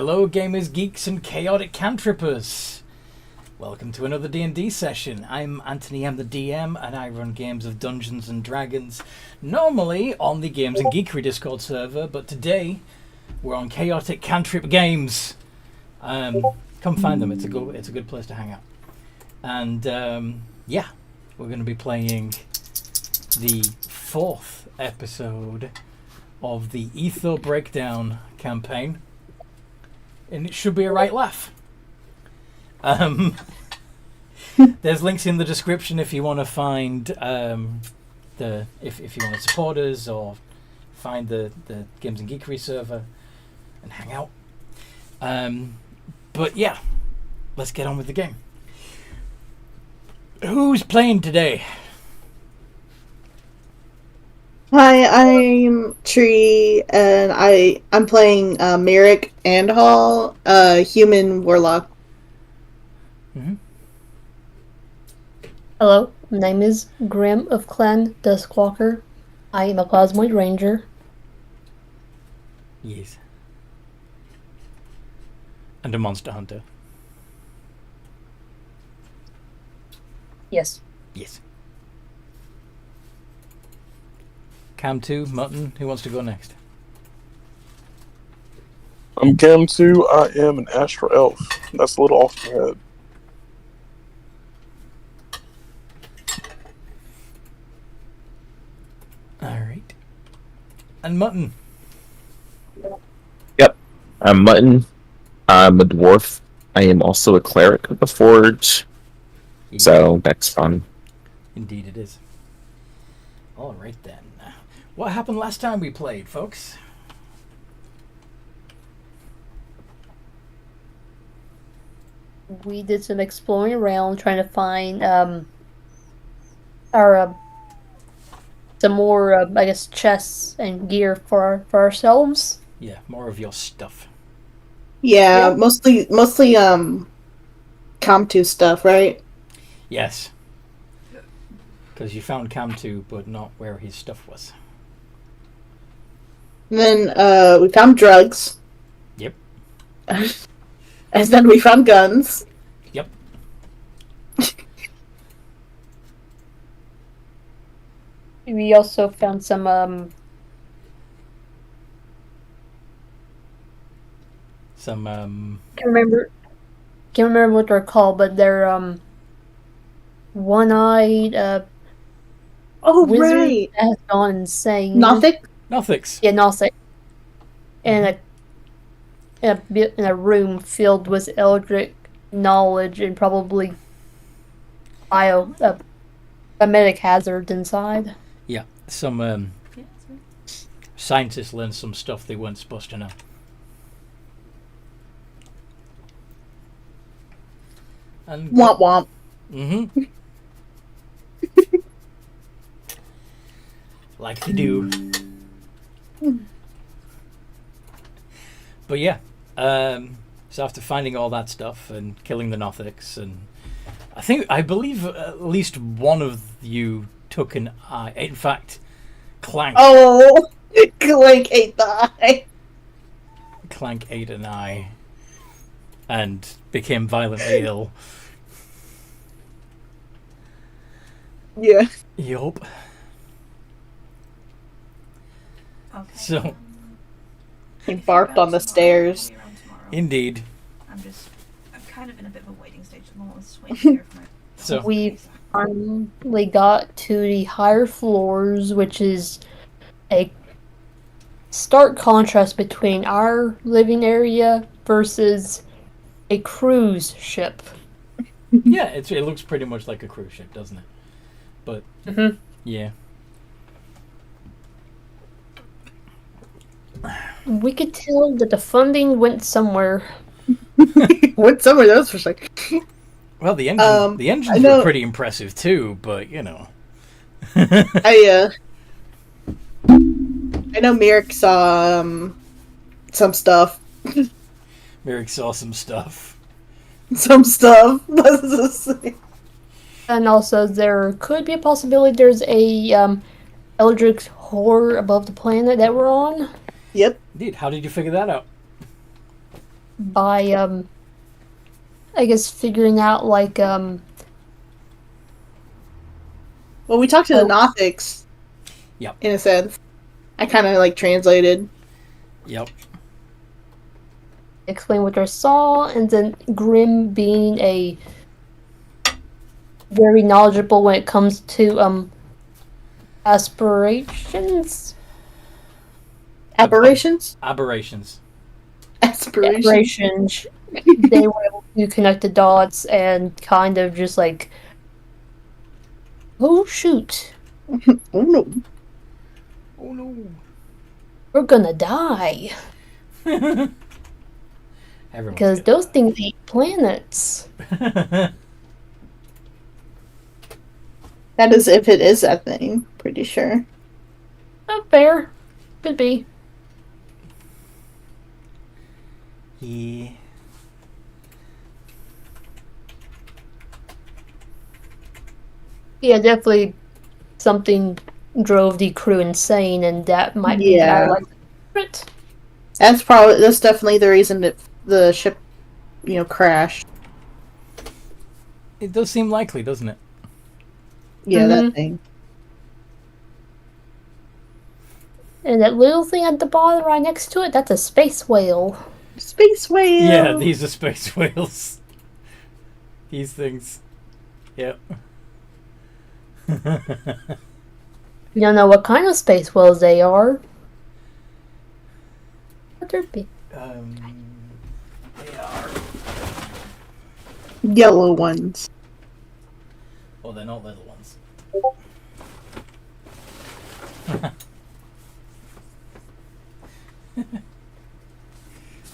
Hello gamers, geeks and chaotic cantrippers. Welcome to another D&D session. I'm Anthony, I'm the DM, and I run games of Dungeons and Dragons, normally on the Games and Geekery Discord server, but today we're on Chaotic Cantrip Games. Come find them, it's a good place to hang out. And yeah, we're going to be playing the 4th episode of the Eetho Breakdown campaign, and it should be a right laugh. There's links in the description if you want to find if you want to support us or find the Games and Geekery server and hang out. But yeah, let's get on with the game. Who's playing today? Hi, I'm Tree, and I'm playing Merrick and Hall, human warlock. Mm-hmm. Hello, my name is Grim of Clan Duskwalker. I am a Plasmoid Ranger. Yes. And a Monster Hunter. Yes. Yes. Cam 2, Mutton, who wants to go next? I'm Cam 2, I am an Astral Elf. That's a little off my head. Alright. And Mutton. Yep, I'm Mutton. I'm a dwarf. I am also a cleric of the Forge. So that's fun. Indeed it is. Alright then. What happened last time we played, folks? We did some exploring around trying to find our some more I guess chests and gear for ourselves. Yeah, more of your stuff. Yeah, mostly Comtu stuff, right? Yes. Because you found Cam 2, but not where his stuff was. And then we found drugs. Yep. And then we found guns. Yep. We also found some can't remember what they're called, but they're one-eyed wizard right. that has gone insane. Nothic? Nothics. Yeah, Nothic. And in a room filled with eldritch knowledge and probably biometric hazards inside. Yeah, some scientists learned some stuff they weren't supposed to know. And Womp womp. Mm-hmm. Like they do. But yeah, so after finding all that stuff and killing the Nothics, and I believe at least one of you took an eye. In fact, Clank. Oh, Clank ate the eye. Clank ate an eye and became violently ill. Yeah. Yup. Okay. So. He barked on the stairs. Indeed. I'm kind of in a bit of a waiting stage at the moment. Just waiting to hear from it. So We finally got to the higher floors, which is a stark contrast between our living area versus a cruise ship. yeah, it looks pretty much like a cruise ship, doesn't it? But yeah. We could tell that the funding went somewhere. Went somewhere, that's for sure. Well, the engines were pretty impressive too, but you know. I know Merrick saw some stuff. Merrick saw some stuff. Some stuff. Let's just say. And also, there could be a possibility there's a eldritch horror above the planet that we're on. Yep. Indeed. How did you figure that out? by I guess figuring out like Well, we talked to the Nothics. Yep. In a sense. I kind of like translated. Yep. explain what I saw, and then Grim being a very knowledgeable when it comes to aspirations. Aberrations? Aberrations. Aspirations. They were able to connect the dots and kind of just like, oh shoot, Oh no. Oh no. we're gonna die. Everyone's Because gonna those things eat planets. die. That is if it is that thing. Pretty sure. Oh, fair. Could be. Yeah. Yeah, definitely something drove the crew insane, and that might be Yeah. our secret. That's definitely the reason that the ship, crashed. It does seem likely, doesn't it? Yeah, Mhm. that thing. And that little thing at the bottom right next to it, that's a space whale. Space whale. Yeah, these are space whales. These things. Yep. You don't know what kind of space whales they are. But they're big. They are. Yellow ones. Oh, they're not little ones.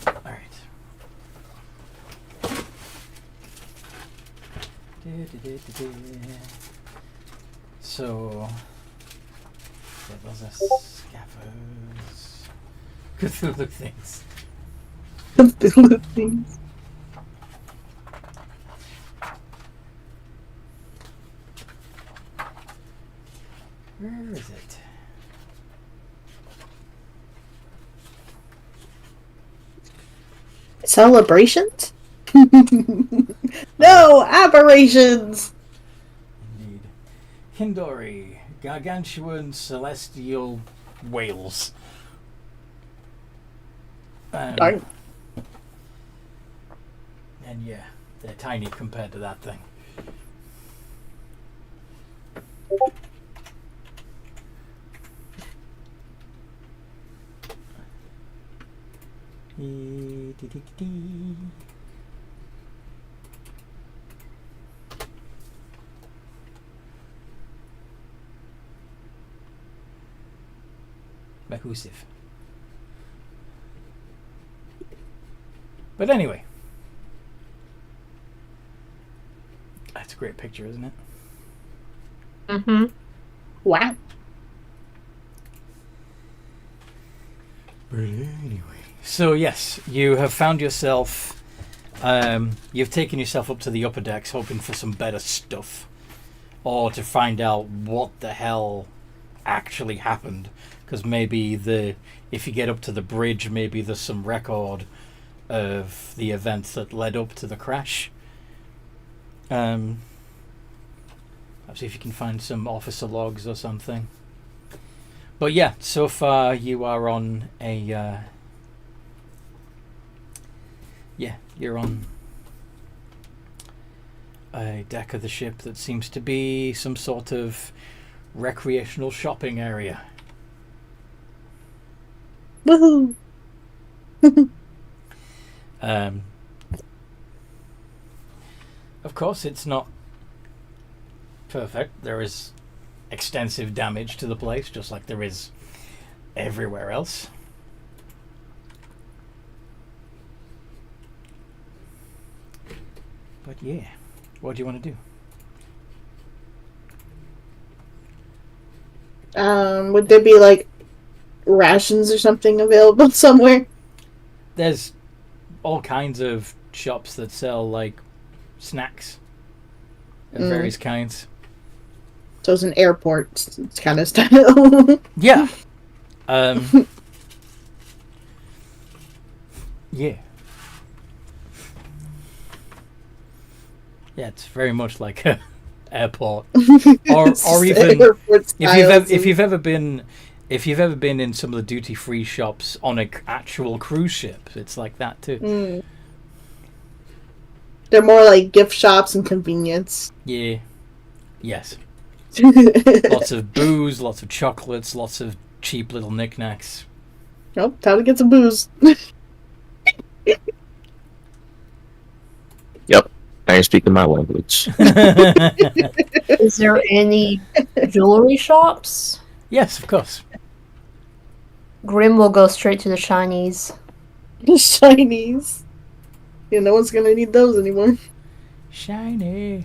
Alright. So, there was a scavengers. Cthulhu things. Cthulhu things. Where is it? Celebrations? No, aberrations. Indeed. Hindori, gargantuan celestial whales. Darn. And yeah, they're tiny compared to that thing. Mahusif. But anyway, that's a great picture, isn't it? Mm-hmm. Wow. But anyway, so yes, you have found yourself. You've taken yourself up to the upper decks, hoping for some better stuff, or to find out what the hell actually happened. Because maybe if you get up to the bridge, maybe there's some record of the events that led up to the crash. Perhaps if you can find some officer logs or something. But yeah, so far you are on a you're on a deck of the ship that seems to be some sort of recreational shopping area. Woohoo. Of course, it's not perfect. There is extensive damage to the place, just like there is everywhere else. But yeah, what do you want to do? Would there be like rations or something available somewhere? There's all kinds of shops that sell like snacks of various kinds. So it's an airport. It's kind of style. Yeah. Yeah. Yeah, it's very much like a airport, or even Airport if you've ever been in some of the duty free shops on an actual cruise ship, it's like that too. Mm. They're more like gift shops and convenience. Yeah. Yes. Lots of booze, lots of chocolates, lots of cheap little knickknacks. Nope, time to get some booze. Yep. Now you're speaking my language. Is there any jewelry shops? Yes, of course. Grim will go straight to the Chinese. The Chinese. Yeah, no one's gonna need those anymore. Shiny.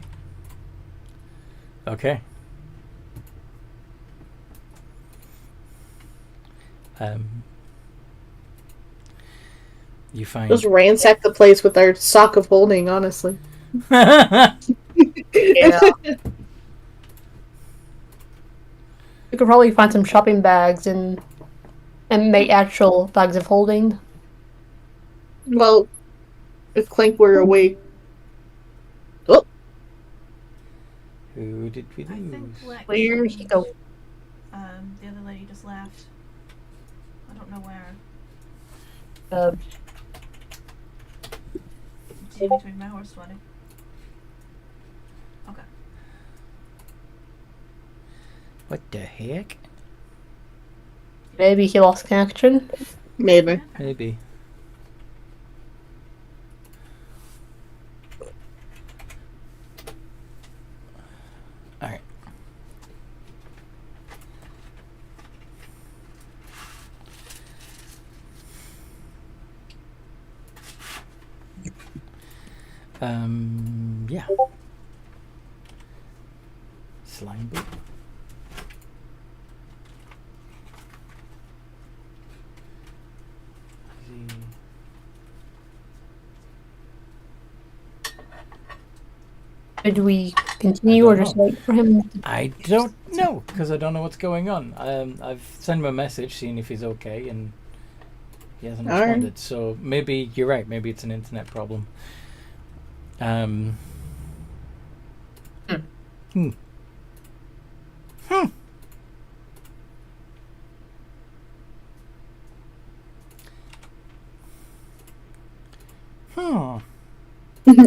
Okay. You find Just ransack the place with our sock of holding, honestly. Yeah. You could probably find some shopping bags and make actual bags of holding. Well, if Clank were awake. Oh, Who did we I think lose? Lex. Where he go? The other lady just left. I don't know where. She's between now or sweating. Okay. What the heck? Maybe he lost connection. maybe. Maybe. Alright. Yeah. Slime boot. Should we continue or just wait for him? I don't know, because I don't know what's going on. I've sent him a message seeing if he's okay, and he hasn't Alright. responded. So maybe you're right. Maybe it's an internet problem. Hmm.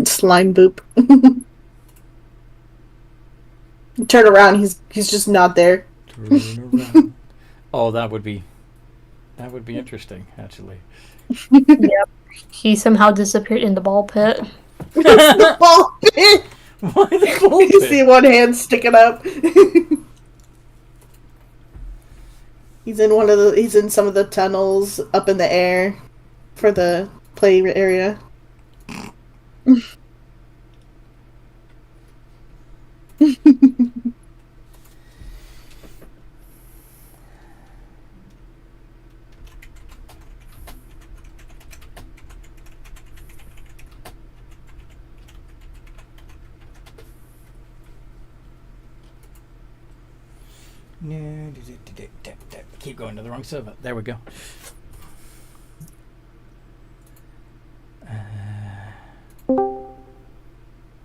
Slime boop. Turn around, he's just not there. Turn around. Oh, that would be interesting, actually. Yep. He somehow disappeared in the ball pit. The ball pit. Why the ball You pit? see one hand sticking up. He's in some of the tunnels up in the air for the play area. Keep going to the wrong server. There we go.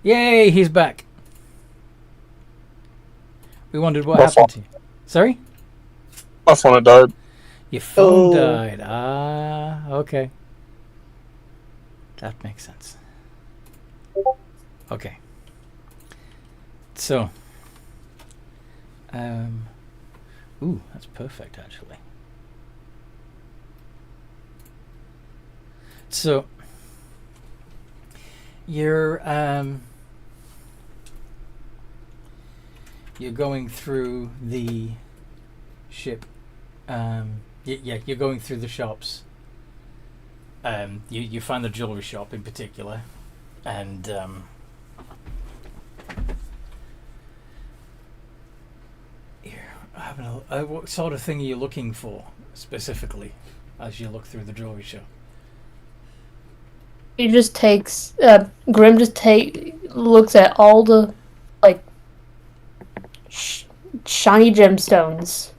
Yay, he's back. We wondered what My happened fault. to you. Sorry? My phone had died. Your phone Oh. died. Ah, okay. That makes sense. Okay. So. Ooh, that's perfect, actually. So. You're going through the ship. You're going through the shops. You find the jewelry shop in particular, and you're having what sort of thing are you looking for specifically as you look through the jewelry shop? He just takes Grim looks at all the like shiny gemstones.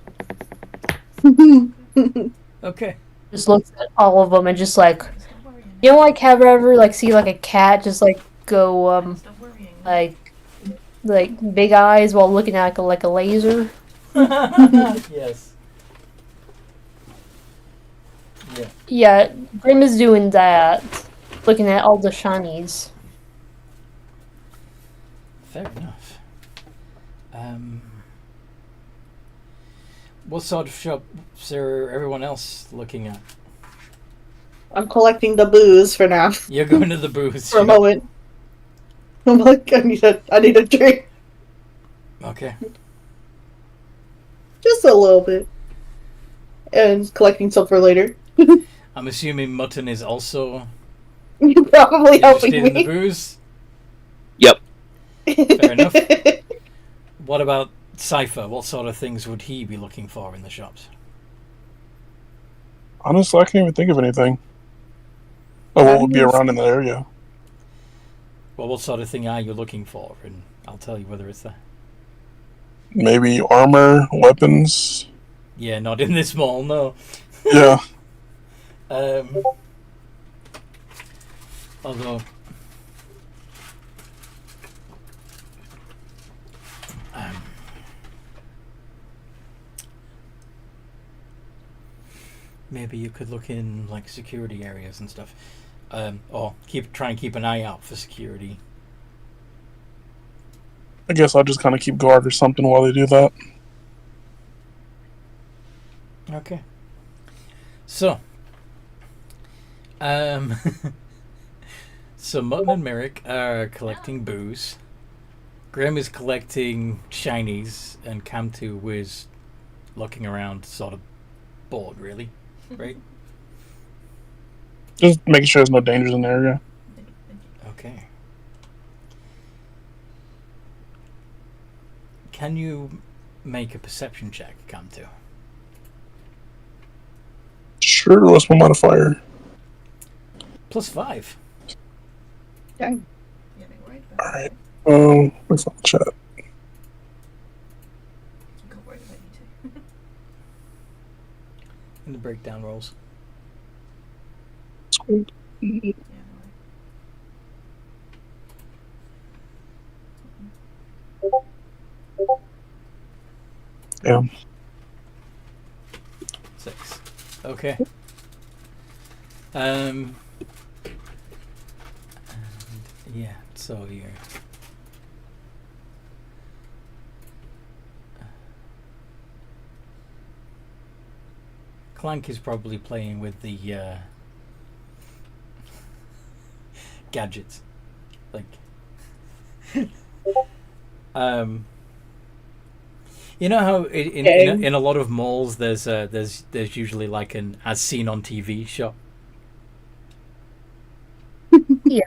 Okay. Just looks at all of them and just like Stop worrying. you know, like have ever like see like a cat just like go Stop worrying. like big eyes while looking at like a laser. Yes. Yeah. Yeah, Grim is doing that, looking at all the shinies. Fair enough. What sort of shops are everyone else looking at? I'm collecting the booze for now. You're going to the booth For a shop. moment. I'm like, I need a drink. Okay. Just a little bit. And collecting some for later. I'm assuming Mutton is also You're probably interested helping in the me. booze. Yep. Fair enough. What about Cypher? What sort of things would he be looking for in the shops? Honestly, I can't even think of anything. Oh, what would be around in the area? Well, what sort of thing are you looking for? And I'll tell you whether it's there. Maybe armor, weapons. Yeah, not in this mall, no. Yeah. Although, maybe you could look in like security areas and stuff, or try and keep an eye out for security. I guess I'll just kind of keep guard or something while they do that. Okay. So, so Mutton and Merrick are collecting booze. Graham is collecting shinies, and Camtu is looking around, sort of bored, really, right? Just making sure there's no dangers in the area. Okay. Can you make a perception check, Camtu? Sure, what's my modifier? +5. Dang. Yeah, they worried about Alright. it. Let's not chat. Go worried about you too. In the breakdown rolls. Yeah, no worry. Yeah. 6. Okay. Yeah, so you're... Clank is probably playing with the gadgets. Like... You know how in a lot of malls there's usually like an as seen on TV shop. Yeah.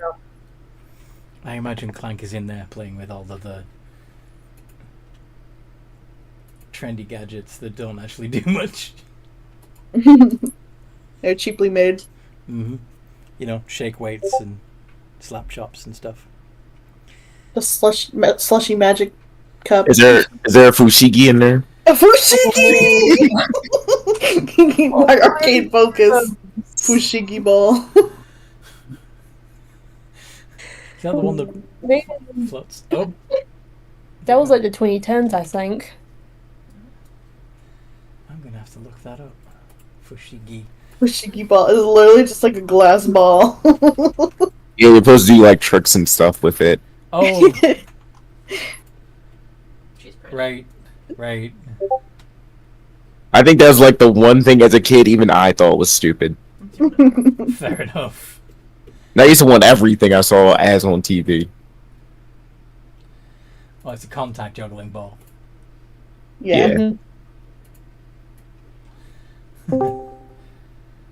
I imagine Clank is in there playing with all of the trendy gadgets that don't actually do much. They're cheaply made. Mm-hmm. You know, shake weights and slap chops and stuff. The slushy magic cup. Is there a fushigi in there? A fushigi! My arcade focus. Fushigi ball. Is that the one that Maybe floats? Oh, that was like the 2010s, I think. I'm gonna have to look that up. Fushigi. Fushigi ball is literally just like a glass ball. Yeah, you're supposed to do like tricks and stuff with it. Oh, She's pretty. right. I think that was like the one thing as a kid even I thought was stupid. Fair enough. And I used to want everything I saw as on TV. Oh, it's a contact juggling ball. Yeah.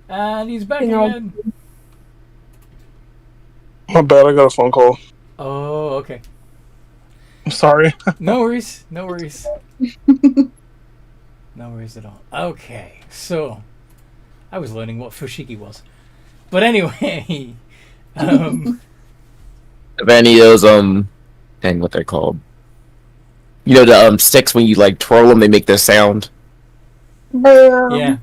And he's back You know- again. My bad, I got a phone call. Oh, okay. I'm sorry. No worries. No worries at all. Okay, so I was learning what fushigi was, but anyway, If any of those dang, what they're called? You know the sticks when you like twirl them, they make this sound. yeah.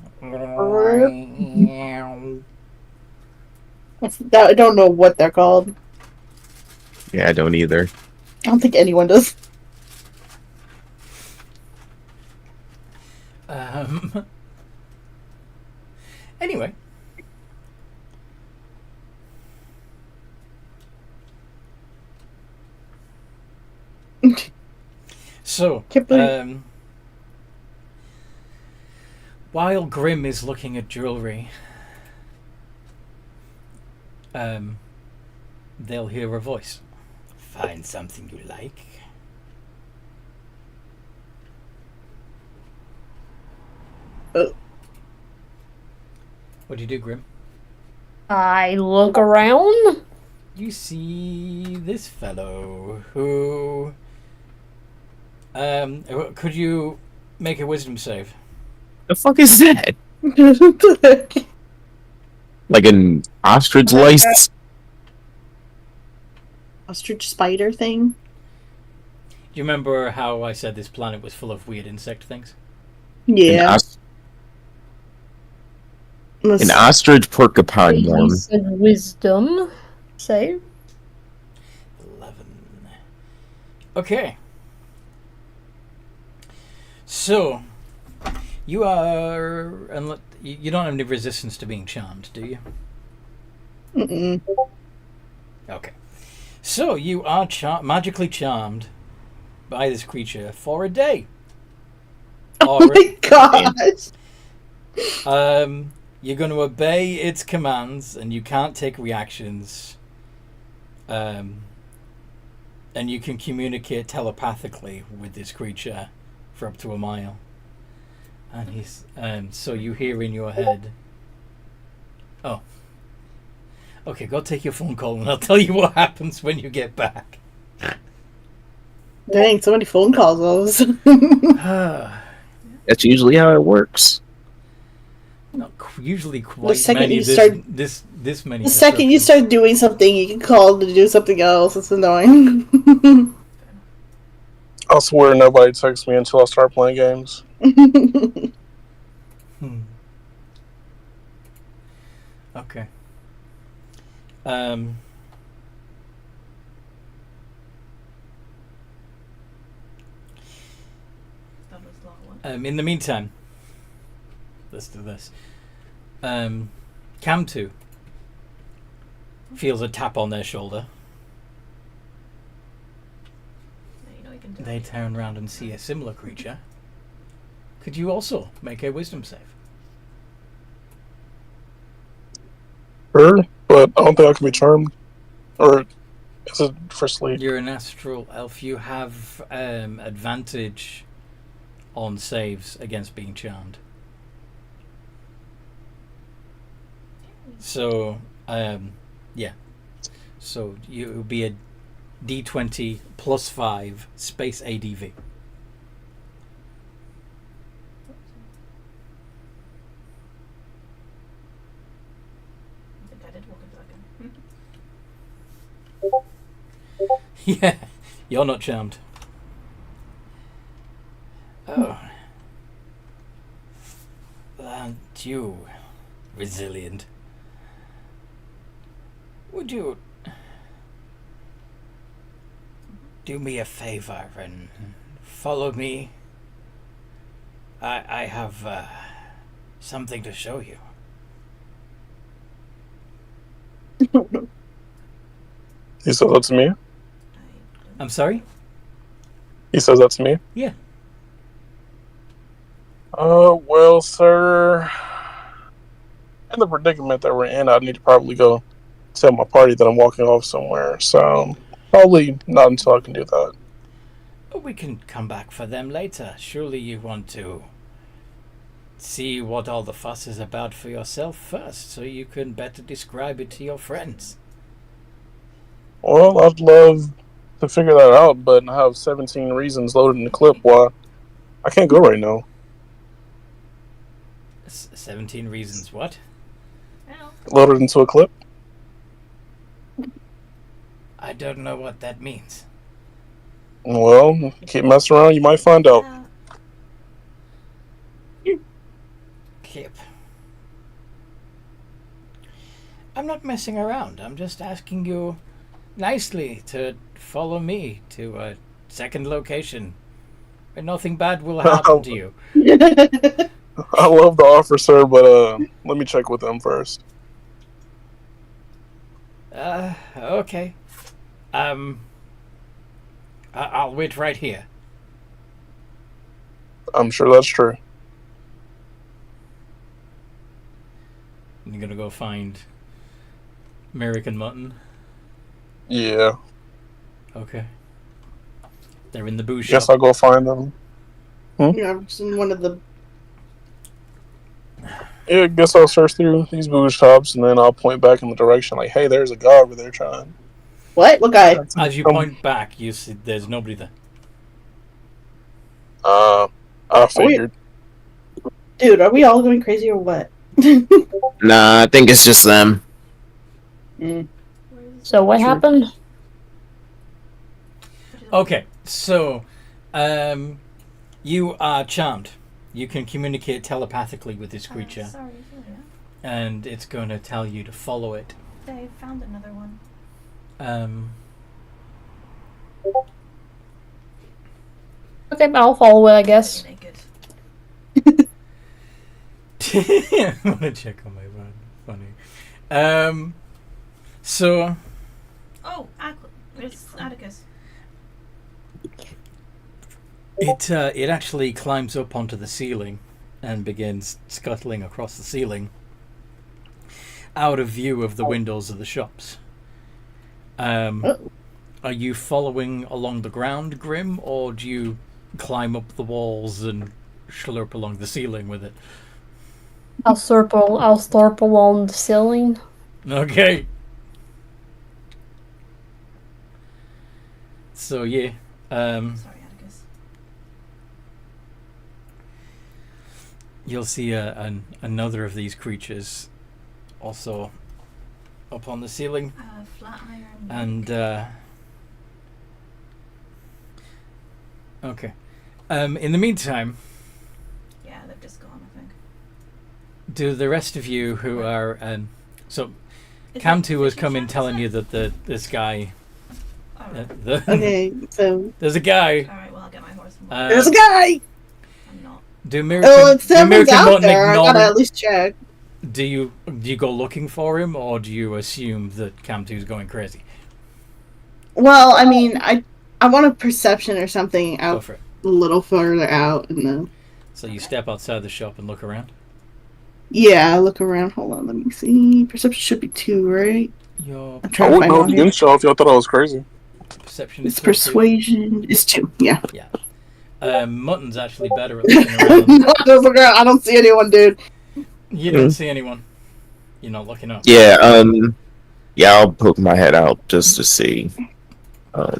I don't know what they're called. Yeah, I don't either. I don't think anyone does. Anyway. So, Can't believe- while Grim is looking at jewelry, they'll hear a voice. Find something you like. What do you do, Grim? I look around. You see this fellow who... could you make a wisdom save? The fuck is that? Like an ostrich lice? Ostrich spider thing. Do you remember how I said this planet was full of weird insect things? Yeah. An ostrich porcupine You worm. said wisdom. Save. 11. Okay. So, you are... You don't have any resistance to being charmed, do you? Mm-mm. Okay. So, you are magically charmed by this creature for a day. Oh my gosh! You're going to obey its commands, and you can't take reactions. And you can communicate telepathically with this creature for up to a mile. And he's so you hear in your head. Oh. Okay, go take your phone call, and I'll tell you what happens when you get back. Dang, so many phone calls. All of a sudden. That's usually how it works. Not usually The quite second many. you start- This many. The second you disruptions. start doing something, you can call to do something else. It's annoying. I swear nobody texts me until I start playing games. Okay. That was a long one. In the meantime, let's do this. Cam2 feels a tap on their shoulder. Yeah, you know you can do They it. turn around and see a similar creature. Could you also make a wisdom save? Sure, but I don't think I can be charmed. Or is it for sleep? You're an astral elf. You have advantage on saves against being charmed. So, yeah. So it would be a D20 plus 5 space ADV. I think I did walk into that Yeah, you're not charmed. Oh. Aren't you resilient? Would you do me a favor and follow me? I have something to show you. He says that to me? I'm sorry? He says that to me? Yeah. Well, sir, in the predicament that we're in, I'd need to probably go tell my party that I'm walking off somewhere. So, probably not until I can do that. But we can come back for them later. Surely you want to see what all the fuss is about for yourself first, so you can better describe it to your friends. Well, I'd love to figure that out, but I have 17 reasons loaded in the clip why I can't go right now. 17 reasons what? Well, Loaded into a clip? I don't know what that means. Well, keep messing around, you might find out. Kip. I'm not messing around. I'm just asking you nicely to follow me to a second location where nothing bad will happen to you. I love the offer, sir, but let me check with them first. Okay. I'll wait right here. I'm sure that's true. You're gonna go find American mutton. Yeah. Okay. They're in the booze shop. Guess I'll go find them. Yeah, I'm just in one of the. Yeah, guess I'll search through these booze shops and then I'll point back in the direction like, hey, there's a guy over there trying. What? What guy? As you point back, you see there's nobody there. I figured. Dude, are we all going crazy or what? Nah, I think it's just them. So what happened? Okay, so you are charmed. You can communicate telepathically with this creature, Sorry, Julia. and it's going to tell you to follow it. They found another one. Okay, I'll follow it, I guess. Naked. I want to check on my phone. Funny. So Oh, it's Atticus. it actually climbs up onto the ceiling and begins scuttling across the ceiling, out of view of the windows of the shops. Are you following along the ground, Grim, or do you climb up the walls and slurp along the ceiling with it? I'll slurp along the ceiling. Okay. So yeah, Sorry, Atticus. you'll see another of these creatures also up on the ceiling, Flat iron. and okay. In the meantime, Yeah, they've just gone, I think. do the rest of you who are so Is Cam2 it has fishing come in shack, telling is you it? that this guy, Alright. Okay, so there's a guy. Alright, well, I'll get my horse and there's a guy. I'm not. Do American, Oh, if do someone's American out Mutton there, I ignore gotta him? at least check. Do you go looking for him, or do you assume that Cam2 is going crazy? Well, I mean, I want a perception or something Go out for it. a little further out, and then So you step outside the shop and look around. yeah, I look around. Hold on, let me see. Perception should be 2, right? Your I'm I trying to wouldn't find hold out here. against y'all if y'all thought I was crazy. perception It's is persuasion is 2. Yeah. Mutton's actually better at looking around. I don't see anyone, dude. You don't see anyone. You're not looking up. Yeah, I'll poke my head out just to see. All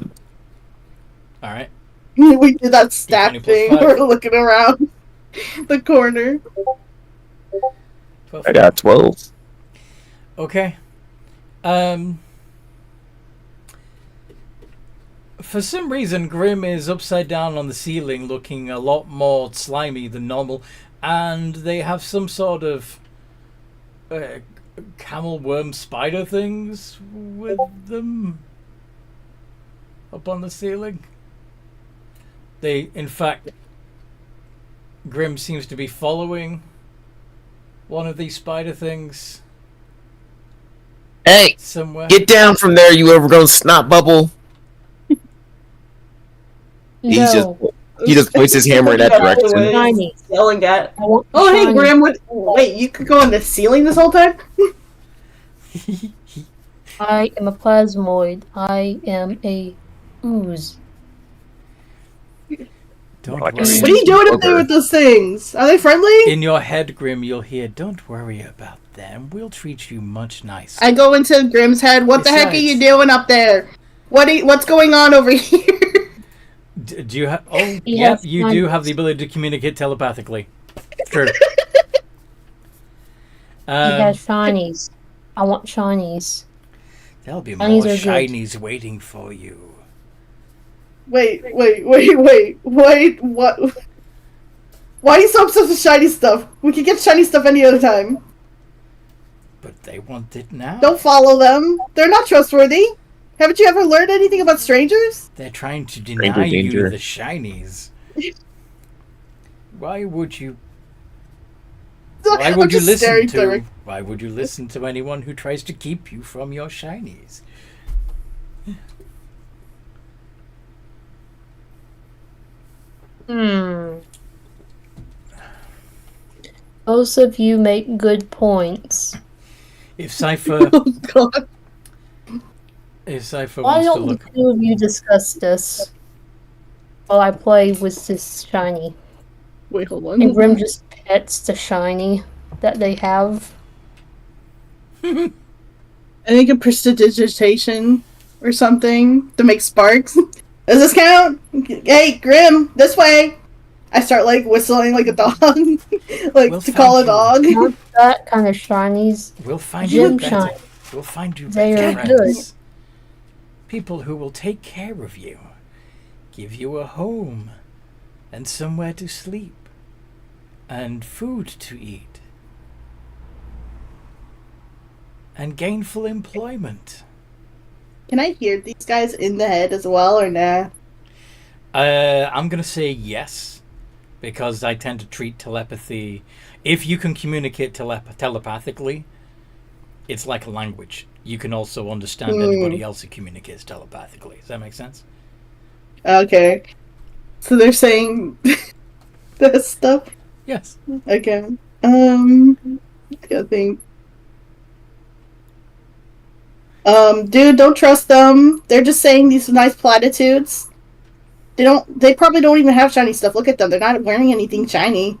right. We did that 20 stack plus thing. 5. We're looking around the corner. 12. I got 12. Okay. For some reason, Grim is upside down on the ceiling, looking a lot more slimy than normal, and they have some sort of camel worm spider things with them up on the ceiling. They, in fact, Grim seems to be following one of these spider things Hey, somewhere. get down from there, you overgrown snot bubble. He just points his hammer in that direction. Shiny. Yelling at. I want Oh, hey, shiny. Graham. Wait, you could go on the ceiling this whole time? I am a plasmoid. I am a ooze. Don't Like a worry. What are you doing up there with those things? Are they friendly? In your head, Grim, you'll hear, "Don't worry about them. We'll treat you much nicer." I go into Grimm's head. What the heck are you doing up there? What's going on over here? Do you have? Oh, He yeah, has you do shinies. have the ability to communicate telepathically. Sure. He has shinies. I want shinies. There'll be shinies more are good. shinies waiting for you. Wait, what? Why are you so obsessed with shiny stuff? We can get shiny stuff any other time. But they want it now. Don't follow them. They're not trustworthy. Haven't you ever learned anything about strangers? They're trying to Stranger deny you danger. the shinies. Why would you? Why I'm would you just listen staring to? direct- Why would you listen to anyone who tries to keep you from your shinies? Both of you make good points. If Cypher, Oh god. if Cypher Why wants to don't the look, two of you discuss this while I play with this shiny? Wait, hold And on. Grim just pets the shiny that they have. I think a prestidigitation or something to make sparks. Does this count? Hey, Grim, this way. I start like whistling like a dog, like We'll to call a find you. dog. Not that kind of shinies. we'll find Gem you better. shine. We'll find you They better are good. friends. People who will take care of you, give you a home, and somewhere to sleep, and food to eat, and gainful employment. Can I hear these guys in the head as well, or nah? I'm gonna say yes, because I tend to treat telepathy. If you can communicate telepathically, it's like a language. You can also understand anybody else who communicates telepathically. Does that make sense? Okay. So they're saying this stuff. Yes. Okay. I think. Dude, don't trust them. They're just saying these nice platitudes. They probably don't even have shiny stuff. Look at them. They're not wearing anything shiny.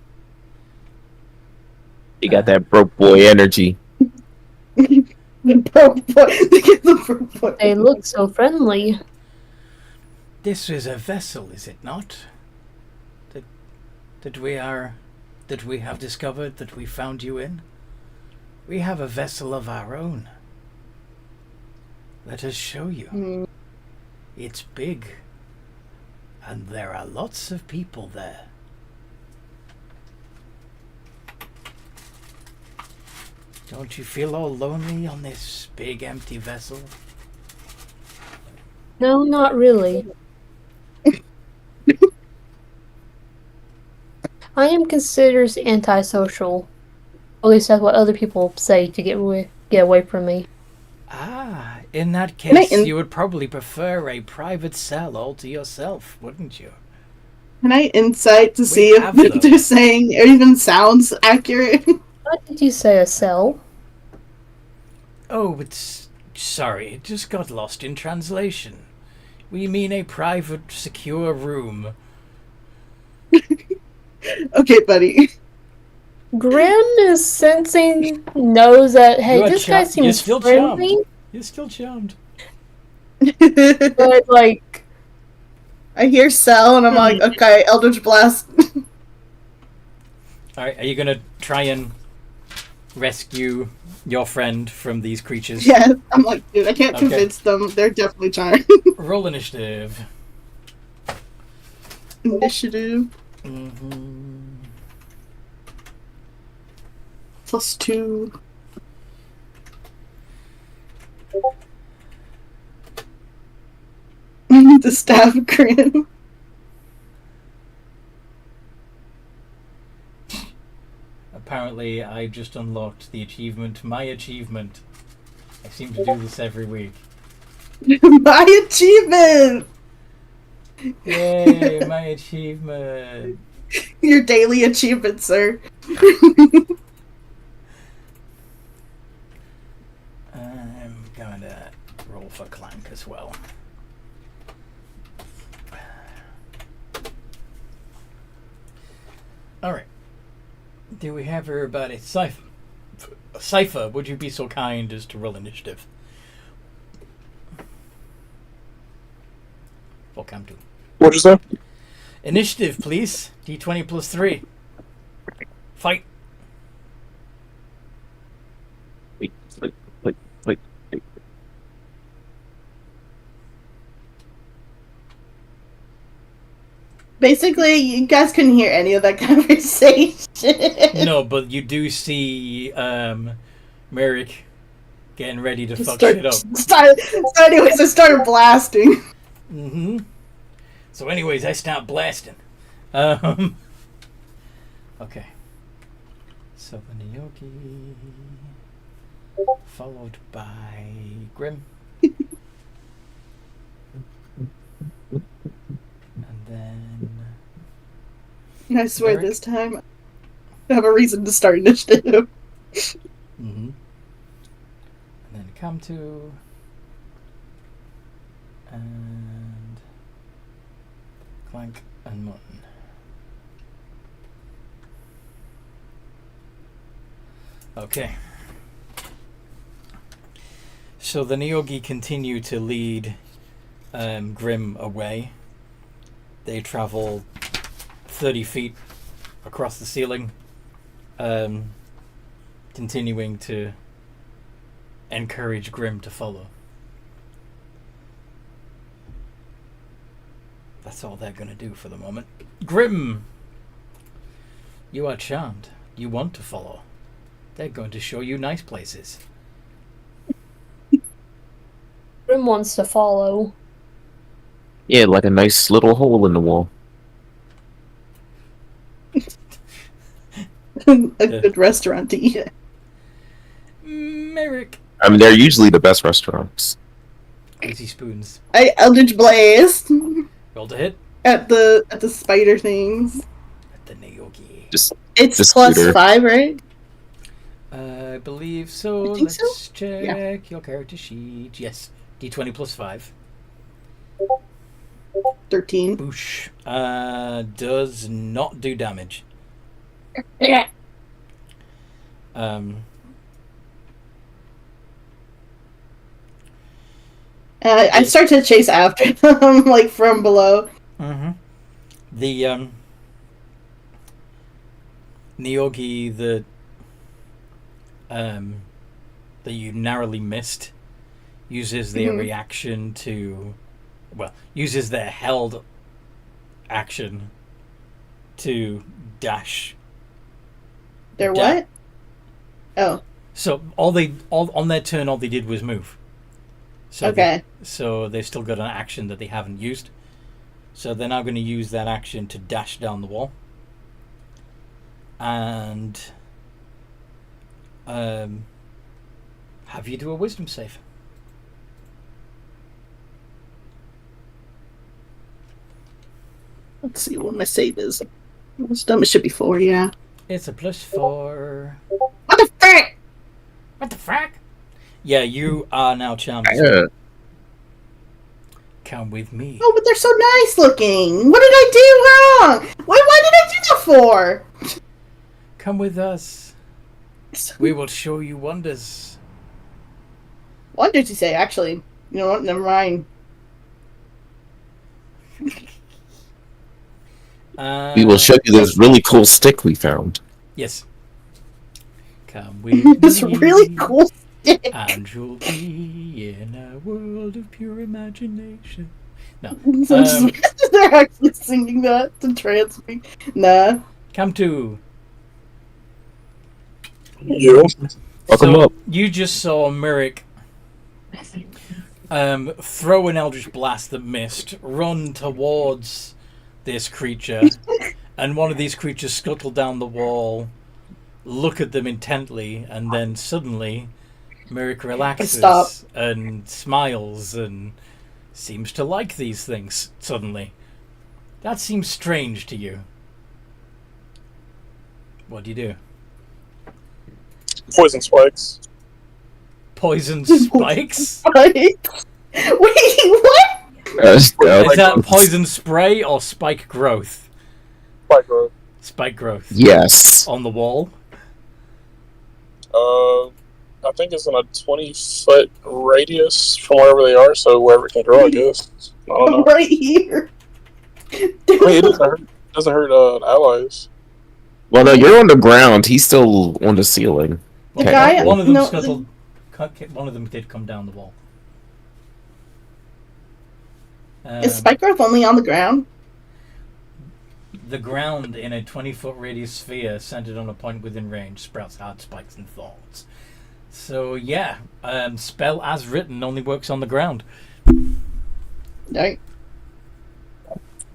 You got that broke boy energy. The broke boy. The broke boy. They look so friendly. This is a vessel, is it not? That we have discovered, that we found you in. We have a vessel of our own. Let us show you. It's big, and there are lots of people there. Don't you feel all lonely on this big empty vessel? No, not really. I am considered antisocial. At least that's what other people say to get away from me. Ah, in that Can I case, you would probably prefer a private cell all to yourself, wouldn't you? Can I insight to see have if those. they're saying it even sounds accurate? What did you say, a cell? Oh, sorry, it just got lost in translation. We mean a private, secure room. Okay, buddy. Grim is sensing, knows that, hey, You are this guy you're seems still friendly, charmed. You're still charmed. but like, I hear Cell and I'm like, okay, Eldritch Blast. Alright, are you gonna try and rescue your friend from these creatures? Yeah, I'm like, dude, I can't Okay. convince them. They're definitely charmed. Roll initiative. Initiative Mm-hmm. +2. The staff grin. Apparently, I just unlocked the achievement. My achievement. I seem to do this every week. My achievement! Yay, my achievement. Your daily achievement, sir. I'm going to roll for Clank as well. Alright. Do we have everybody? Cypher, would you be so kind as to roll initiative? For Cam 2. What'd you say? Initiative, please. D20 plus 3. Fight. Wait. Basically, you guys couldn't hear any of that conversation. No, but you do see Merrick Getting ready to Just fuck shit up. So anyways, I started blasting. Mm-hmm. So anyways, I start blasting. Okay. So the Neogi, followed by Grim. And then... And I swear Eric? this time, I have a reason to start initiative. Mm-hmm. And then come to... And... Clank and Mutton. Okay. So the Neogi continue to lead Grim away. They travel 30 feet across the ceiling, continuing to encourage Grim to follow. That's all they're going to do for the moment. Grim! You are charmed. You want to follow. They're going to show you nice places. Grim wants to follow. Yeah, like a nice little hole in the wall. A good restaurant to eat at. Merrick! I mean, they're usually the best restaurants. Easy spoons. I Eldritch Blaze Roll to hit. at the spider things. At the Neogi. It's Just plus scooter. 5, right? I believe so. I think Let's so. check your character sheet. Yes. D20 plus 5. 13. Boosh. Does not do damage. Yeah. I start to chase after them, like from below. Mm-hmm. The Neogi that you narrowly missed uses their reaction to, uses their held action to dash. They're Da- what? Oh, So on their turn, all they did was move. So okay. So they've still got an action that they haven't used. So they're now going to use that action to dash down the wall. And have you do a wisdom save. Let's see what my save is. Wisdom, it should be 4, yeah. It's a +4. What the frick? What the frack? Yeah, you are now charmed. Yeah. Come with me. Oh, but they're so nice looking. What did I do wrong? Why did I do that for? Come with us. We will show you wonders. What did you say, actually? You know what? Never mind. We will show you this really cool stick we found. Yes. Come with This me. really cool stick. And you'll be in a world of pure imagination. No. So they're actually singing that to trance me. Nah. Come to. You. Welcome So up. you just saw Merrick throw an Eldritch Blast that missed, run towards this creature, and one of these creatures scuttle down the wall, look at them intently, and then suddenly Merrick relaxes Stop. and smiles and seems to like these things suddenly. That seems strange to you. What do you do? Poison spikes. Poison spikes? Right? Wait, what? Is that poison spray or spike growth? Spike growth. Spike growth. Yes. On the wall? I think it's in a 20-foot radius from wherever they are, so wherever it can grow, I guess. I don't know. Right here. Wait, it doesn't hurt allies. Well, no, you're on the ground. He's still on the ceiling. The Okay. guy- One of them no, scuttled. One of them did come down the wall. Is spike growth only on the ground? The ground in a 20-foot radius sphere centered on a point within range sprouts hard spikes and thorns. So yeah, spell as written only works on the ground. Right.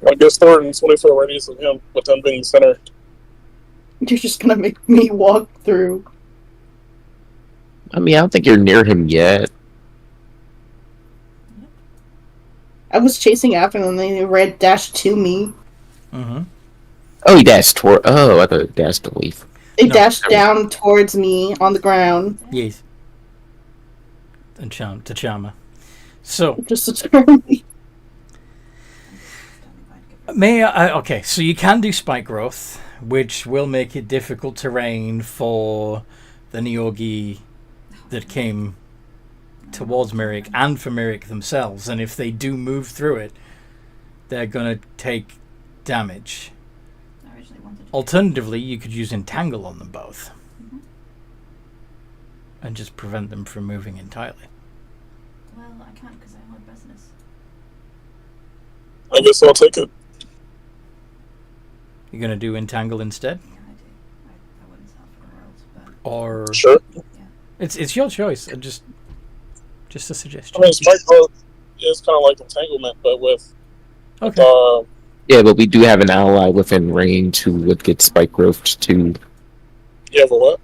I guess they're in 20-foot radius of him, with him being the center. You're just gonna make me walk through. I mean, I don't think you're near him yet. I was chasing after them, and they ran dashed to me. Mm-hmm. Oh, he dashed toward. Oh, I thought he dashed away. They No. dashed down towards me on the ground. Yes. And Tachama. So Just to turn me. okay, so you can do spike growth, which will make it difficult terrain for the Neogi that came towards Myrick and for Myrick themselves, and if they do move through it, they're gonna take damage. I originally wanted to. Alternatively, you could use Entangle on them both. Mhm. And just prevent them from moving entirely. Well, I can't because I hold business. I guess I'll take it. You're gonna do Entangle instead? Yeah, I do. I wouldn't sell for the world, but Or Sure. it's your choice, and just a suggestion. I mean, spike growth is kind of like entanglement, but with Okay. Yeah, but we do have an ally within range who would get spike growth too. yeah, for what?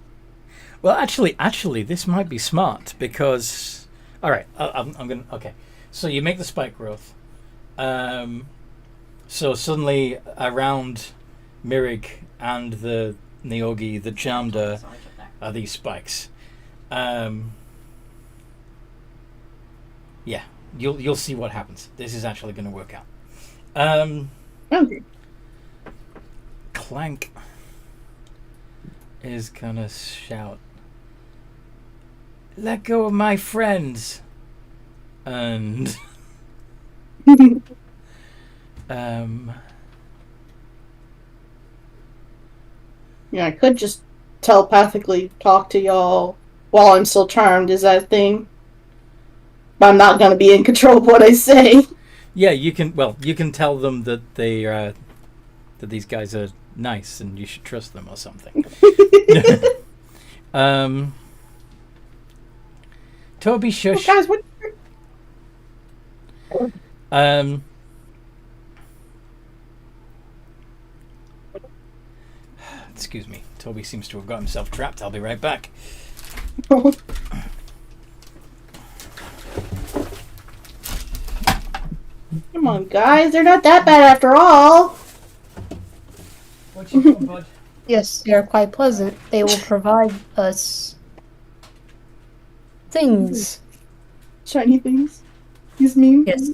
Well, actually, this might be smart because. All right, I'm gonna. Okay, so you make the spike growth. So suddenly around Mirig and the Neogi, the Chamda, so I took that. are these spikes. Yeah, you'll see what happens. This is actually going to work out. Okay. Clank is gonna shout, "Let go of my friends!" And Yeah, I could just telepathically talk to y'all while I'm still charmed. Is that a thing? But I'm not gonna be in control of what I say. yeah, you can. Well, you can tell them that they that these guys are nice and you should trust them or something. Toby, Oh, shush. guys, what? Excuse me. Toby seems to have got himself trapped. I'll be right back. Come on, guys, they're not that bad after all. What you doing, bud? Yes, they are quite pleasant. They will provide us things. Shiny things. These mean. Yes,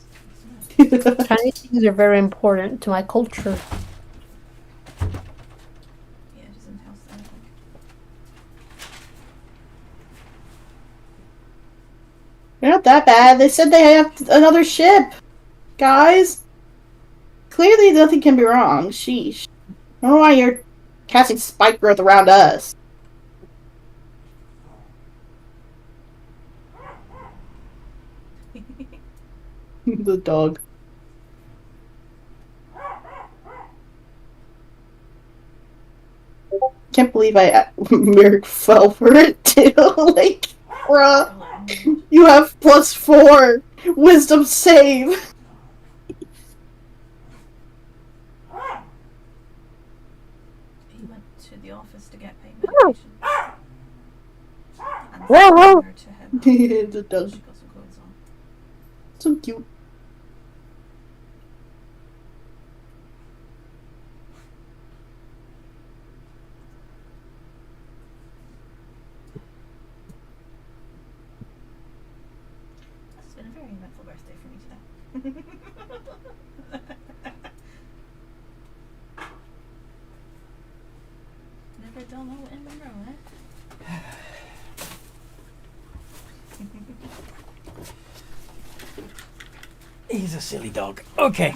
shiny things are very important to my culture. Yeah, just in house there, I think. They're not that bad. They said they have another ship. Guys. Clearly nothing can be wrong. Sheesh. I don't know why you're casting spike growth around us. The dog. Can't believe Merrick fell for it too. Like, bruh. You have +4 wisdom save. He went to the office to get pain medication. And her to him. The dog. She got some clothes on. So cute. This has been a very eventful birthday for me today. Never dull moment in Monroe, eh? He's a silly dog. Okay,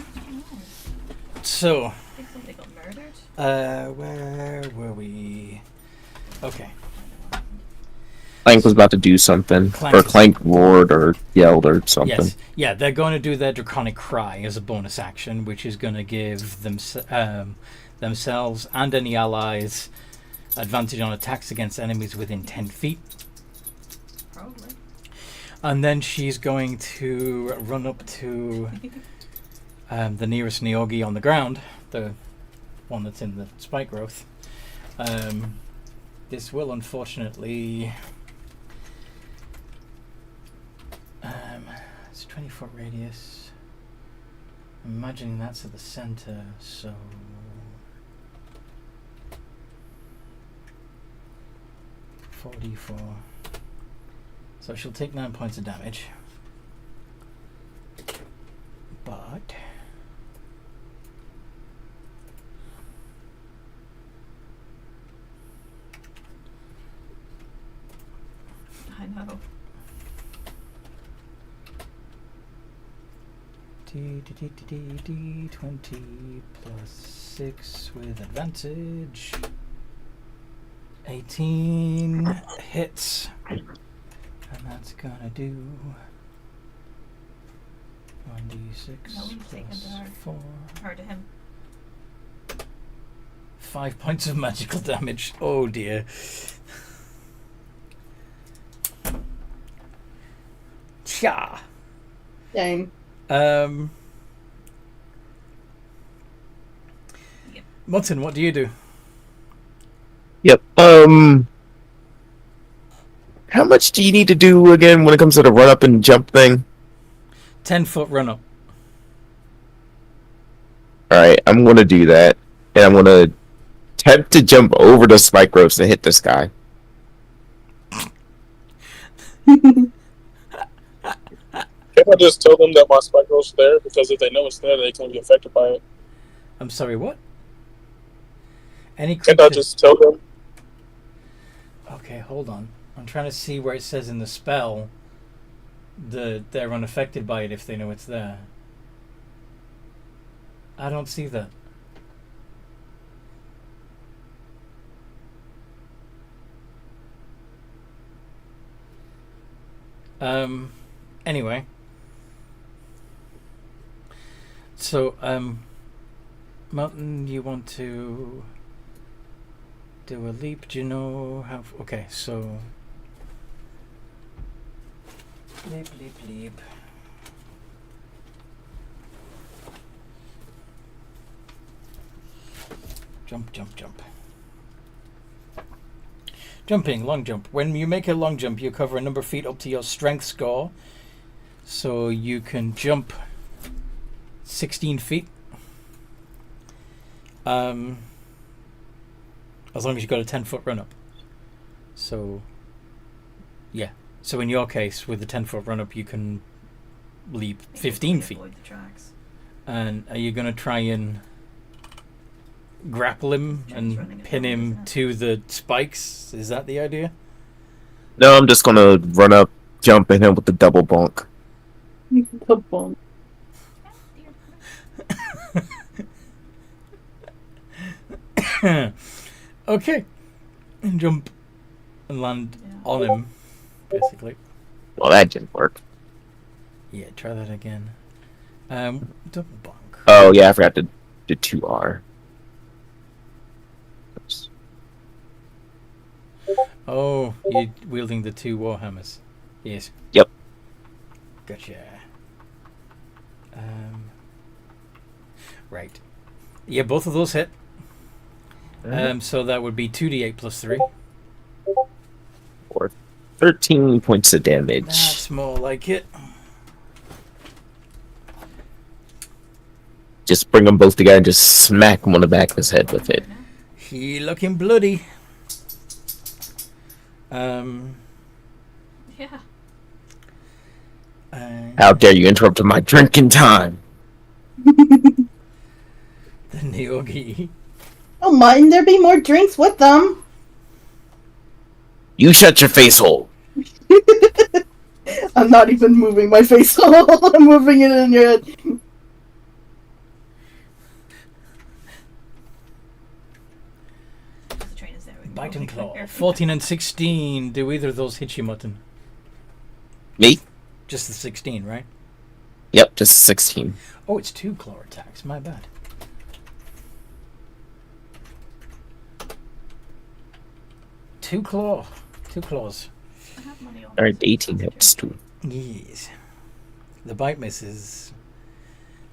so I think somebody got murdered. where were we? Okay. Clank was about to do something, Clank or is- Clank roared or yelled or something. Yes. Yeah, they're going to do their Draconic Cry as a bonus action, which is going to give themselves and any allies advantage on attacks against enemies within 10 feet. And then she's going to run up to the nearest Neogi on the ground, the one that's in the spike growth. This will unfortunately... it's a 20-foot radius. I'm imagining that's at the center, so... $4d4. So she'll take 9 points of damage. But... I know. D20 plus 6 with advantage. 18 hits. And that's gonna do 1d6 No, we've taken plus to her. 4. Or to him. 5 points of magical damage. Oh dear. Cha. Dang. Yep. Mutton, what do you do? Yep. How much do you need to do again when it comes to the run up and jump thing? 10-foot run up. Alright, I'm gonna do that. And I'm gonna attempt to jump over the spike ropes and hit this guy. If I just tell them that my spike roll's there, because if they know it's there, they can be affected by it. I'm sorry, what? Any Can't creature... I just tell them? Okay, hold on. I'm trying to see where it says in the spell they're unaffected by it if they know it's there. I don't see that. Anyway. So, Mountain, you want to do a leap? Do you know how... Okay, so... Leap, leap, leap. Jump, jump, jump. Jumping, long jump. When you make a long jump, you cover a number of feet up to your strength score. So you can jump 16 feet. As long as you've got a 10-foot run up. So, yeah. So in your case, with the 10-foot run up, you can leap 15 feet. Avoid the tracks. And are you going to try and grapple him and pin him to the spikes? Is that the idea? No, I'm just gonna run up, jump at him with the double bonk. Double. Okay. And jump and land on him, basically. Well, that didn't work. Yeah, try that again. Double bonk. Oh, yeah, I forgot to do 2R. Oops. Oh, you're wielding the 2 warhammers. Yes. Yep. Gotcha. Right. Yeah, both of those hit. So that would be 2d8 plus 3. Or 13 points of damage. That's more like it. Just bring them both together and just smack him on the back of his head with it. He looking bloody. Yeah. How dare you interrupt my drinking time? The Neogi. Oh, mightn't there be more drinks with them? You shut your face hole. I'm not even moving my face hole. I'm moving it in your head. The train is there. We can Bite go and quicker. claw. 14 and 16. Do either of those hit you, Mutton? Me? Just the 16, right? Yep, just 16. Oh, it's 2 claw attacks. My bad. Two claws. I have money on Alright, me, so 18 it's hits too. Yes. The bite misses.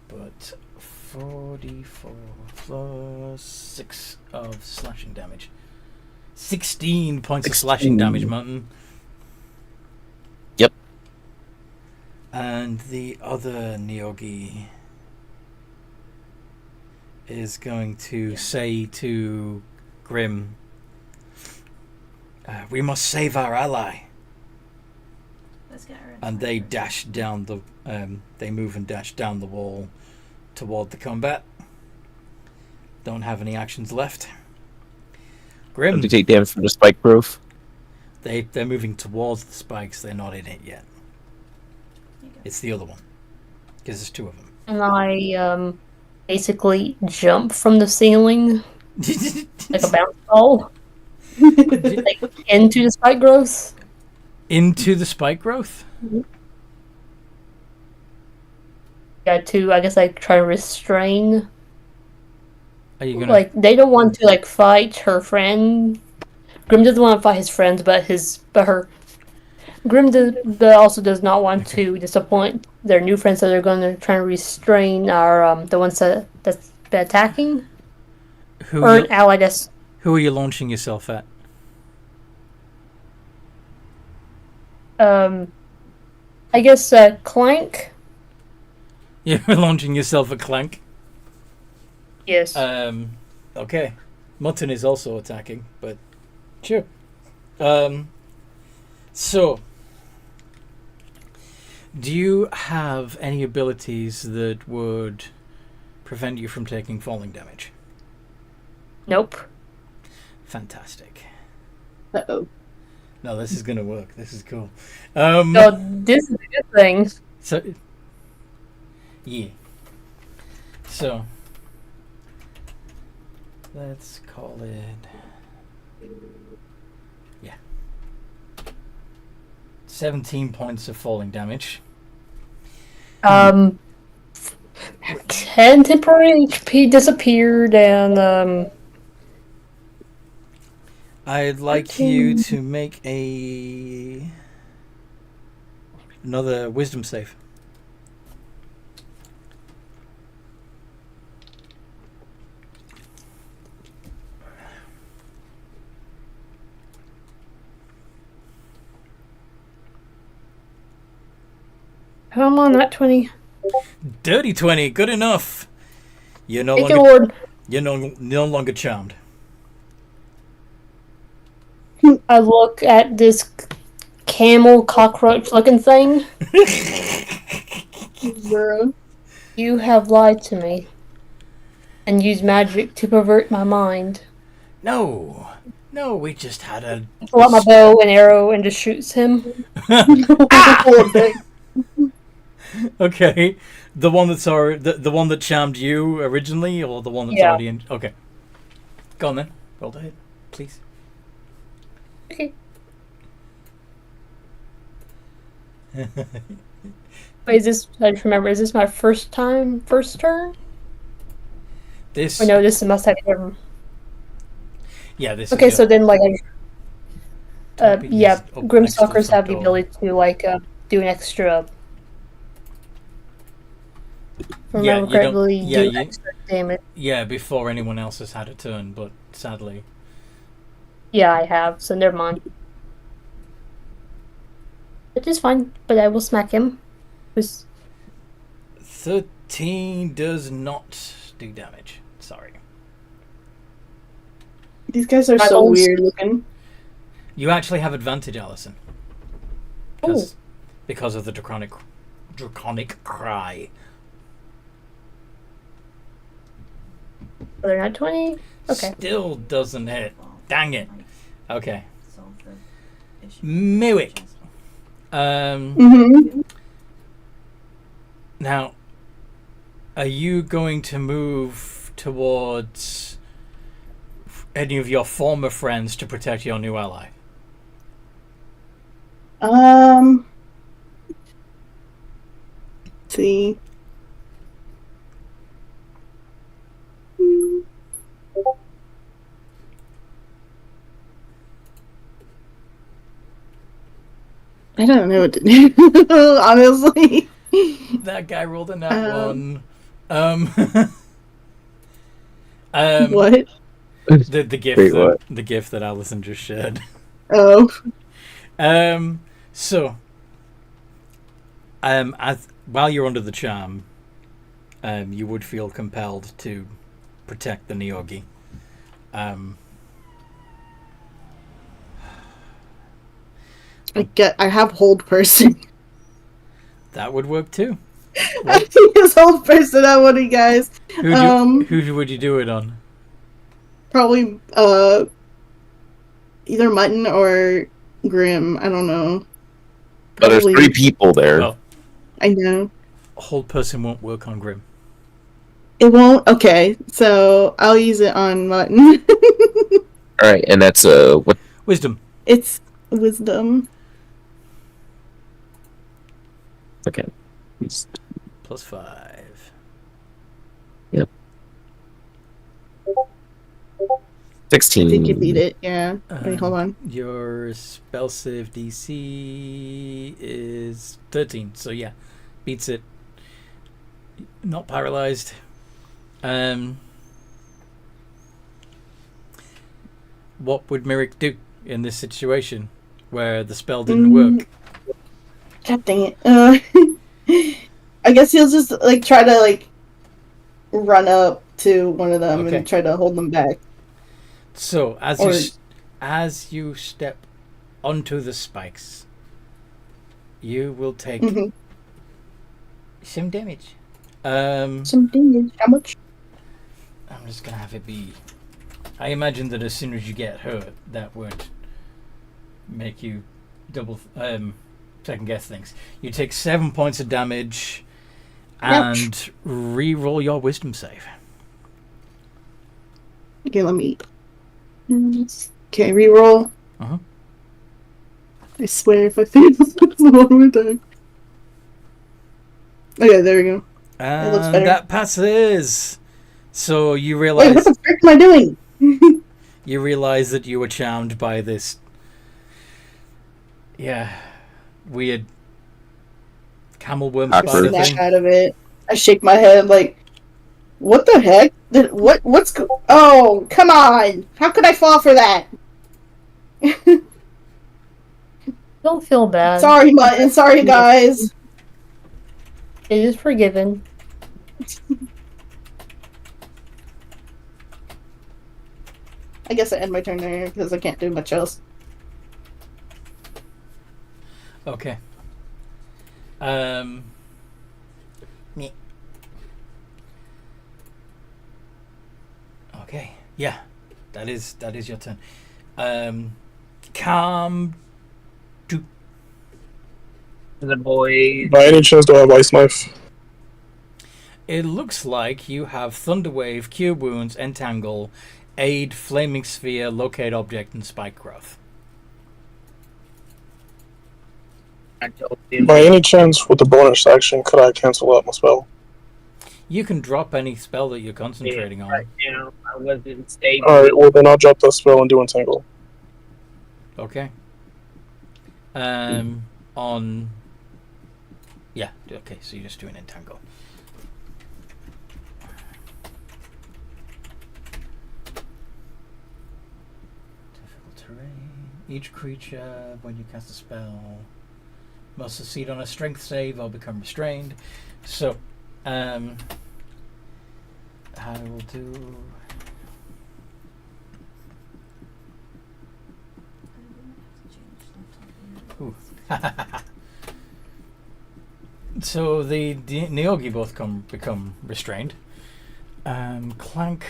But 44 plus 6 of slashing damage. 16 points of slashing damage, Martin. Yep. And the other Neogi is going to say to Grim, we must save our ally. Let's get her. And they dash down the they move and dash down the wall toward the combat. Don't have any actions left. Grim, Do you take damage from the spike growth? they're moving towards the spikes. They're not in it yet. You go. It's the other one because there's 2 of them. And I basically jump from the ceiling like a bounce ball, like into the spike growth. Into the spike growth. Got to, I guess, like try to restrain. Are you gonna? Like they don't want to like fight her friend. Grim doesn't want to fight his friends, but also does not want to disappoint their new friends, so they're going to try and restrain our the ones that's been attacking. Who Or an ally that's Who are you launching yourself at? I guess Clank. You're launching yourself at Clank. Yes. Okay. Mutton is also attacking, but sure. So, do you have any abilities that would prevent you from taking falling damage? Nope. Fantastic. Uh-oh. No, this is gonna work. This is cool. So this is a good thing. So, yeah. So, let's call it. Yeah. 17 points of falling damage. 10 temporary HP disappeared, and I'd like you to make another wisdom save. come on, not 20. Dirty 20, good enough. You're no Thank you, longer Lord. you're no longer charmed. I look at this camel cockroach looking thing. Bro. You have lied to me and used magic to pervert my mind. No, we just had a. Pull out my bow and arrow and just shoots him. Okay, the one that's the one that charmed you originally, or the one that's Yeah. already in. Okay, go on then. Roll the hit, please. Okay. Wait, is this? I just remember. Is this my first turn? This. Or no, this is my second. Yeah, this. Okay, is so then like, Topic yeah, is up Grim next to the Stalkers front have the door. ability to like do an extra. If I Yeah, remember you don't- correctly, yeah, do you- extra damage. Yeah, before anyone else has had a turn, but sadly. Yeah, I have. So never mind. It is fine, but I will smack him. 'Cause 13 does not do damage. Sorry. These guys are My so old- weird looking. You actually have advantage, Allison. Because of the draconic cry. they're not 20. Okay. Still doesn't hit. Dang it. Okay. Solve the issue. Mewick. Mm-hmm. Now, are you going to move towards any of your former friends to protect your new ally? Let's see. I don't know what to do, honestly. That guy rolled a nat one. What? The gift Wait, what? the gift that Alison just shared. Oh. So, as while you're under the charm, you would feel compelled to protect the Neogi. I have hold person. That would work too. I think this hold person on one of you guys. Who would you do it on? Probably either Mutton or Grim. I don't know. But there's Probably. 3 people there. Oh, I know. hold person won't work on Grim. It won't? Okay, so I'll use it on Mutton. All right, and that's what? Wisdom. It's wisdom. Okay. +5. Yep. I 16. think you beat it, yeah. Wait, hold on. Your spell save DC is 13, so yeah, beats it. Not paralyzed. What would Mirik do in this situation where the spell didn't work? God dang it. I guess he'll just try to run up to one of them Okay. and try to hold them back. So as you step onto the spikes, you will take Mhm. some damage. Some damage. How much? I'm just gonna have it be. I imagine that as soon as you get hurt, that would make you double second guess things. You take 7 points of damage and re-roll your wisdom save. Okay, let me. Okay, reroll. Uh-huh. I swear if I fail this one more time. Okay, there we go. And looks better. that passes. So you Wait, realize what the frick am I doing? you realize that you were charmed by this weird camel worm Awkward. spider Snap thing. out of it. I shake my head like, what the heck? Oh, come on! How could I fall for that? Don't feel bad. Sorry, Mutton. Sorry, guys. It is forgiven. I guess I end my turn there because I can't do much else. Okay. Meh. Okay. Yeah. That is your turn. Calm. The boy. By any chance, do I have ice knife? It looks like you have Thunderwave, Cure Wounds, Entangle, Aid, Flaming Sphere, Locate Object, and Spike Growth. I told him. By any chance, with the bonus action, could I cancel out my spell? You can drop any spell that you're concentrating on. Right now, I wasn't stable. Alright, well then I'll drop that spell and do entangle. Okay. Yeah, okay, so you're just doing Entangle. Difficult terrain. Each creature, when you cast a spell, must succeed on a strength save or become restrained. So, I will do. Ooh. So the Neogi both become restrained. Clank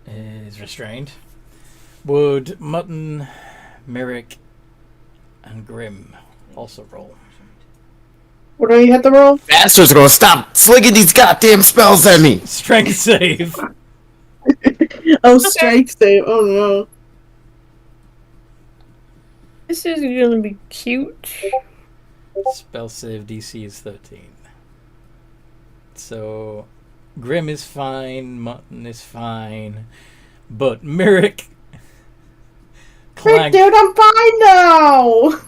is restrained. Would Mutton, Mirik, and Grim also roll? What do you have to roll? Bastards are gonna stop slinging these goddamn spells at me. Strength save. Oh, strength save. Oh no. This is gonna be cute. Spell save DC is 13. So Grim is fine, Mutton is fine, But Myrick, Frick, Clank, dude, I'm fine now!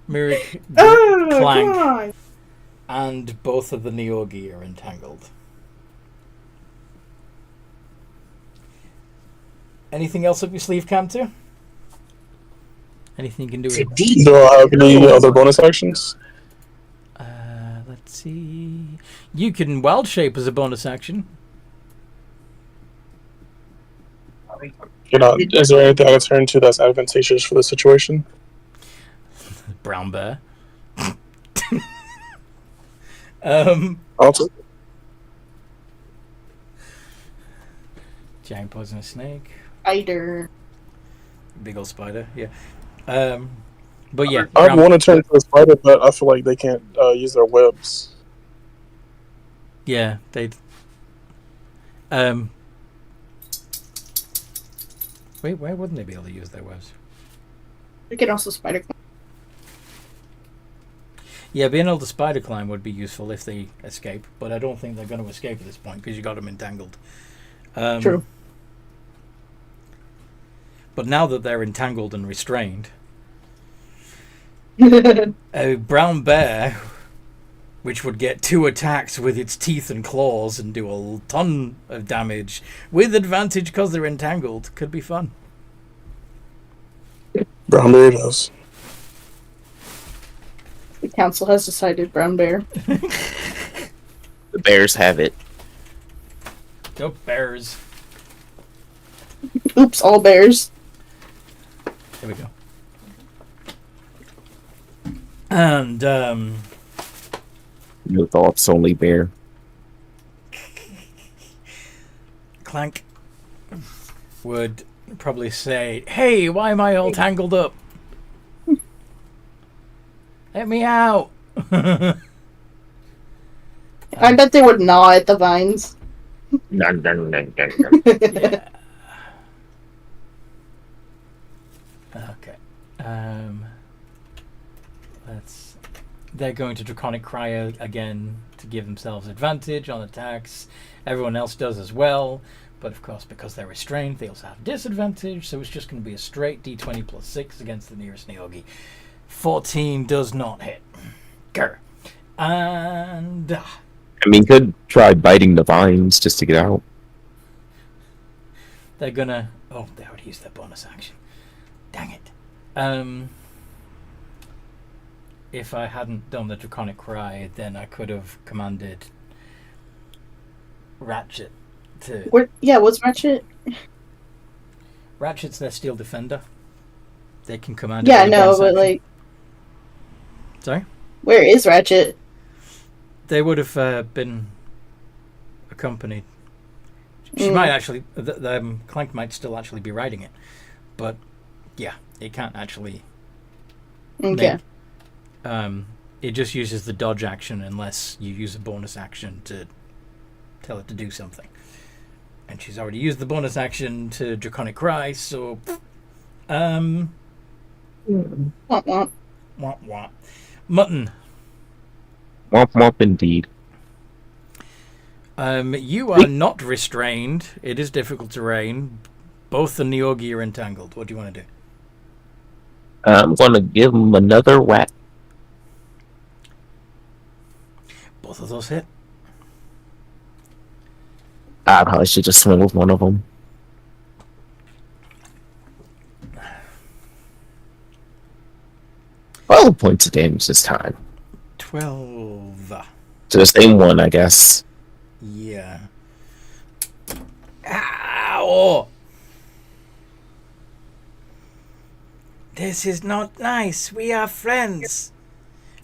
Myrick, Oh, Clank, come on. and both of the Neogi are entangled. Anything else up your sleeve, Cantu? Anything you can do with Do I have any other bonus actions? let's see. You can wild shape as a bonus action. Is there anything I can turn to that's advantageous for the situation? Brown bear. Also, Giant poisonous snake. Spider. Big old spider, yeah. But yeah. I want to turn to a spider, but I feel like they can't use their webs. Yeah, they'd. Wait, why wouldn't they be able to use their webs? We can also spider climb. Yeah, being able to spider climb would be useful if they escape, but I don't think they're going to escape at this point because you got them entangled. True. But now that they're entangled and restrained, a brown bear, which would get 2 attacks with its teeth and claws and do a ton of damage with advantage because they're entangled, could be fun. Brown bear does. The council has decided brown bear. The bears have it. Go bears. Oops, all bears. Here we go. And, No thoughts, only bear. Clank would probably say, "Hey, why am I all tangled up? Let me out!" I bet they would gnaw at the vines. Dun, dun, dun, dun, dun. Yeah. Okay. They're going to Draconic Cry again to give themselves advantage on attacks. Everyone else does as well. But of course, because they're restrained, they also have disadvantage. So it's just going to be a straight D20 plus 6 against the nearest Neogi. 14 does not hit. Grr. And... I mean, could try biting the vines just to get out. they're gonna... Oh, they already used their bonus action. Dang it. If I hadn't done the Draconic Cry, then I could have commanded Ratchet to... What's Ratchet? Ratchet's their Steel Defender. They can command... Yeah, it with a no, bonus but action. like... Sorry? Where is Ratchet? They would have been accompanied. She might actually... Clank might still actually be riding it. But, yeah, it can't actually... Okay. It just uses the dodge action unless you use a bonus action to tell it to do something. And she's already used the bonus action to Draconic Cry, so... Womp womp. Womp womp. Mutton. Womp womp indeed. You are not restrained. It is difficult terrain. Both the Neogi are entangled. What do you want to do? I'm gonna give him another whack. Both of those hit. I probably should just swing with one of them. Well, points of damage this time. 12. So the same one, I guess. Yeah. Ow! This is not nice. We are friends.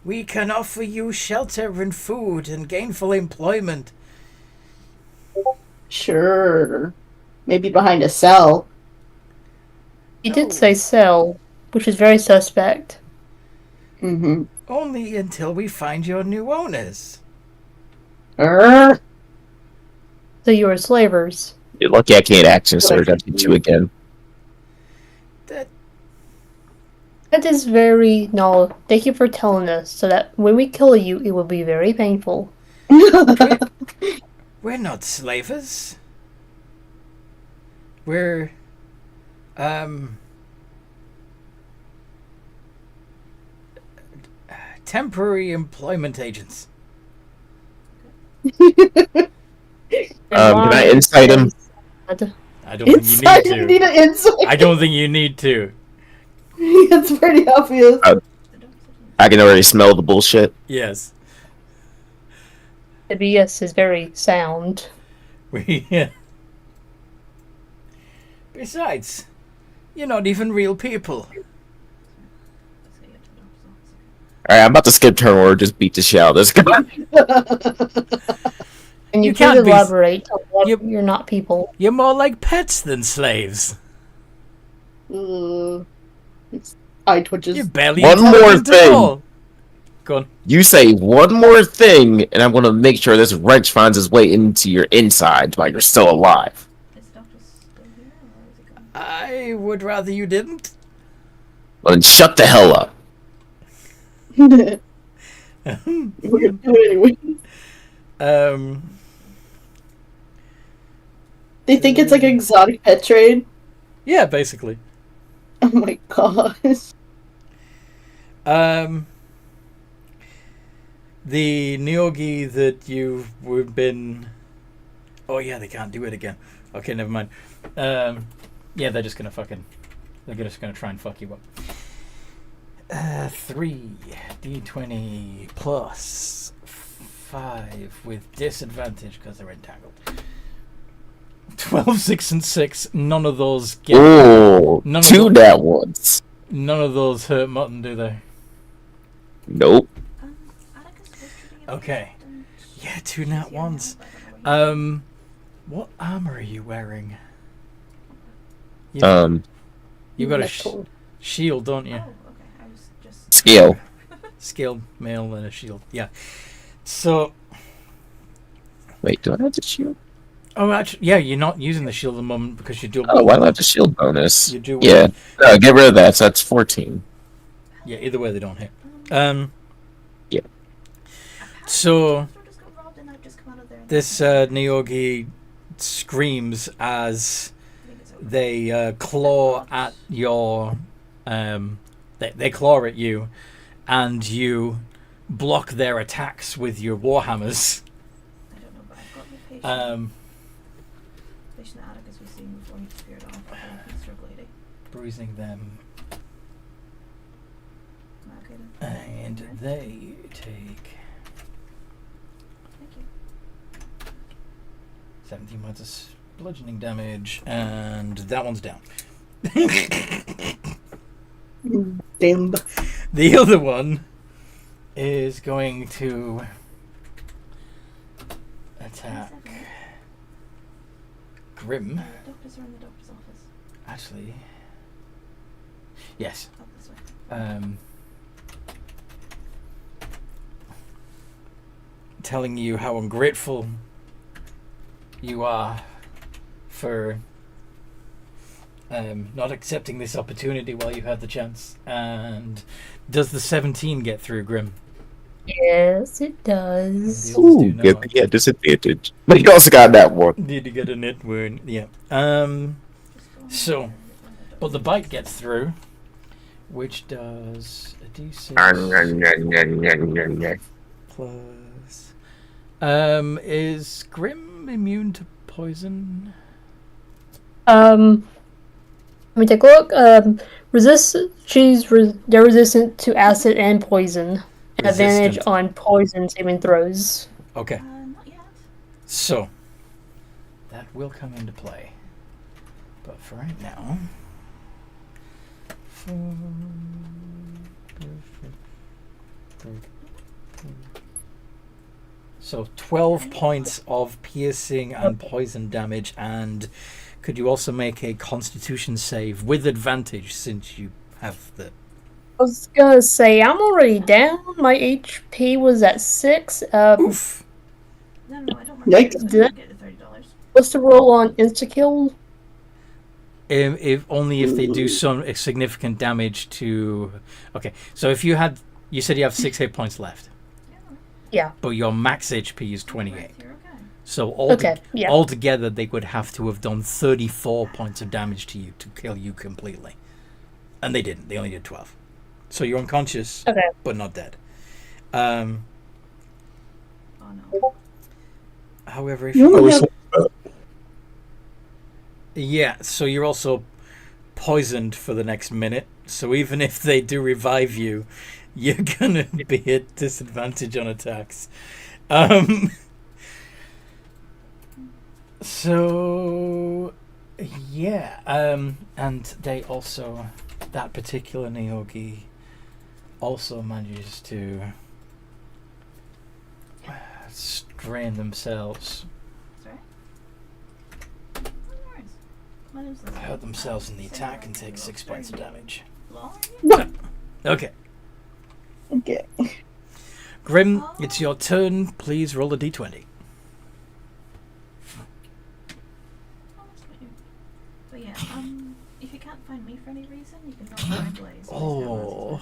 We can offer you shelter and food and gainful employment. Sure. Maybe behind a cell. He did say sell, which is very suspect. Mm-hmm. Only until we find your new owners. Err. So you are slavers. You're lucky I can't action surge at you again. That is very... No, thank you for telling us, so that when we kill you, it will be very painful. We're not slavers. We're temporary employment agents. Your Can I mind insight him? is sad. I don't think you Inside, need you to. need an insight. I don't think you need to. It's pretty obvious. I can already smell the bullshit. Yes. The BS is very sound. Besides, you're not even real people. Alright, I'm about to skip turn order, just beat the shit out of this guy. And You you can't could be- elaborate on what you- you're not people. You're more like pets than slaves. Eye twitches. You're barely One more intelligent at thing. all. Go on. You say one more thing, and I'm gonna make sure this wrench finds its way into your insides while you're still alive. Is Doctor still here, or is he gone? I would rather you didn't. Well, then shut the hell up. We're gonna do it anyway. They think it's like an exotic pet trade. Yeah, basically. Oh my gosh. The Neogi that you've been... Oh yeah, they can't do it again. Okay, never mind. Yeah, they're just gonna fucking... They're just gonna try and fuck you up. 3 D20 plus 5 with disadvantage because they're entangled. 12, 6, and 6. None of those get... Ooh, None of two them- that ones. None of those hurt mutton, do they? Nope. Atticus was treating Okay. and Yeah, 2 she's nat here now, ones. but I don't know what What armor are you wearing? You, you got a Metal. shield, don't you? Oh, okay. I was just. Scale. Scaled mail and a shield. Yeah. So, Wait, do I have the shield? oh, actually, yeah, you're not using the shield at the moment because you do. Oh, why do I have the shield bonus? You do. Yeah, get rid of that. So that's 14. Yeah. Either way, they don't hit. Yeah. So Store just got robbed and I've just come out of there. this Neogi screams as I think it's over. they claw at your. They claw at you, and you block their attacks with your warhammers. I don't know, but I've got the patient. Patient Atticus we've seen before he disappeared off. I think he's drug lady. Bruising them, Okay then. and they take Thank you. 17 points of bludgeoning damage, and that one's down. Damn. The other one is going to attack 27. Grim. Doctors are in the doctor's office. Actually, yes. Up this way. Telling you how ungrateful you are for not accepting this opportunity while you had the chance. And does the 17 get through, Grim? Yes, it does. The others do Ooh, not. yeah, disadvantage. But he also got that one. Need to get a nit wound. Yeah. Just go on So, there and but the doctor's bite gets through, which does a d6 plus. Is Grim immune to poison? Let me take a look. They're resistant to acid and poison. And advantage Resistant. on poison saving throws. Okay. not yet. So, that will come into play. But for right now... So, 12 points of piercing and poison damage, and could you also make a constitution save with advantage since you have the... I was gonna say, I'm already down. My HP was at 6. Oof! No, I don't Yikes. mind. Did I- Get the $30. What's the roll on insta-kill? If only if they do some significant damage to... Okay, so if you had... You said you have 6 hit points left. Yeah, Yeah. But your max HP is 28. right, you're okay. So yeah. altogether, they would have to have done 34 points of damage to you to kill you completely. And they didn't. They only did 12. So you're unconscious, Okay. but not dead. Oh no. However, if You you... only have Yeah, so you're also poisoned for the next minute. So even if they do revive you, you're going to be at disadvantage on attacks. So, yeah, and they also, that particular Neogi also manages to strain themselves, Sorry? Oh, nice. My name's Lizzie. hurt themselves in the attack and take 6 points of damage. Lol. Okay, okay. Grim, it's your turn. Please roll a d20. Oh, that's quite new. But yeah, if you can't find me for any reason, you can roll my blaze. Oh.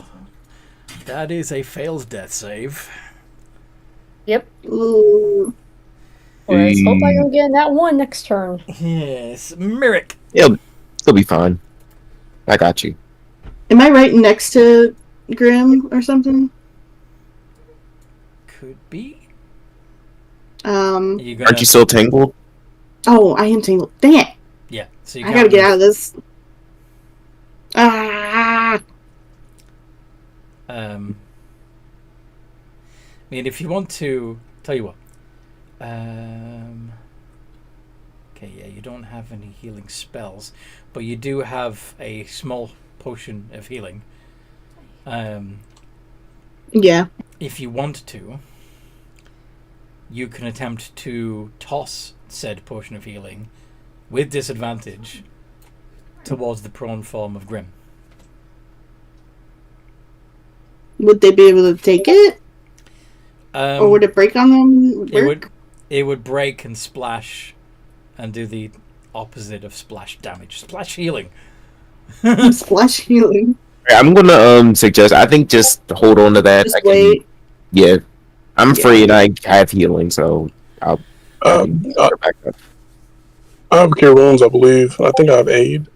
That is a fails death save. Yep. Ooh. Let's hope I don't get that one next turn. Yes, Merrick. It'll be fine. I got you. Am I right next to Grim or something? Could be. Um. You Aren't you still tangled? Oh, I am tangled. Dang it! Yeah. So you I gotta get out of this. Ah! I mean, if you want to, tell you what. Okay, yeah, you don't have any healing spells, but you do have a small potion of healing. Yeah. If you want to, you can attempt to toss said potion of healing with disadvantage towards the prone form of Grim. Would they be able to take it? Or would it break on them? It would break and splash and do the opposite of splash damage. Splash healing. Splash healing. I'm gonna suggest. I think just hold on to that. Just wait. Yeah, I'm free and I have healing, so I'll back up. I have cure wounds, I believe. I think I have aid.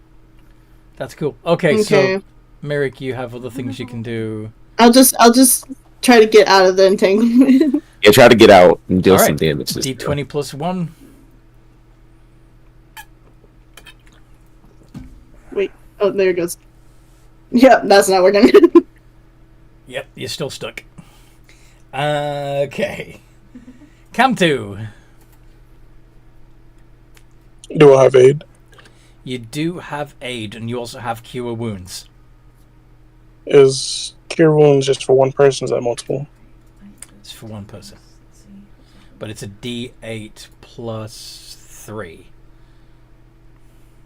That's cool. Okay, so Merrick, you have other things you can do. I'll just try to get out of the entanglement. Yeah, try to get out and deal Alright. some damage. D20 plus 1. Wait. Oh, there it goes. Yep, that's not working. Yep, you're still stuck. Okay. Cam 2. Do I have aid? You do have aid, and you also have cure wounds. Is cure wounds just for one person? Is that multiple? It's for one person. But it's a D8 plus 3.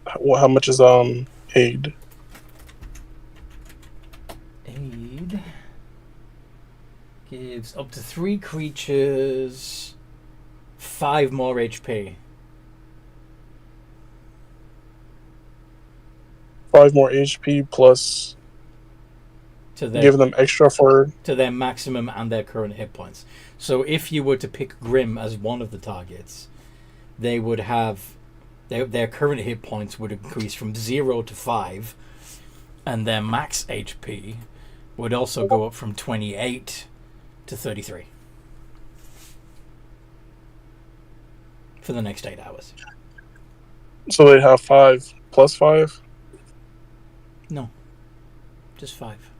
How much is aid? Aid gives up to 3 creatures 5 more HP. 5 more HP plus give them extra for to their maximum and their current hit points. So if you were to pick Grim as one of the targets, they would have their current hit points would increase from 0 to 5, and their max HP would also go up from 28 to 33 for the next 8 hours. So they have 5 plus 5? No, just 5.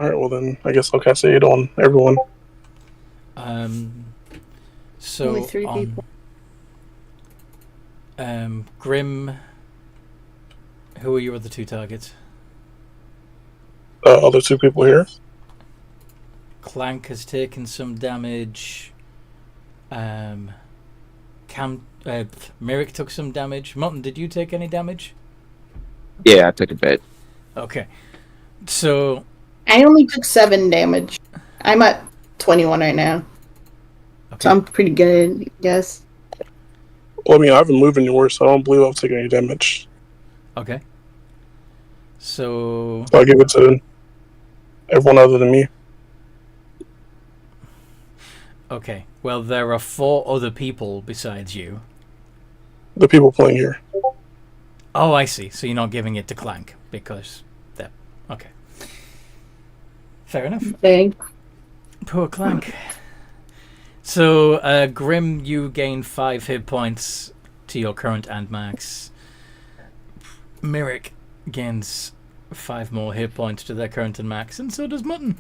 Alright, well then, I guess I'll cast aid on everyone. So Only 3 people. Grim, who are your other 2 targets? Other 2 people here. Clank has taken some damage. Merrick took some damage. Mutton, did you take any damage? Yeah, I took a bit. Okay. So I only took 7 damage. I'm at 21 right now. okay. So I'm pretty good, I guess. Well, I mean, I haven't moved anywhere, so I don't believe I've taken any damage. Okay. So I'll give it to everyone other than me. Okay. Well, there are 4 other people besides you. The people playing here. Oh, I see. So you're not giving it to Clank because that. Okay. Fair enough. Dang. Poor Clank. So, Grim, you gain 5 hit points to your current and max. Myrick gains 5 more hit points to their current and max, and so does Mutton.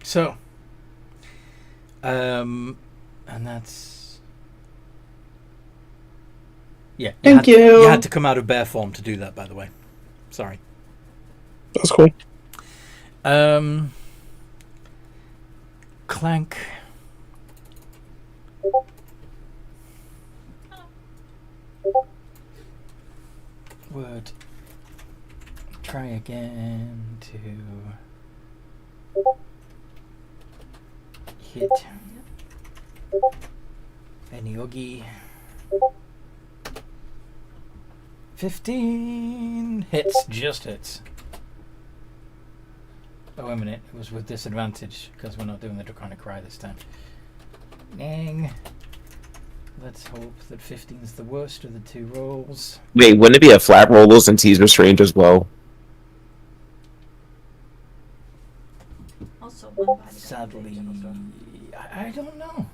So, and that's yeah. Thank you. You had to come out of bear form to do that, by the way. Sorry. That's cool. Clank. Would try again to hit any Oogie. 15 hits, just hits. Oh, wait a minute, it was with disadvantage because we're not doing the Draconic Cry this time. Dang. Let's hope that 15 is the worst of the 2 rolls. Wait, wouldn't it be a flat roll since he's restrained as well? Also, one by the Sadly, I don't know.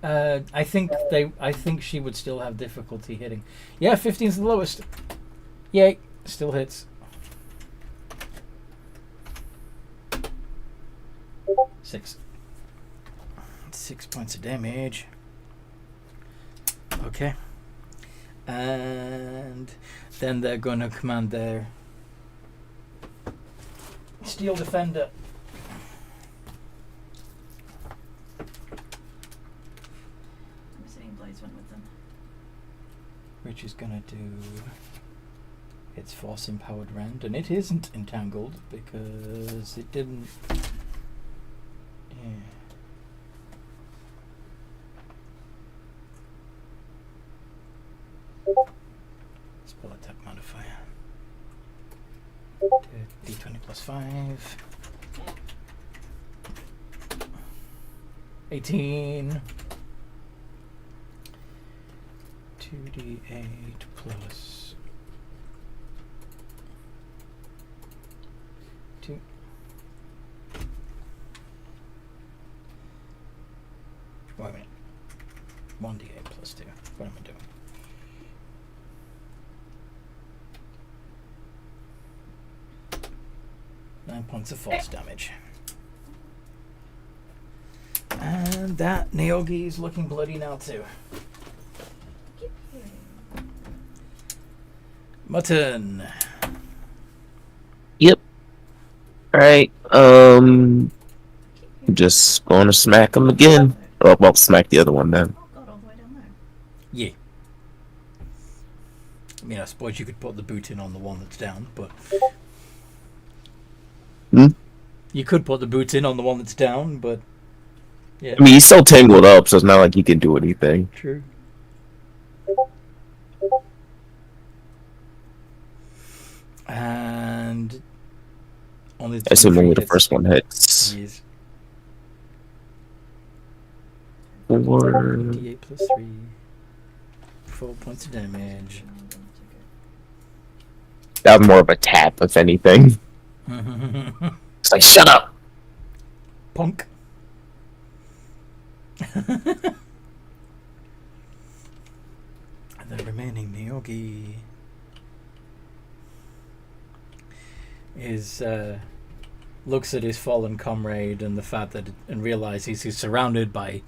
I think she would still have difficulty hitting. Yeah, 15 is the lowest. Yay, still hits. 6 points of damage. Okay. And then they're gonna command their Steel Defender. I'm assuming Blaze went with them. Which is gonna do its Force Empowered Rend, and it isn't entangled because it didn't. Yeah. Spell attack modifier. D20 plus 5. 18. 2d8 plus 2. Wait a minute. 1d8 plus 2. What am I doing? Nine points of force damage. And that Naogi is looking bloody now too. Keep hearing. Mutton. Yep. Alright, Keep hearing. just gonna smack him again. Or, well, smack the other one then. Oh god, all the way down there. Yeah. I mean, I suppose you could put the boot in on the one that's down, but... Hmm? You could put the boot in on the one that's down, but... Yeah. I mean, he's still tangled up, so it's not like he can do anything. True. And... only the Assuming 23 the hits. first one hits. Yes. 4. D8 plus 3. 4 points of damage. No, I'm gonna take it. That was more of a tap, if anything. It's like, shut up! Punk. The remaining Naogi is looks at his fallen comrade and the fact that and realizes he's surrounded by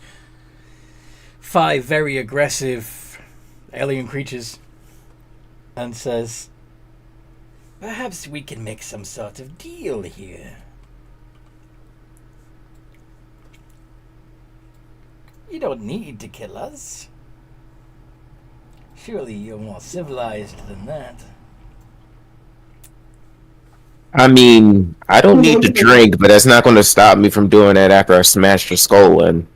5 very aggressive alien creatures and says, "Perhaps we can make some sort of deal here. You don't need to kill us. Surely you're more civilized than that." I mean, I don't need to drink, but that's not going to stop me from doing that after I smashed your skull in.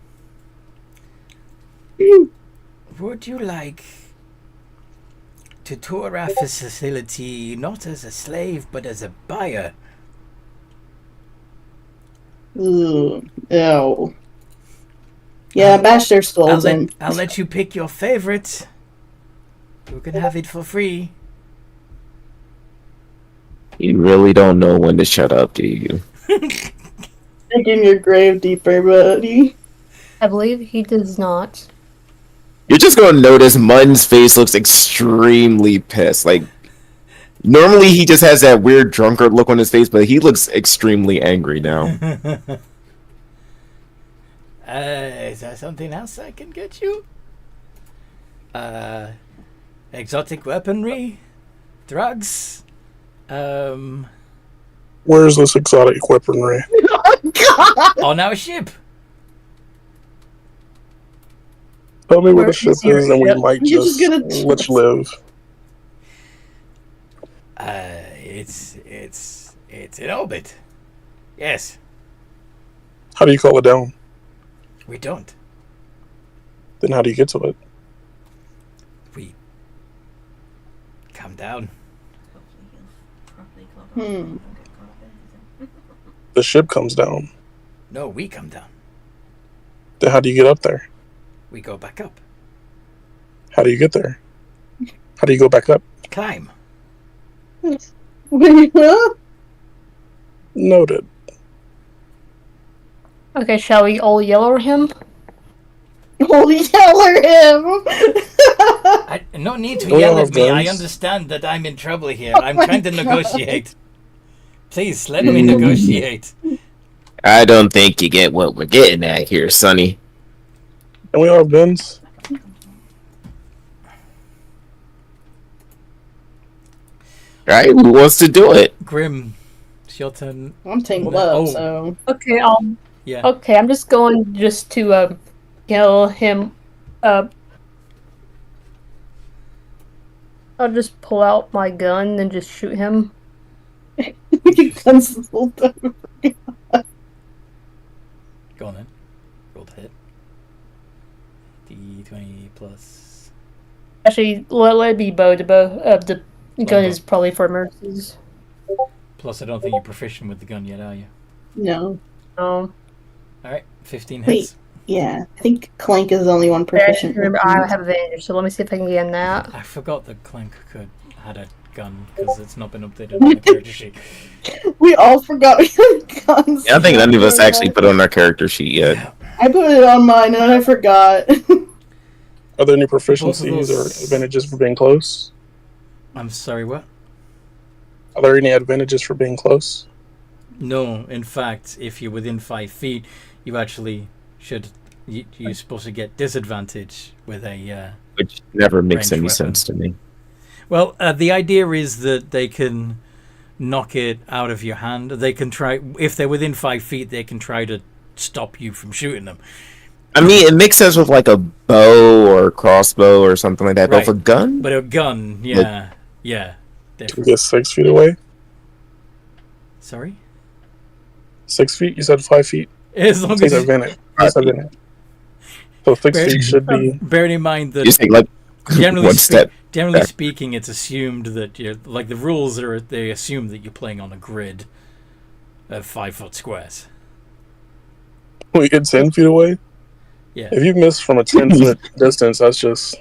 Would you like to tour our facility not as a slave but as a buyer? Ooh, ew. Yeah, bash their skulls in. I'll let you pick your favorite. You can have it for free. You really don't know when to shut up, do you? Dig in your grave deeper, buddy. I believe he does not. You're just gonna notice Mun's face looks extremely pissed. Like, normally he just has that weird drunkard look on his face, but he looks extremely angry now. Is there something else I can get you? Exotic weaponry? Drugs? Where's this exotic weaponry? On our ship. Tell me where Where the ship is your is, and we ship? might You're just just gonna let you live. It's in orbit. Yes, How do you call it down? we don't. Then how do you get to it? We come down. Hopefully he'll properly clog up Hmm. and get caught up in anything. The ship comes down. No, we come down. Then how do you get up there? We go back up. How do you get there? How do you go back up? Climb. Wait, huh? Noted. Okay, shall we all yell at him? Holy yeller him! No need to Oh, yell at me. I guns. understand that I'm in trouble here. Oh I'm my trying to God. negotiate. Please, let me negotiate. I don't think you get what we're getting at here, Sonny. And we all have guns? Right? Who wants to do it? Grim, it's your turn. I'm tangled No. up, Oh. so. Okay, Yeah. okay, I'm just going to kill him. I'll just pull out my gun and just shoot him. Guns pulled up. Go on then. Roll to hit. D20 plus. Actually, let it be bow. The gun bow. is probably for emergencies. Plus, I don't think you're proficient with the gun yet, are you? No. Alright, 15 Wait. hits. Yeah, I think Clank is the only one I proficient. remember I have advantage, so let me see if I can get that. I forgot that Clank had a gun because it's not been updated on the character sheet. We all forgot we had guns. Yeah, I don't think none of us actually put it on our character sheet yet. I put it on mine and I forgot. Are there any Both of proficiencies or those- advantages for being close? I'm sorry, what? Are there any advantages for being close? No, in fact, if you're within 5 feet, you actually should. You're supposed to get disadvantage with a. Which never makes Ranged any weapon. sense to me. Well, the idea is that they can knock it out of your hand. They can try, if they're within 5 feet, they can try to stop you from shooting them. I mean, it makes sense with like a bow or crossbow or something like that. But Right. with a gun? But a gun, yeah. Can we Different. get 6 feet away? Sorry? 6 feet? You said 5 feet? As long It's as. advantage. It's advantage. So 6 Bear- feet should be. Bearing in mind that You just take like generally, one step. generally back. speaking, it's assumed that you're. Like, the rules are, they assume that you're playing on a grid of 5 foot squares. We get 10 feet away? Yeah. If you miss from a 10-foot distance, that's just.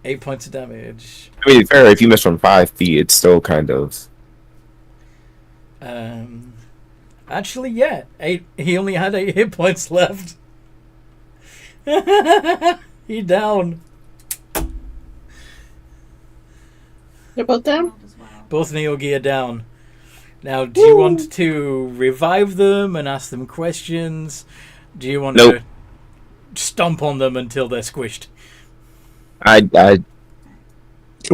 8 points of damage. I mean, fair, if you miss from 5 feet, it's still kind of. Actually, yeah. 8. He only had 8 hit points left. He down. What about them? Rolled as well. Both Neo Gear down. Now, do you want to revive them and ask them questions? Do you want Nope. to stomp on them until they're squished? I Can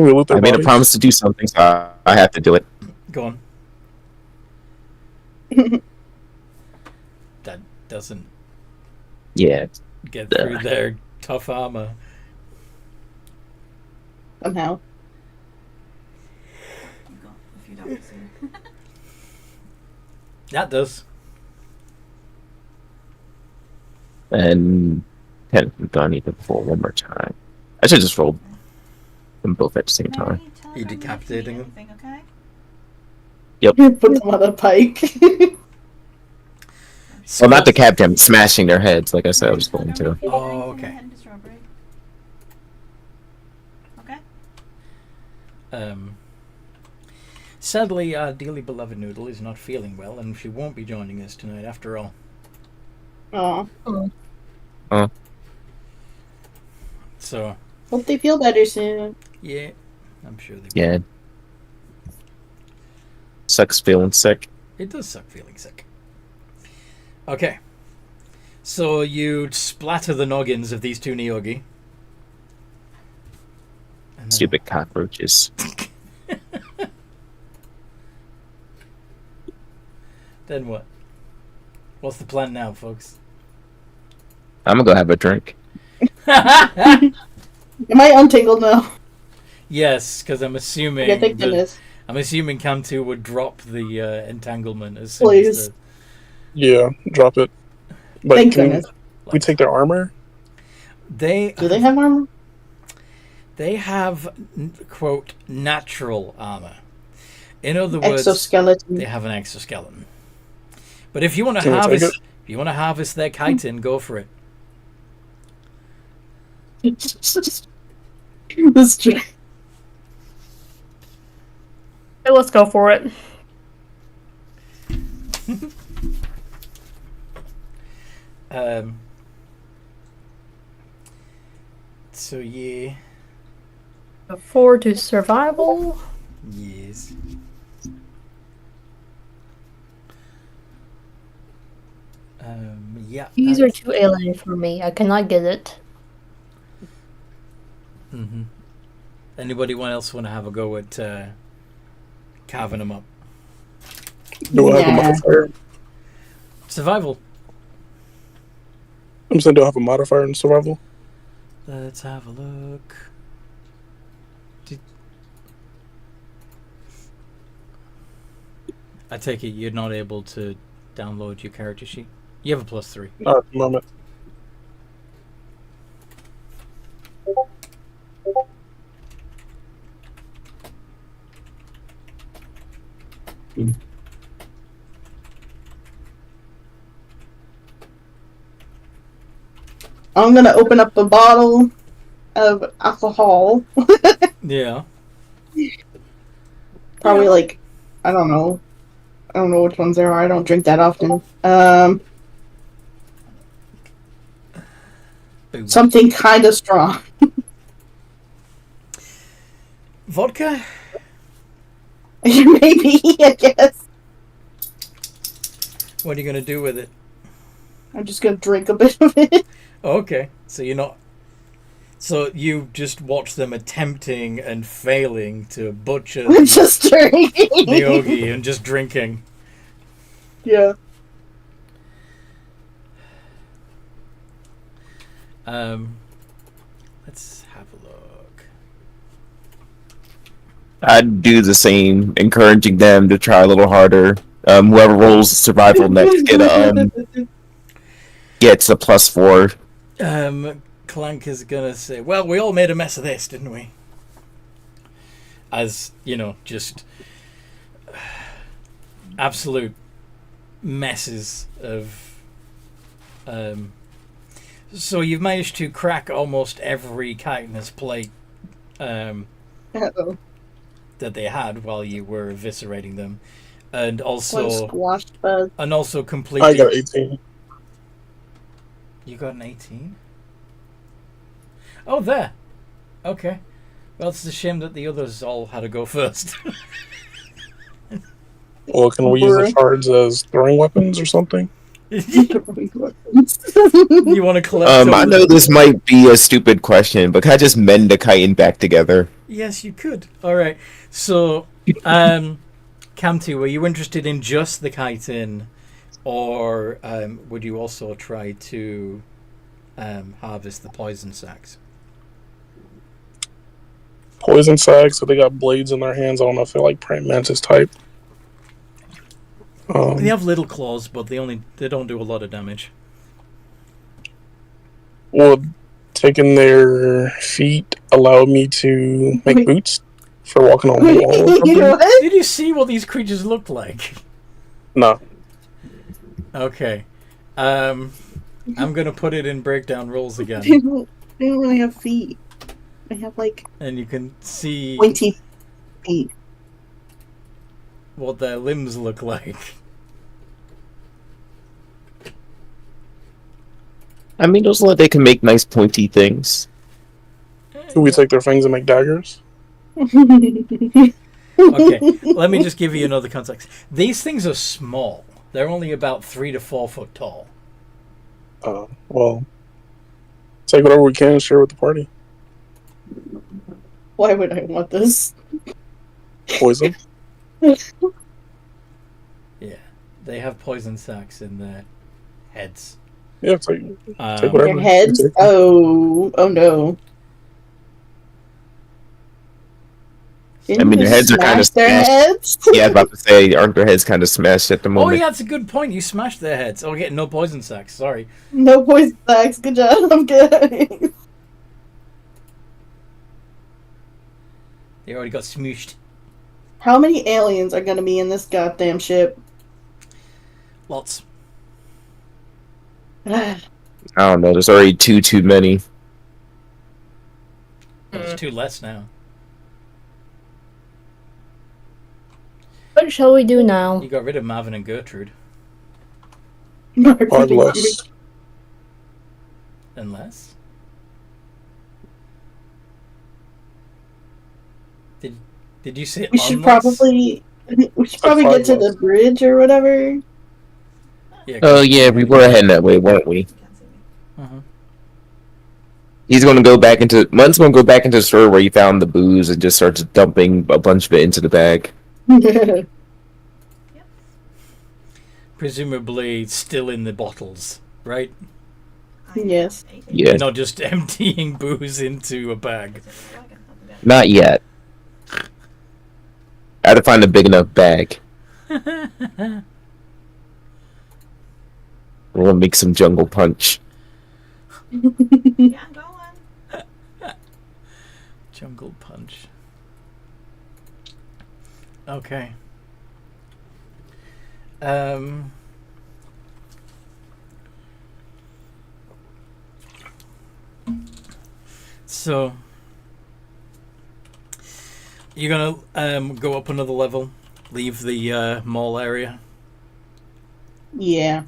we loot their made a bodies? promise to do something, so I have to do it. Go on. That doesn't Yeah. get through their tough armor. Somehow. You've got a few dollars here. That does. And 10. Do I need to roll one more time? I should just roll them both at the same time. Mary, tell You them if decapitating need them? anything, okay? Put them on a pike. Well, not the Captain, smashing their heads, like I said I was going to. Oh, okay. Head into strawberry. Okay. Sadly, our dearly beloved Noodle is not feeling well, and she won't be joining us tonight after all. Oh, So, hope they feel better soon. yeah, I'm sure they will. Yeah. Sucks feeling sick. It does suck feeling sick. Okay. So you splatter the noggins of these two Neogi. And then- Stupid cockroaches. Then what? What's the plan now, folks? I'm gonna go have a drink. Am I untangled now? Yes, because I'm assuming Okay, thank goodness. I'm assuming Cam 2 would drop the entanglement as soon Please. as the... Yeah, drop it. But Thank can goodness. we take their armor? They Do they have armor? They have, quote, natural armor. In other words, Exoskeleton. they have an exoskeleton. But if you want to Can we take harvest, it? if you want to harvest their chitin, go for it. This true. Okay, let's go for it. So yeah, 4 to survival. yes. Yeah. These are too alien for me. I cannot get it. Mm-hmm. Anybody else want to have a go at carving them up? Do I have a Yeah. modifier? Survival. I'm saying, do I have a modifier in survival? Let's have a look. I take it you're not able to download your character sheet. You have a +3. Not at the moment. I'm gonna open up a bottle of alcohol. Yeah. Probably like, I don't know which ones there are. I don't drink that often. Boom. Something kind of strong. Vodka? Maybe, I guess. What are you going to do with it? I'm just gonna drink a bit of it. Okay. So you're not... So you just watch them attempting and failing to butcher I'm just drinking. Neogi and just drinking. Yeah. Let's have a look. I'd do the same, encouraging them to try a little harder. Whoever rolls survival next gets a +4. Clank is gonna say, well, we all made a mess of this, didn't we? As, you know, just absolute messes of... So you've managed to crack almost every chitinous plate Uh-oh. that they had while you were eviscerating them. And One also... squashed bug. And also completely... I got 18. You got an 18? Oh, there. Okay. Well, it's a shame that the others all had to go first. Well, can we use the shards as throwing weapons or something? You want to collect I know this might be a stupid question, but can I just mend the chitin back together? Yes, you could. All right. So, Camty, were you interested in just the chitin, or would you also try to harvest the poison sacs? Poison sacs, so they got blades in their hands. I don't know if they're like praying mantis type. They have little claws, but they don't do a lot of damage. Well, taking their feet allow me to make boots for walking on the wall or something? What? Did you see what these creatures look like? No. Okay. I'm gonna put it in breakdown rules again, They don't really have feet. They have like and you can see pointy feet. what their limbs look like. I mean, those like they can make nice pointy things. Can we take their fangs and make daggers? Okay, let me just give you another context. These things are small. They're only about 3 to 4 foot tall. Well, take whatever we can and share with the party. Why would I want this? Poison. Yeah, they have poison sacs in their heads. Yeah, take Um, whatever. Their heads? Take- Oh no. I mean, their heads are kind of their smashed. heads. Yeah, I was about to say, aren't their heads kind of smashed at the Oh, moment? yeah, that's a good point. You smashed their heads. Oh, yeah, no poison sacs. Sorry. No poison sacs. Good job. I'm good. They already got smooshed. How many aliens are gonna be in this goddamn ship? Lots. I don't know. There's already too many. There's 2 less now. What shall we do now? You got rid of Marvin and Gertrude. Five less. Unless? Did you say We should unless? probably get to the bridge or whatever. Yeah, Oh yeah, we were heading that way, weren't we? You can't see me. Uh-huh. He's gonna go back into. Mun's gonna go back into the store where he found the booze and just starts dumping a bunch of it into the bag. Presumably still in the bottles, right? Yes. Yeah. Not just emptying booze into a bag. Not yet. I had to find a big enough bag. We're gonna make some jungle punch. Yeah, I'm going. Jungle punch. Okay. So you're gonna go up another level, leave the mall area. Yeah.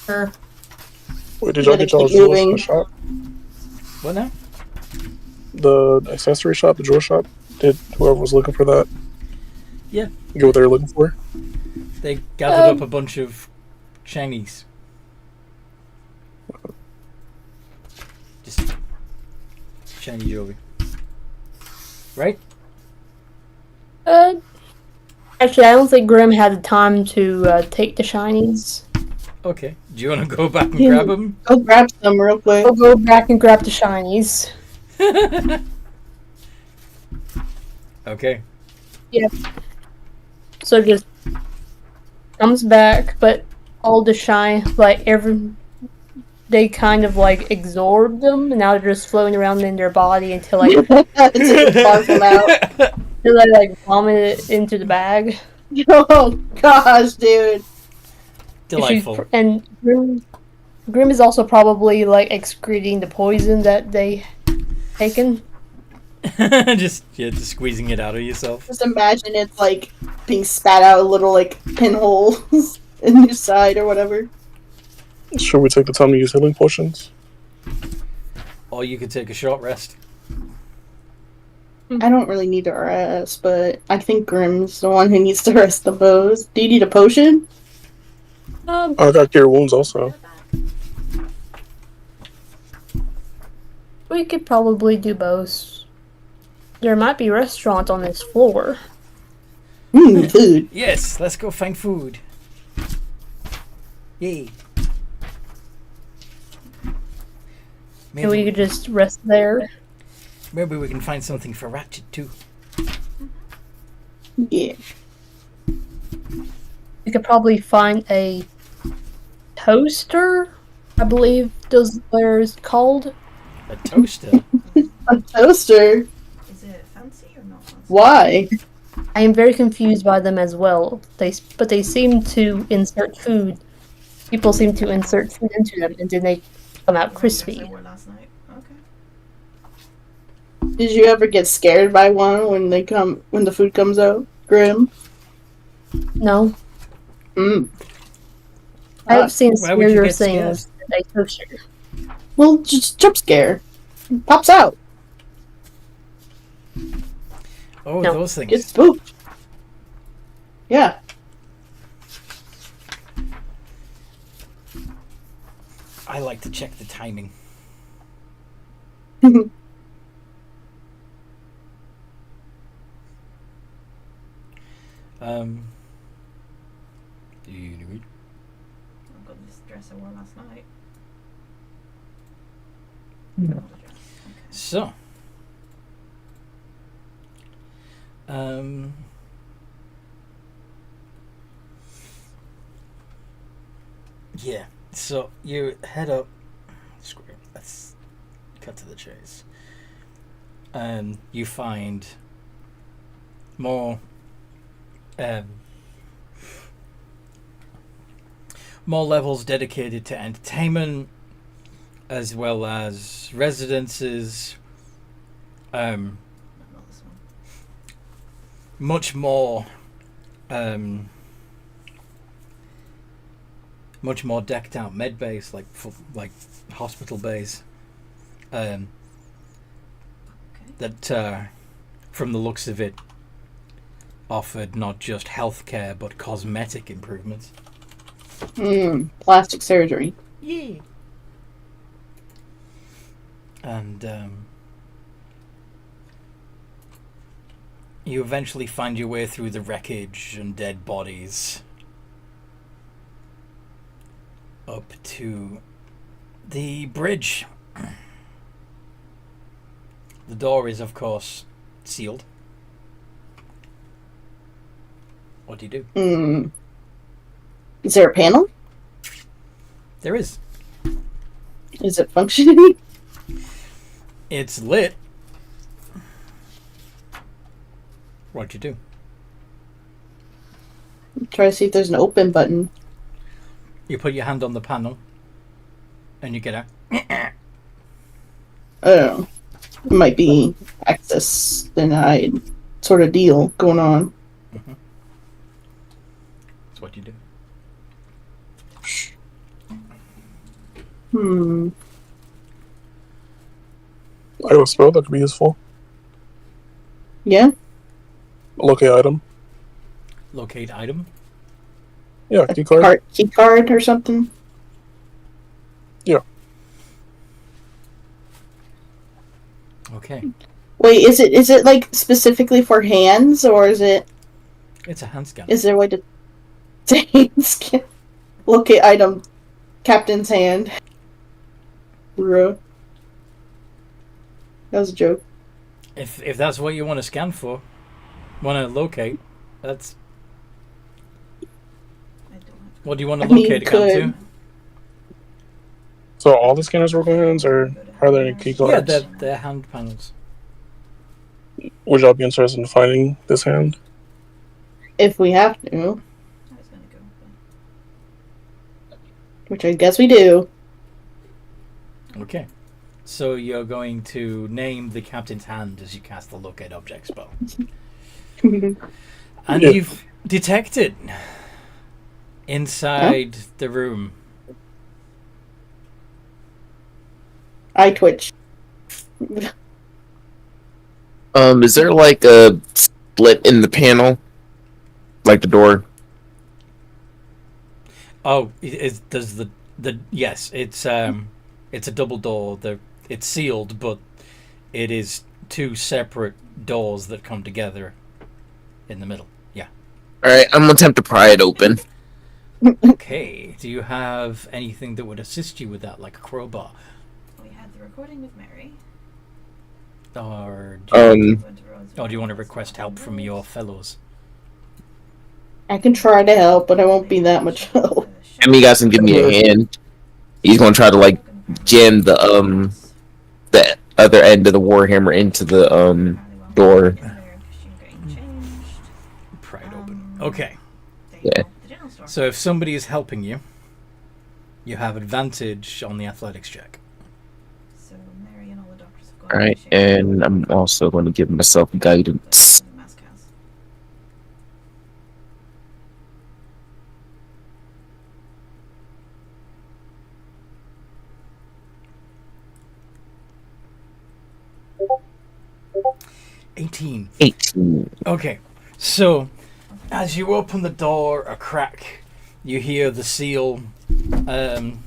Sure. Wait, did y'all Gotta get y'all's keep jewels from moving. the shop? What now? The accessory shop, the jewel shop? Did whoever was looking for that Yeah. get what they were looking for? They gathered up a bunch of Chinese. Just Chinese jewelry. Right? Actually, I don't think Grim had the time to take the shinies. Okay. Do you want to go back and Yeah. grab them? Go grab some real quick. I'll go back and grab the shinies. Okay. So just comes back, but all the shine, they kind of like absorbed them, and now they're just floating around in their body until like It's barf them out. until they like vomit it into the bag. Oh gosh, dude. Delightful. And Grim is also probably like excreting the poison that they taken. just squeezing it out of yourself. Just imagine it's like being spat out little like pinholes in your side or whatever. Should we take the time to use healing potions? Or you could take a short rest. I don't really need to rest, but I think Grim's the one who needs to rest the most. Do you need a potion? I got cure wounds also. We could probably do both. There might be restaurants on this floor. Food. Yes, let's go find food. Yay. And we could just rest there. Maybe we can find something for Ratchet too. Yeah. We could probably find a toaster, I believe those are called. A toaster? A toaster? Is it fancy or not fancy? Why? I am very confused by them as well. But they seem to insert food people seem to insert food into them and then they come out As crispy. I wore last night. Okay. Did you ever get scared by one when the food comes out? Grim. No, Mm. I've seen Why would you scarier get scared? things that I toasted. Well, just jump scare. Pops out. Oh, No. those things. Get spooked. Yeah. I like to check the timing. Um. I've got this dress I wore last night. No. Not a dress. Okay. So. Um. Yeah. So you head up. Screw it. Let's cut to the chase. You find more more levels dedicated to entertainment, as well as residences. Not this one. Much more. Much more decked out med bays, like hospital bays. Okay. That, from the looks of it, offered not just healthcare but cosmetic improvements. Plastic surgery. Yeah. And you eventually find your way through the wreckage and dead bodies up to the bridge. The door is, of course, sealed. What do you do? Is there a panel? There is. Is it functioning? It's lit. What'd you do? Try to see if there's an open button. You put your hand on the panel, and you get out. I don't know. It might be access denied sort of deal going on. That's what you do. I have a spell that could be useful. Yeah? Locate item. Locate item. Yeah, key card. Key card or something? Yeah. Okay. Wait, is it like specifically for hands, or is it? It's a hand scan. Is there a way to scan? Locate item, captain's hand. Bruh. That was a joke. If that's what you want to scan for, want to locate, that's. I don't have What do you want to I mean, locate it down to? So all the scanners work on hands, or are there any key Yeah, cards? they're hand panels. Would y'all be interested in finding this hand? If we have to, I was gonna go. which I guess we do. Okay. So you're going to name the captain's hand as you cast the locate object spell. And Yeah. you've detected inside the room. I twitch. Is there like a split in the panel? Like the door? Oh, does the yes, it's a double door. It's sealed, but it is two separate doors that come together in the middle. Yeah. Alright, I'm gonna attempt to pry it open. Okay. Do you have anything that would assist you with that, like a crowbar? We had the recording with Mary. Or Um, do you want to request help from your fellows? I can try to help, but I won't be that much help. I mean, you guys can give me a hand. He's gonna try to like jam the other end of the warhammer into the door. Pry it open. Okay. Yeah. So if somebody is helping you, You have advantage on the athletics check. So Mary and all the doctors have got All right, and I'm also going to give myself guidance. Mask has. $18. 18. Okay, so as you open the door a crack, you hear the seal. You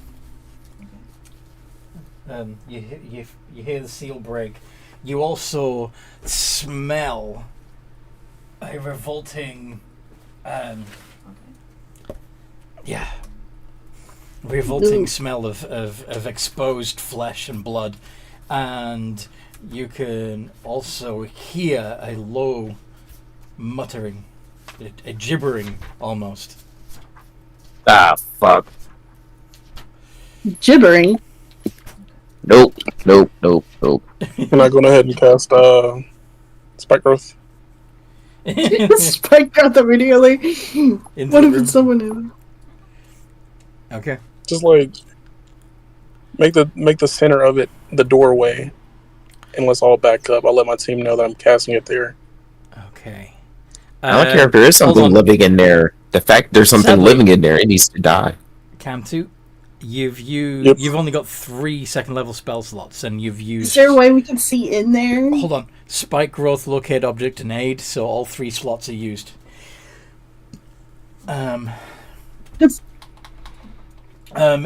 hear the seal break. You also smell a revolting, revolting smell of exposed flesh and blood, and you can also hear a low muttering, a gibbering almost. Ah, fuck. Gibbering. Nope. Can I go ahead and cast Spike Growth? Spike out immediately. Into What the if room. it's someone else? Okay. Just like make the center of it the doorway, and let's all back up. I'll let my team know that I'm casting it there. Okay. I don't care if there is Hold something on. living in there. The fact there's something Sadly- living in there, it needs to die. Cam2, Yep. you've only got 3 second level spell slots, and you've used. Is there a way we can see in there? Hold on. Spike growth, locate object, and aid. So all 3 slots are used.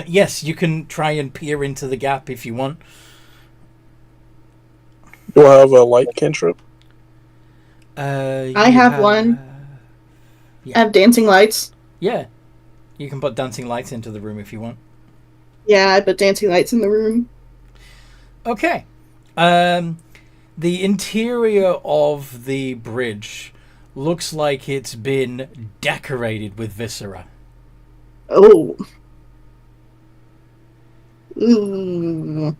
Yes, you can try and peer into the gap if you want. Do I have a light cantrip? I have one. Yeah. I have dancing lights. Yeah. You can put dancing lights into the room if you want. Yeah, I put dancing lights in the room. Okay. The interior of the bridge looks like it's been decorated with viscera. Oh. Ooh.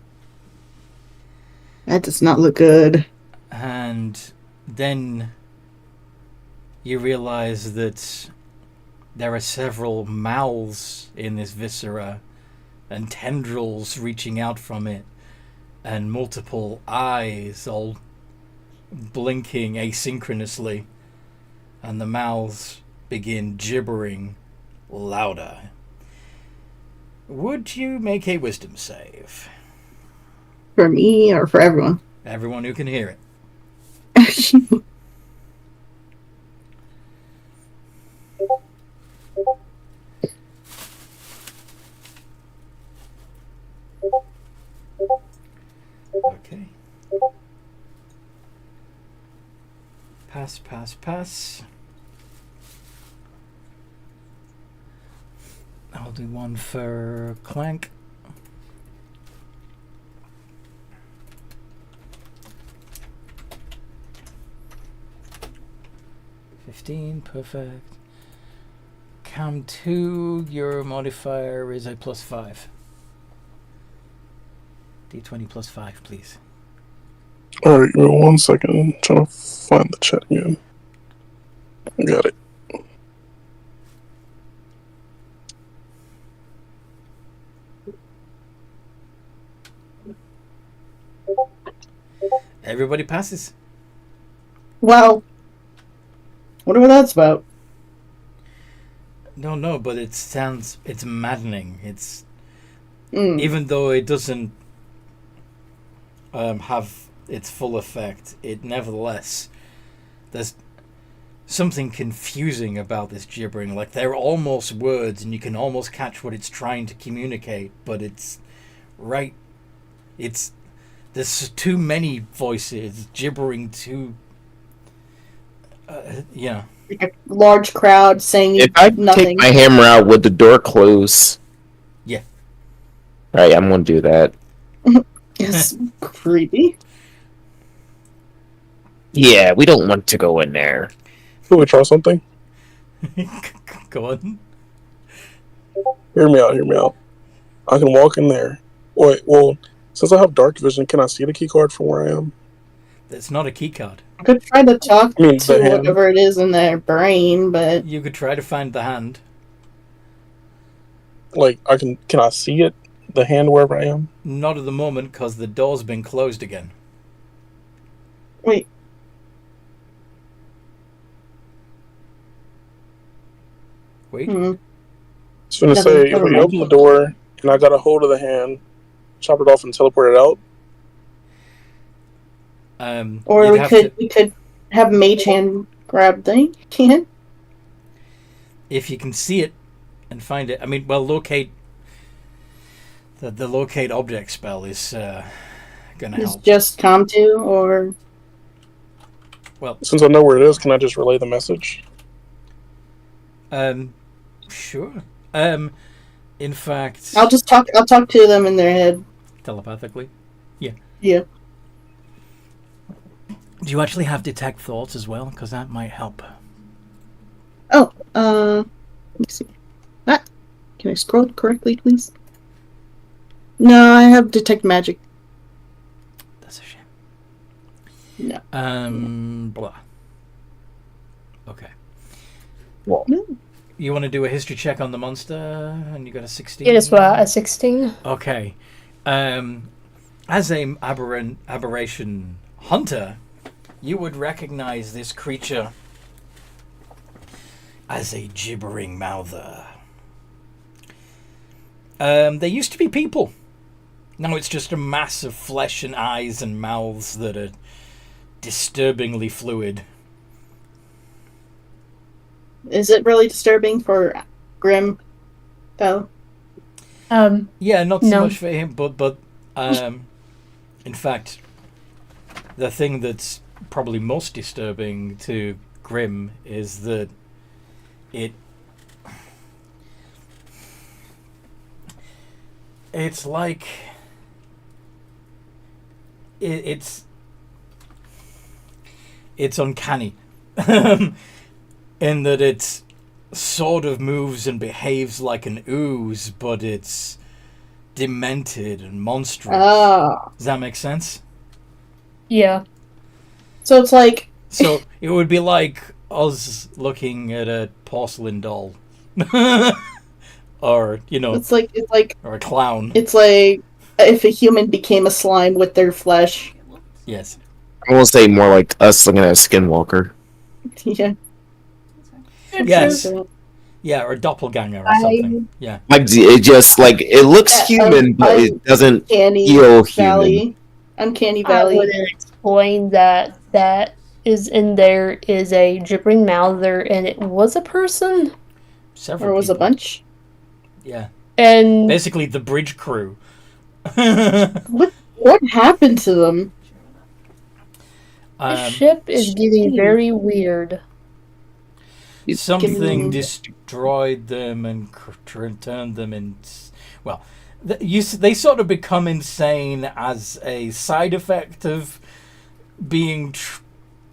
That does not look good. And then you realize that there are several mouths in this viscera and tendrils reaching out from it and multiple eyes all blinking asynchronously, and the mouths begin gibbering louder. Would you make a wisdom save? For me or for everyone? Everyone who can hear it. Okay. Pass. I'll do one for Clank. Perfect. Cam 2, your modifier is a +5. D20 +5, please. Alright, give me 1 second. I'm trying to find the chat again. Got it. Everybody passes. Wow. Wonder what that's about. No, but it's maddening. It's Mm. even though it doesn't have its full effect, it nevertheless, there's something confusing about this gibbering. Like, they're almost words, and you can almost catch what it's trying to communicate, but it's there's too many voices gibbering too. Yeah. Like a large crowd saying If I nothing. take my hammer out, would the door close? Yeah. Alright, I'm gonna do that. It's creepy. Yeah, we don't want to go in there. Can we try something? Go on. Hear me out. I can walk in there. Wait, well, since I have dark vision, can I see the key card from where I am? It's not a key card. I could try to talk I mean, to the hand. whatever it is in their brain, but You could try to find the hand. Like, can I see it? The hand wherever I am? Not at the moment, because the door's been closed again. Wait. Wait. Hmm. I was gonna Never- say, if never we mind. open the door and I got a hold of the hand, chop it off and teleport it out. Or you'd we could have Mage Hand grab the can. if you can see it and find it. I mean, well, locate. The locate object spell is gonna Is help. just come to, or Well, Since I know where it is, can I just relay the message? sure. In fact, I'll talk to them in their head. telepathically. Yeah. Yeah. Do you actually have detect thoughts as well? Because that might help. Oh, let me see. Ah, can I scroll correctly, please? No, I have detect magic. That's a shame. No. Blah. Okay. Well, You want to do a history check on the monster, and you got a 16? It is what, a 16? Okay. As a aberration hunter, you would recognize this creature as a gibbering mouther. They used to be people. Now it's just a mass of flesh and eyes and mouths that are disturbingly fluid. Is it really disturbing for Grim, though? Yeah, not so No. much for him, but in fact, the thing that's probably most disturbing to Grim is that it's like it's uncanny in that it sort of moves and behaves like an ooze, but it's demented and monstrous. Ah. Does that make sense? Yeah. So it's like, So it would be like us looking at a porcelain doll, or it's like or a clown. it's like if a human became a slime with their flesh. Yes. I will say more like us looking at a skinwalker. Yeah. Yes. So, Yeah, or a doppelganger or something. Yeah. Like it just like it looks Yeah, human, but it doesn't Uncanny feel Valley. human. Uncanny I Valley. wouldn't explain that is in there is a gibbering mouther, and it was a person, Several Or was a people. bunch. Yeah. and Basically the bridge crew. What happened to them? the ship is getting very weird. Something Getting- destroyed them and turned them in. Well, they sort of become insane as a side effect of being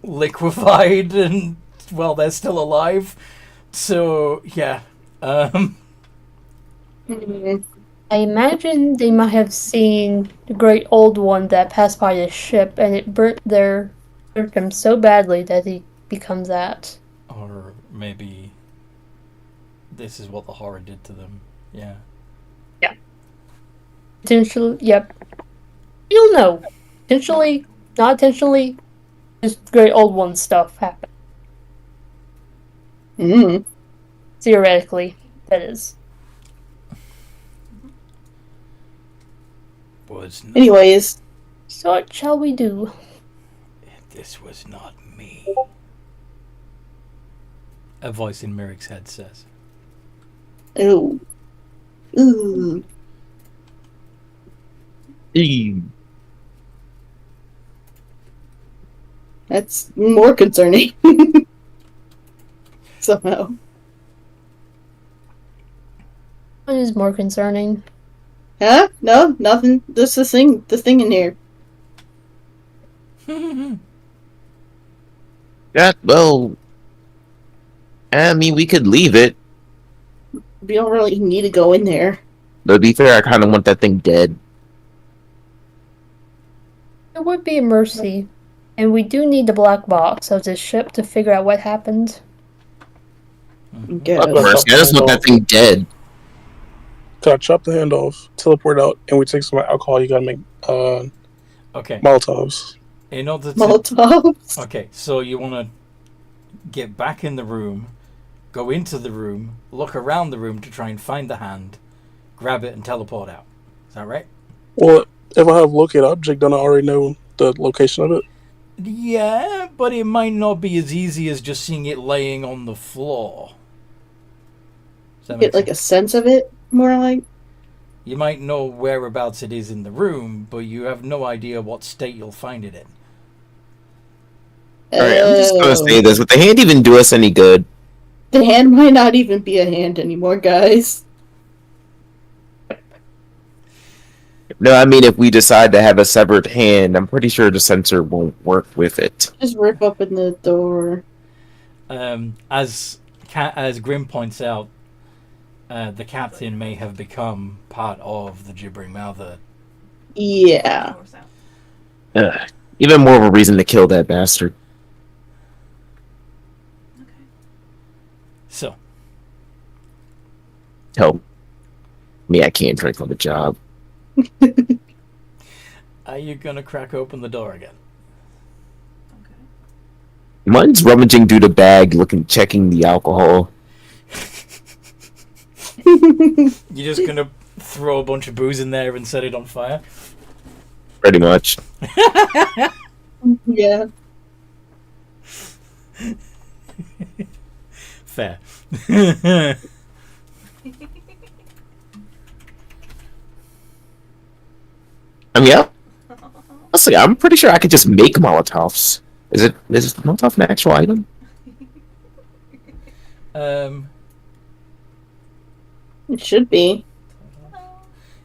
liquefied, and well, they're still alive. So yeah, Mhm. I imagine they might have seen the great old one that passed by the ship, and it burnt them so badly that he becomes that. or maybe this is what the horror did to them. Yeah. Potentially, yep. You don't know. Potentially, not intentionally, just great old one stuff happened. Mm. Theoretically, that is. Was not, Anyways, So what shall we do? this was not me. A voice in Merrick's head says. ooh. Ooh. That's more concerning. Somehow. What is more concerning? Huh? No, nothing. Just the thing in here. Yeah, well, I mean, we could leave it. We don't really need to go in there. But to be fair, I kind of want that thing dead. It would be a mercy, and we do need the black box of this ship to figure out what happened. Guess. Mercy, I just want that thing dead. after I chop the hand off, teleport out, and we take some alcohol, you gotta make Okay. Molotovs. In order to Molotovs. Okay, so you want to get back in the room, go into the room, look around the room to try and find the hand, grab it, and teleport out. Is that right? Well, if I have locate object, don't I already know the location of it? Yeah, but it might not be as easy as just seeing it laying on the floor. Does that make Get like a sense? sense of it, more like. You might know whereabouts it is in the room, but you have no idea what state you'll find it in. Alright, I'm just gonna say Oh. this. Would the hand even do us any good? The hand might not even be a hand anymore, guys. No, I mean, if we decide to have a severed hand, I'm pretty sure the sensor won't work with it. Just rip open the door. As Grim points out, the captain may have become part of the gibbering mouther. Yeah. Doors out. Ugh. Even more of a reason to kill that bastard. Okay. So, Help me, I can't drink on the job. are you gonna crack open the door again? Okay. Mine's rummaging through the bag, checking the alcohol. You're just gonna throw a bunch of booze in there and set it on fire? Pretty much. Yeah. Fair. I mean, yeah. Honestly, I'm pretty sure I could just make Molotovs. Is Molotov an actual item? It should be.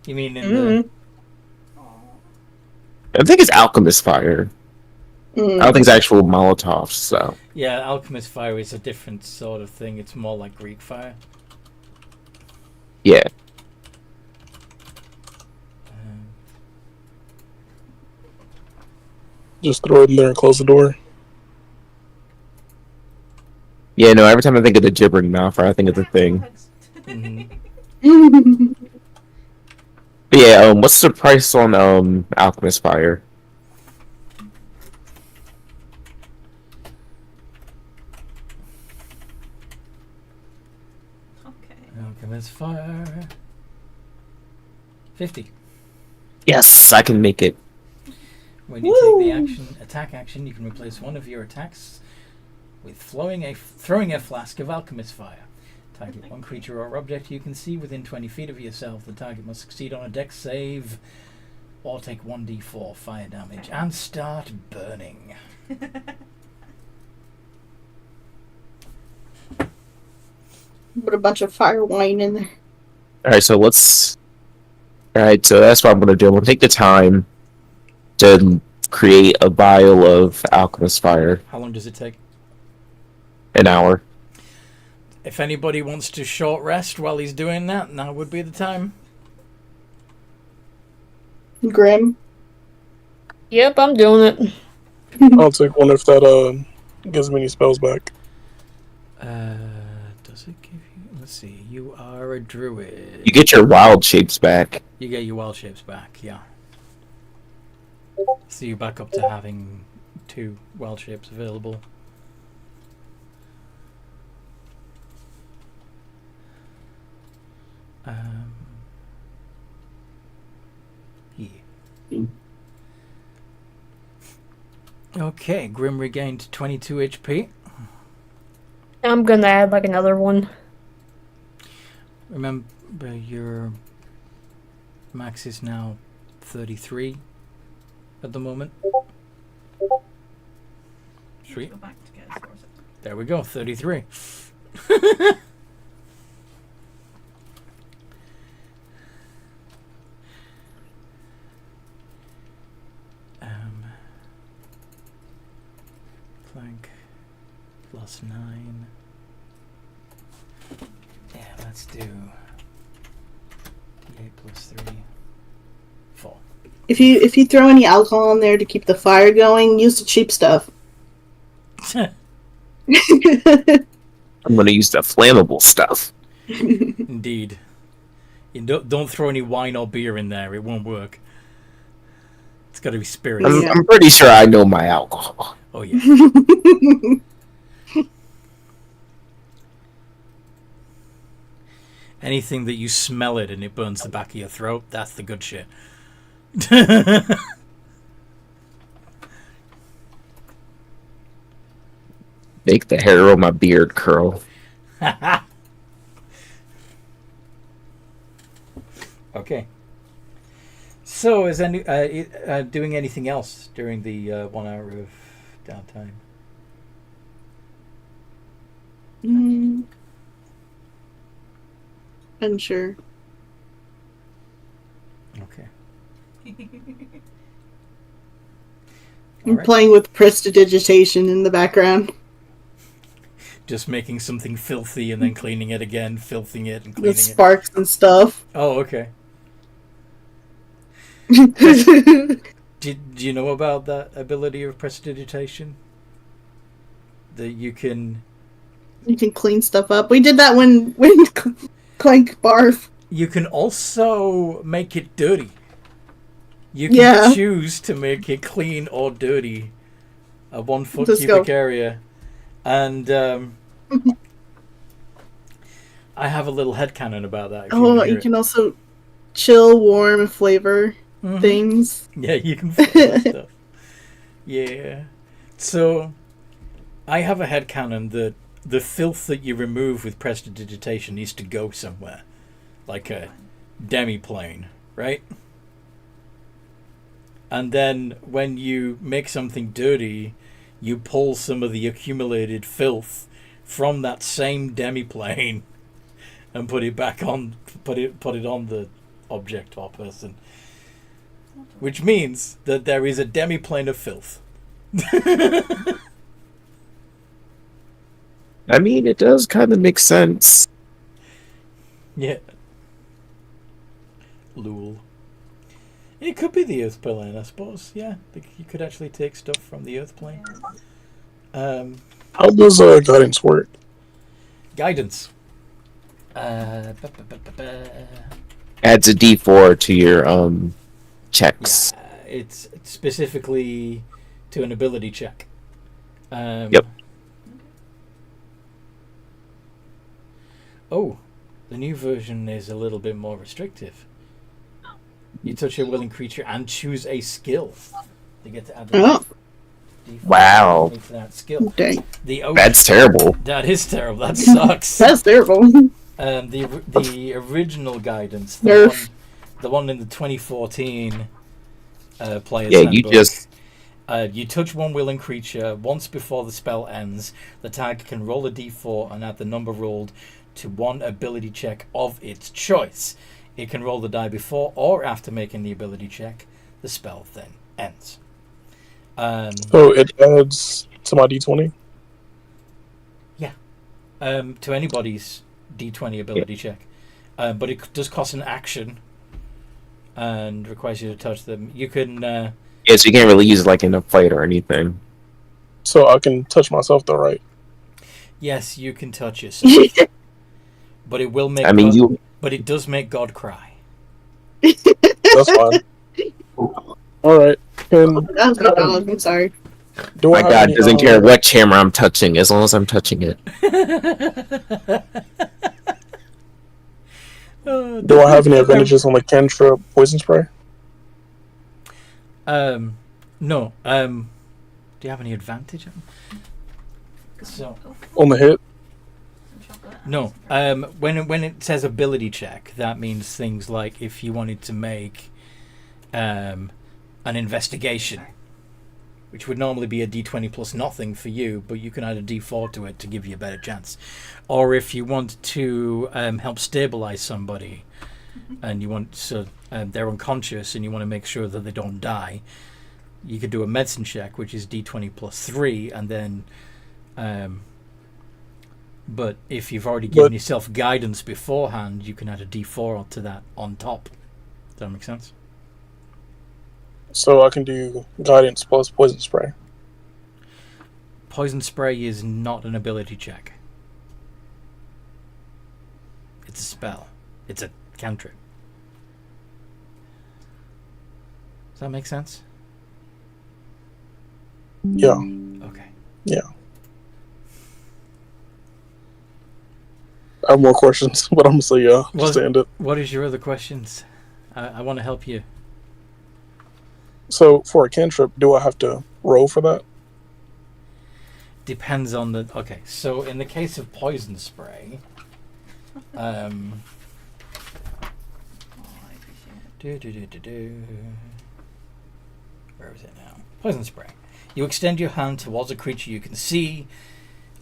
You mean in Mm. I think it's alchemist fire. I don't think it's actual Molotovs, so. yeah, alchemist fire is a different sort of thing. It's more like Greek fire. Yeah. Just throw it in there and close the door. Yeah, no, every time I think of the gibbering mouth, I think of the thing. Mhm. But yeah, what's the price on alchemist fire? Okay. Alchemist fire. 50. Yes, I can make it. When you take the attack action, you can replace one of your attacks with throwing a flask of alchemist fire. Target one creature or object you can see within 20 feet of yourself. The target must succeed on a dex save or take 1d4 fire damage and start burning. Put a bunch of fire wine in there. Alright, so that's what I'm gonna do. I'm gonna take the time to create a vial of alchemist fire. How long does it take? An hour. If anybody wants to short rest while he's doing that, now would be the time. Grim. Yep, I'm doing it. I'll take one if that gives me any spells back. Does it give you... Let's see. You are a druid. You get your wild shapes back. You get your wild shapes back, yeah. So you're back up to having 2 wild shapes available. Yeah. Okay, Grim regained 22 HP. I'm gonna add like another one. Remember, your max is now 33 at the moment. Sweet. Go back to get a source. There we go, 33. Plank plus 9. Yeah, let's do 8 plus 3. 4. If you throw any alcohol in there to keep the fire going, use the cheap stuff. I'm gonna use the flammable stuff. Indeed. You don't throw any wine or beer in there. It won't work. It's got to be spirits. Yeah. I'm pretty sure I know my alcohol. Oh yeah. Anything that you smell it and it burns the back of your throat, that's the good shit. Make the hair of my beard curl. Okay. So, is any doing anything else during the 1 hour of downtime? Unsure. Okay. I'm Alright. playing with prestidigitation in the background. Just making something filthy and then cleaning it again, filthing it and The cleaning it. sparks and stuff. Oh, okay. You Do you know about that ability of prestidigitation? That you can can clean stuff up. We did that when Clank barf. You can also make it dirty. You can Yeah. choose to make it clean or dirty. A 1 foot Let's cubic go. area. And I have a little headcanon about that. If you Oh, wanna hear you it. can also chill, warm, flavor Mhm. things. Yeah, you can flavor stuff. Yeah. So, I have a headcanon that the filth that you remove with prestidigitation needs to go somewhere. Like a demi-plane, right? And then when you make something dirty, you pull some of the accumulated filth from that same demi-plane and put it back on, put it on the object or person. Which means that there is a demi-plane of filth. I mean, it does kind of make sense. Yeah. Lul. It could be the Earth plane, I suppose. Yeah, you could actually take stuff from the Earth plane. How does guidance work? Guidance. Adds a D4 to your checks. It's specifically to an ability check. Yep. Oh, the new version is a little bit more restrictive. You touch a willing creature and choose a skill. You get to add the Oh, D4 Wow. to that skill. dang. The OG That's terrible. That is terrible. That sucks. That's terrible. The original guidance, Nerf. the one in the 2014 player's Yeah, you handbook, just you touch one willing creature once before the spell ends. The tag can roll a d4 and add the number rolled to one ability check of its choice. It can roll the die before or after making the ability check. The spell then ends. So it adds to my d20? To anybody's d20 ability check. But it does cost an action and requires you to touch them. You can... yeah, so you can't really use it like in a fight or anything. So I can touch myself though, right? Yes, you can touch yourself. But it will make... I mean, God, but it does make God cry. That's fine. Alright. Can That was my dog. I'm sorry. do My I have God any, doesn't care what camera I'm touching as long as I'm touching it. do I have any advantages on the cantrip poison spray? No. Do you have any advantage? So... On the hit? No. When it says ability check, that means things like if you wanted to make an investigation, which would normally be a d20 plus nothing for you, but you can add a d4 to it to give you a better chance. Or if you want to help stabilize somebody, and you want they're unconscious and you want to make sure that they don't die, you could do a medicine check, which is d20 plus 3, and then... but if you've already given yourself guidance beforehand, you can add a d4 to that on top. Does that make sense? So I can do guidance plus poison spray. Poison spray is not an ability check. It's a spell. It's a cantrip. Does that make sense? Yeah. Okay. Yeah. I have more questions, but I'm gonna say yeah. Just to end it. What is your other questions? I want to help you. So for a cantrip, do I have to roll for that? Depends on the... Okay, so in the case of poison spray... Oh, I appreciate it. Where is it now? Poison spray. You extend your hand towards a creature you can see,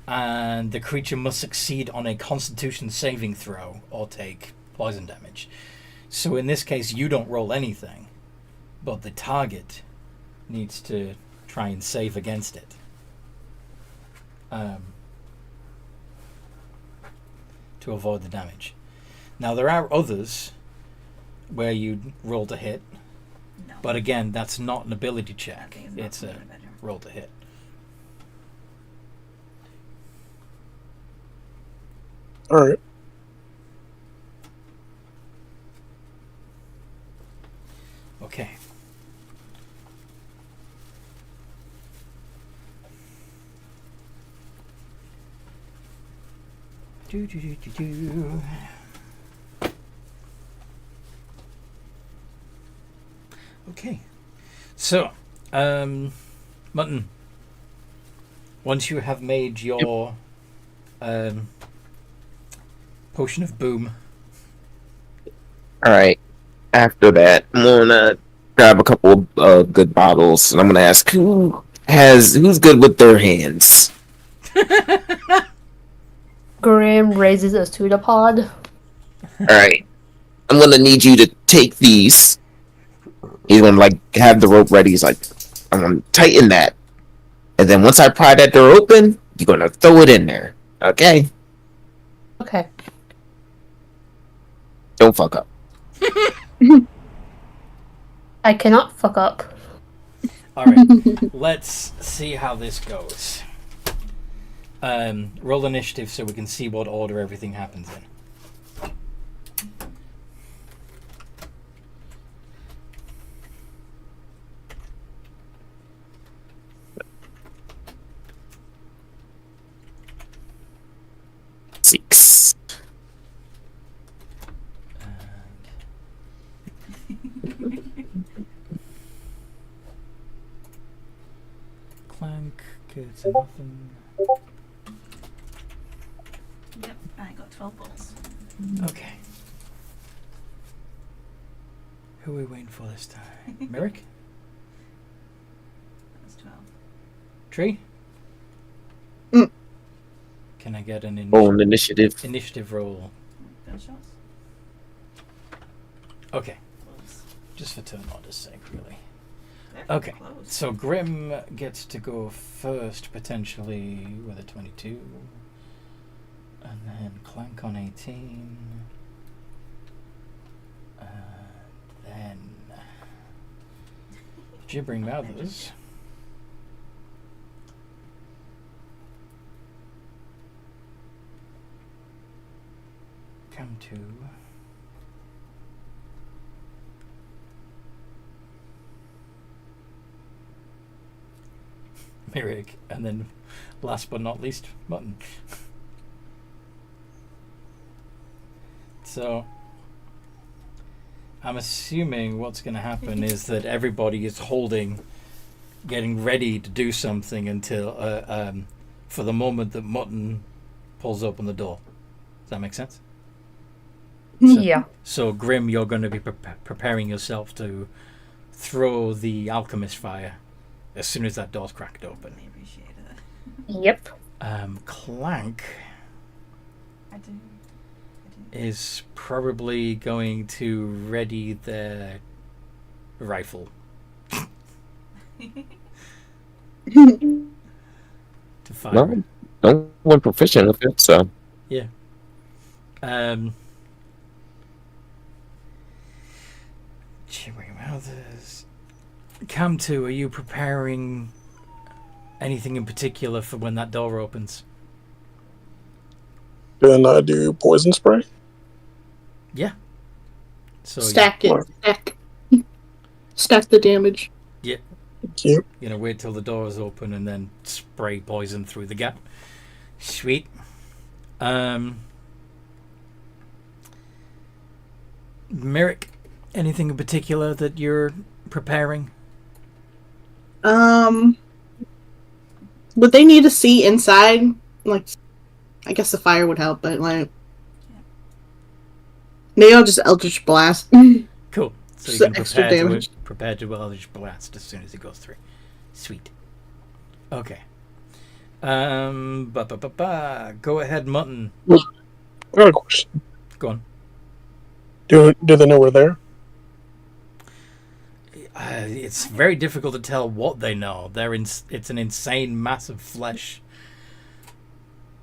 and the creature must succeed on a Constitution saving throw or take poison damage. So in this case, you don't roll anything, but the target needs to try and save against it. To avoid the damage. Now there are others where you roll to hit, No. but again, that's not an ability I check. think not It's a better. roll to hit. All right. Okay. Do. Okay. So, Mutton, once you have made your potion of boom, All right. After that, I'm gonna grab a couple of good bottles, and I'm gonna ask who's good with their hands. Graham raises a pseudopod. All right. I'm gonna need you to take these. He's gonna like have the rope ready. He's like, I'm gonna tighten that, and then once I pry that door open, you're gonna throw it in there. Okay? Okay. Don't fuck up. I cannot fuck up. all right. Let's see how this goes. Roll initiative so we can see what order everything happens in. Six. Clank gets nothing. Yep, I got 12 balls. Okay. Who are we waiting for this time? Merrick? That was 12. Tree? Mm. Can I get an Roll an initiative. initiative roll? Gunshots? Okay, Balls. just for turn order's sake, really. They're Okay, close. so Grim gets to go first, potentially, with a 22. And then Clank on 18. And then... Gibbering Mouthers. Come to... Merrick, and then last but not least, Mutton. So, I'm assuming what's going to happen is that everybody is getting ready to do something until, for the moment that Mutton pulls open the door. Does that make sense? Yeah. So, Grim, you're going to be preparing yourself to throw the alchemist fire as soon as that door's cracked open. I appreciate it. Yep. Clank I do. is probably going to ready their rifle to fire. No, no one proficient with it, so Yeah. Gibbering Mouthers. Come to, are you preparing anything in particular for when that door opens? Then I do poison spray. Yeah. So Stack it. stack the damage. Thank you. You know, wait till the door is open and then spray poison through the gap. Sweet. Merrick, anything in particular that you're preparing? Would they need to see inside? Like, I guess the fire would help, but like, maybe I'll just Eldritch Blast. Cool. So you Just can extra damage. prepare to Eldritch Blast as soon as it goes through. Sweet. Okay. Go ahead, Mutton. I got a question. Go on. Do they know we're there? It's very difficult to tell what they know. It's an insane mass of flesh.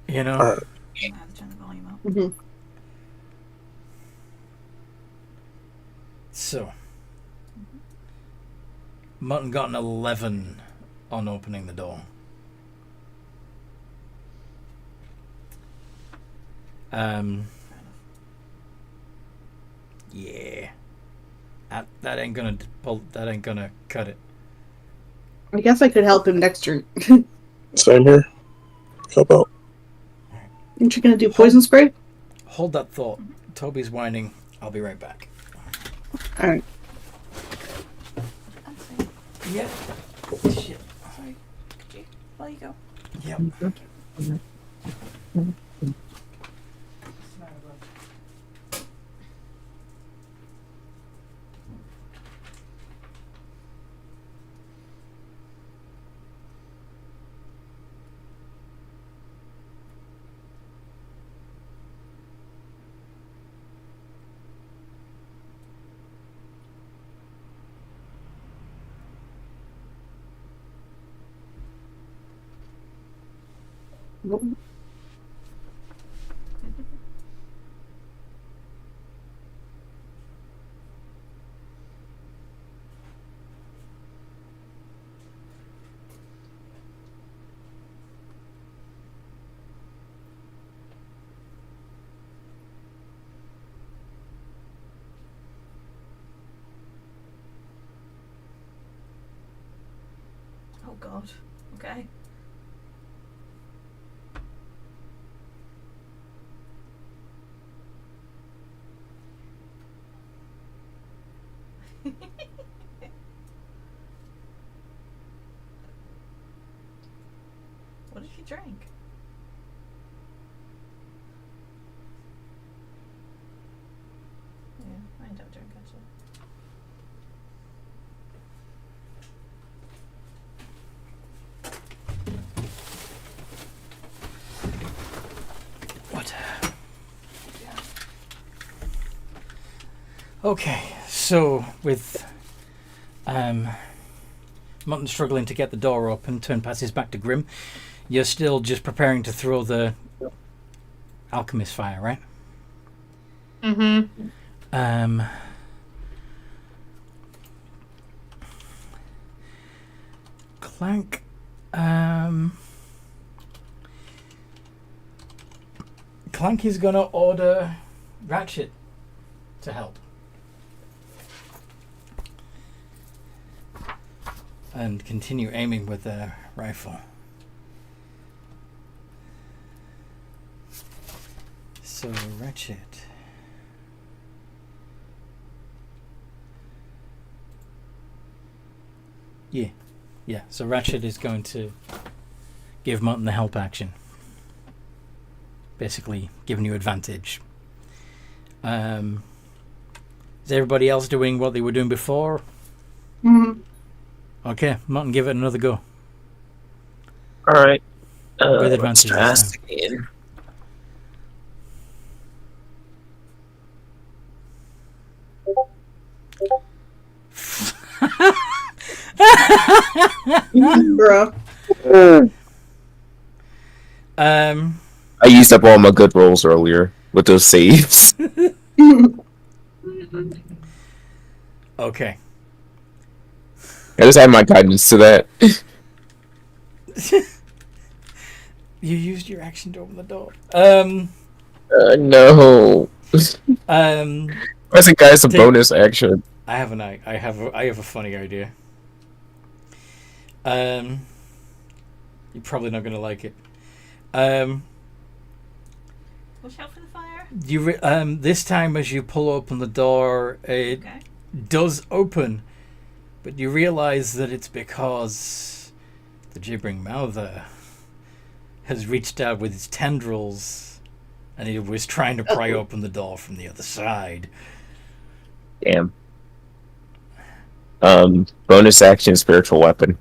You know? Alright. I have to turn the volume up. Mhm. So, Mutton got an 11 on opening the door. Yeah. That ain't gonna cut it. I guess I could help him next turn. Same here. Help out. Aren't you gonna do poison spray? Hold that thought. Toby's whining. I'll be right back. Alright. Actually, Yeah. Shit. sorry. Could you? There you go. Yep. Oh god. Okay. What did you drink? Yeah, I don't drink actually. What? Okay, so with Mutton struggling to get the door open, turn passes back to Grim. You're still just preparing to throw the alchemist fire, right? Mm-hmm. Clank. Clank is gonna order Ratchet to help. And continue aiming with their rifle. So, Ratchet. Yeah. So Ratchet is going to give Mutton the help action. Basically, giving you advantage. Is everybody else doing what they were doing before? Mm-hmm. Okay, Mutton, give it another go. Alright. With Let's advantage try this this again. Bruh. I used up all my good rolls earlier with those saves. Okay. I just add my guidance to that. You used your action to open the door. No. Um, I think, guys, a Take- bonus action. I have a funny idea. You're probably not gonna like it. Watch out for the fire. This time as you pull open the door, it Okay. does open, but you realize that it's because the gibbering mouther has reached out with its tendrils, and it was trying to pry open the door from the other side. Damn. Bonus action, spiritual weapon.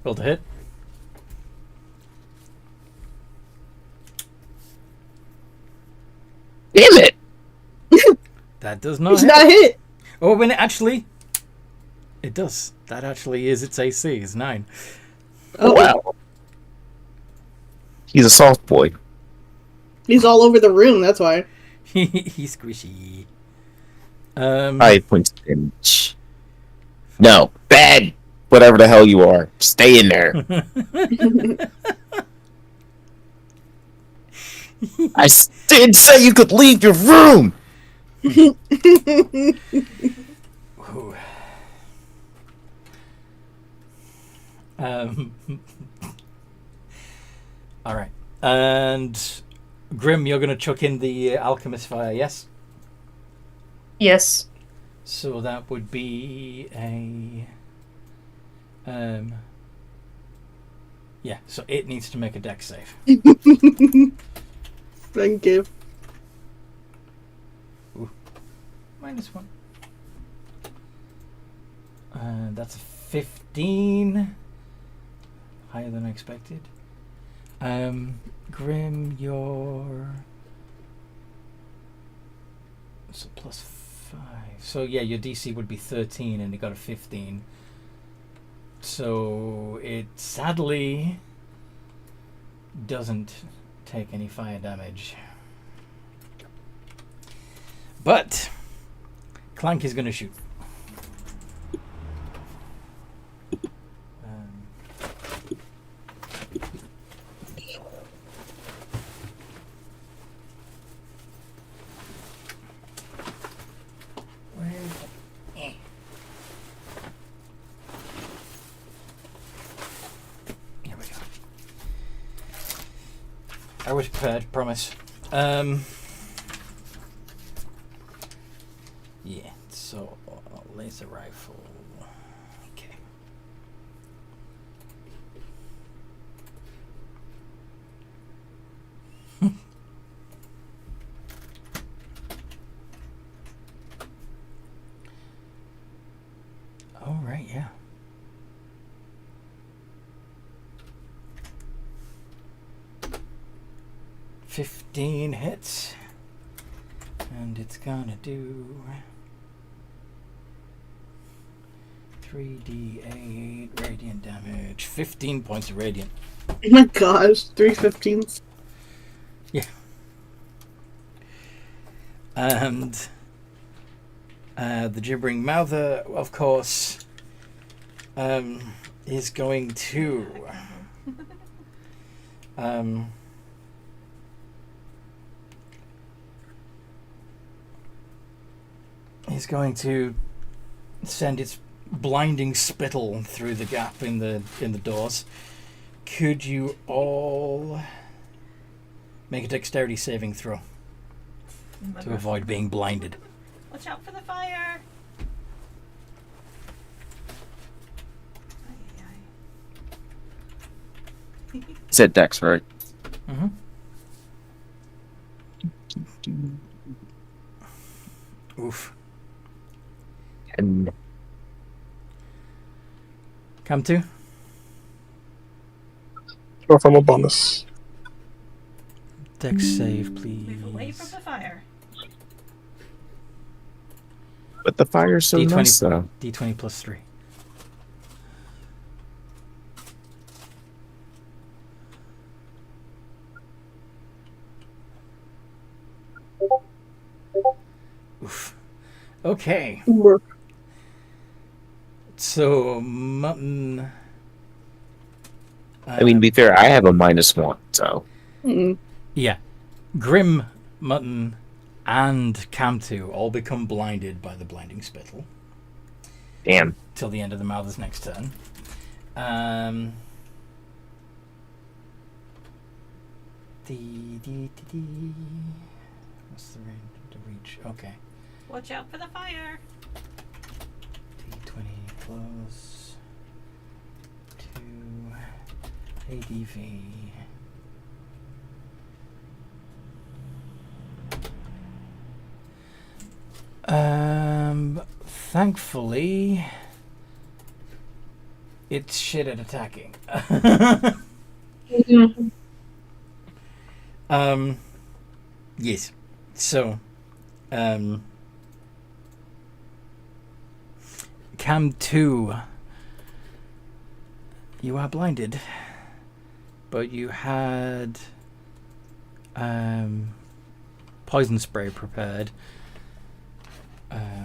Roll to hit. Damn it! That does not It's hit. not hit. Oh, when it does. That actually is its AC. It's 9. Oh, wow. He's a soft boy. He's all over the room, that's why. He's squishy. 5 points of damage. No, bad. Whatever the hell you are, stay in there. I did say you could leave your room. Ooh. All right, and Grim, you're gonna chuck in the alchemist fire, yes? Yes. So that would be a yeah. So it needs to make a dex save. Thank you. -1. That's a 15. Higher than I expected. Grim, you're... So plus 5. So yeah, your DC would be 13 and you got a 15. So it sadly doesn't take any fire damage. But Clank is going to shoot. Here we go. I was prepared, promise. Yeah, so laser rifle. Okay. All right, yeah. $15 hits, and it's gonna do 3d8 radiant damage. 15 points of radiant. Oh my gosh, 315s. Yeah. And the gibbering mouther, of course, is going to is going to send its blinding spittle through the gap in the doors. Could you all make a dexterity saving throw to avoid being blinded? Watch out for the fire. Said Dex, right? Mm-hmm. Oof. And Come to. Or from a bonus. Dex save, please. Move away from the fire. but the fire's so D20. nice, though. D20 plus 3. Oof. Okay. So, Mutton... I mean, to be fair, I have a -1, so. Mm. Yeah. Grim, Mutton, and Cam 2 all become blinded by the blinding spittle. Damn. Till the end of the Mouther's next turn. What's the range? The reach? Okay. Watch out for the fire. D20 plus 2 ADV. Thankfully, it's shit at attacking. Yes. So, Cam 2, you are blinded, but you had poison spray prepared,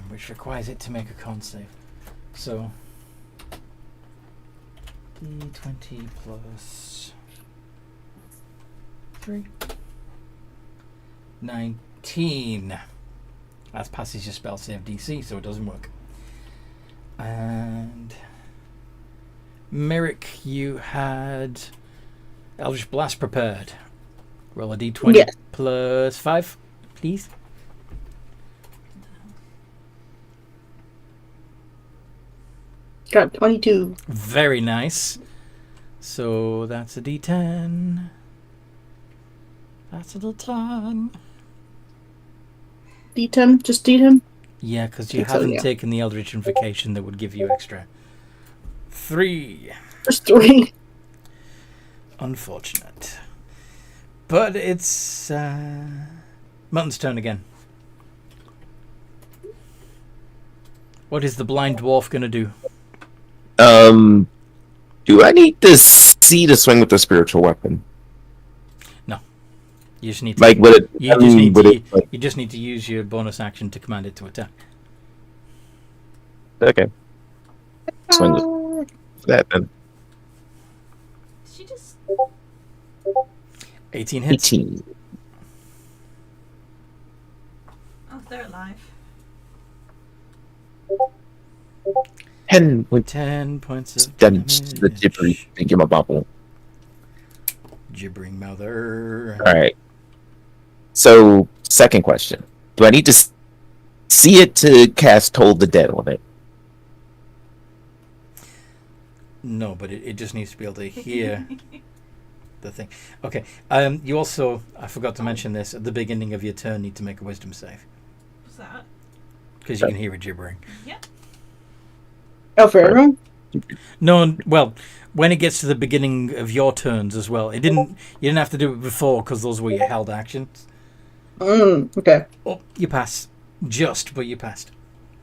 which requires it to make a con save. So, D20 plus 3. 19. That passes your spell save DC, so it doesn't work. And Merrick, you had Eldritch Blast prepared. Roll a D20 Yes. plus 5, please. Got 22. Very nice. So that's a D10. That's a D10. D10? Just D10? Yeah, because you Think so, haven't yeah. taken the Eldritch Invocation that would give you extra. 3. Just 3. Unfortunate. But it's Mutton's turn again. What is the blind dwarf going to do? Do I need to see to swing with the spiritual weapon? You just need to, Like, would it? you I just mean, need would to, it, like, you just need to use your bonus action to command it to attack. okay. Swing with that then. Did she just... 18 hits. 18. Oh, they're alive. 10 with 10 points of then damage. the jibbery thingamabobble. Gibbering mouther. Alright. So, second question. Do I need to see it to cast Toll the Dead on it? No, but it just needs to be able to hear the thing. Okay. You also, I forgot to mention this, at the beginning of your turn, need to make a wisdom save. What's that? Because you can hear it gibbering. Yep. Oh, for everyone? No, well, when it gets to the beginning of your turns as well, you didn't have to do it before because those were your held actions. Okay. Oh, you pass. Just, but you passed.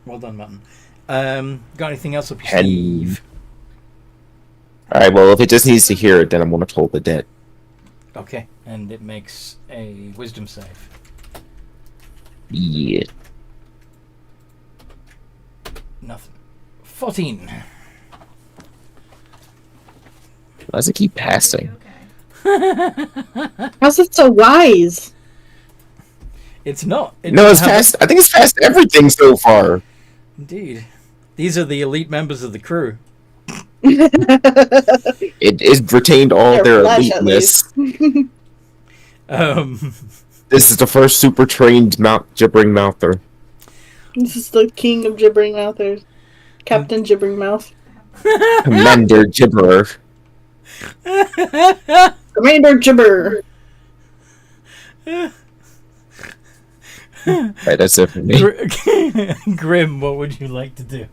Well done, Mutton. Got anything else up your Ten. sleeve? Alright, well, if it just needs to hear it, then I'm going to Toll the Dead. Okay, and it makes a wisdom save. Yeah. Nothing. 14. Why does it keep passing? Okay. How's it so wise? It's not. It No, it's doesn't have past. I think it's past everything so far. Indeed. These are the elite members of the crew. It retained all their Flash at eliteness. least. This is the first super trained gibbering mouther. This is the king of gibbering mouthers. Captain Gibbering Mouth. Commander Gibberer. Commander Gibber. Right, that's it for me. Grim, what would you like to do?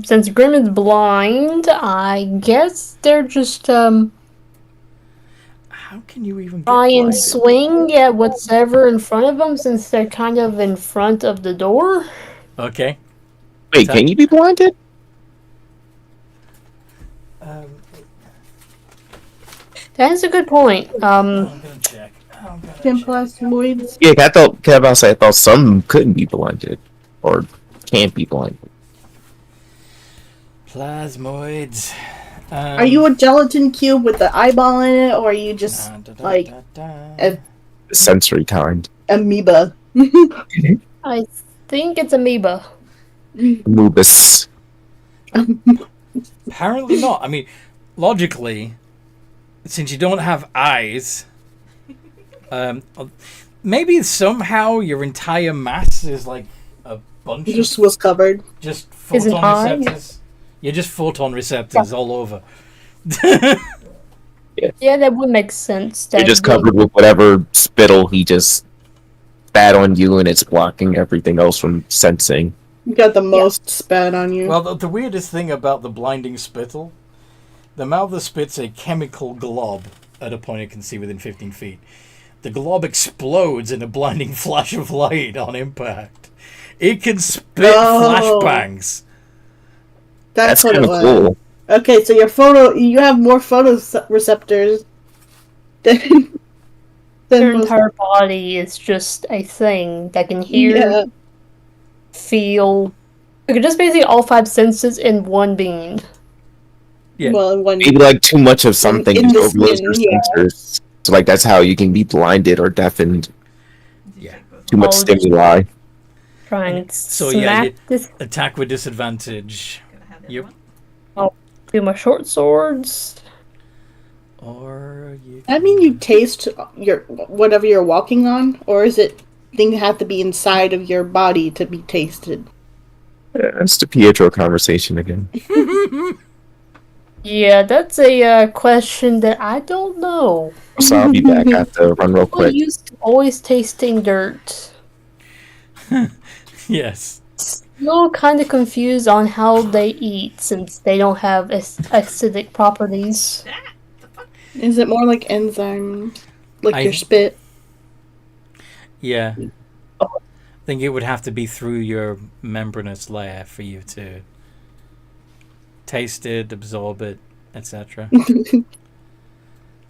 Since Grim is blind, I guess they're just How can you even get try and blinded? swing at whatever in front of them since they're kind of in front of the door. Okay. Wait, can you be blinded? That is a good point. I'm gonna check. 10 plasmoids. Yeah, I thought some couldn't be blinded. Or can't be blinded. Plasmoids. Are you a gelatin cube with the eyeball in it, or are you just like a sensory kind. Amoeba. I think it's amoeba. Moobus. Apparently not. I mean, logically, since you don't have eyes, maybe somehow your entire mass is like a bunch It just of was covered. just Is it photon high? receptors. You're just photon receptors all over. Yeah, that would make sense. You're That'd just be- covered with whatever spittle he just spat on you, and it's blocking everything else from sensing. You got the most spat on you. Well, the weirdest thing about the blinding spittle, the Malva spits a chemical glob at a point it can see within 15 feet. The glob explodes in a blinding flash of light on impact. It can spit Oh. flashbangs. That's what kind it of was. cool. Okay, so you have more photoreceptors than Your most. entire body is just a thing that can hear, Yeah. feel. Like, just basically all 5 senses in one being. Yeah. Well, when Maybe like too much of something in just the overloads skin, your yeah. sensors. So like that's how you can be blinded or deafened. Yeah. Too much Oh, just- stimuli. Try and So, yeah, smack this Attack with disadvantage. Gonna have the Yep. other one. with my short swords. Or you I mean, you taste your whatever you're walking on, or is it thing have to be inside of your body to be tasted? Yeah, that's the Pietro conversation again. Yeah, that's a question that I don't know. So I'll be back. I have to run real People quick. used to always tasting dirt. Yes. Still kind of confused on how they eat since they don't have acidic properties. Ah, the fuck? Is it more like enzyme, like I- your spit? Yeah. I think it would have to be through your membranous layer for you to taste it, absorb it, etc.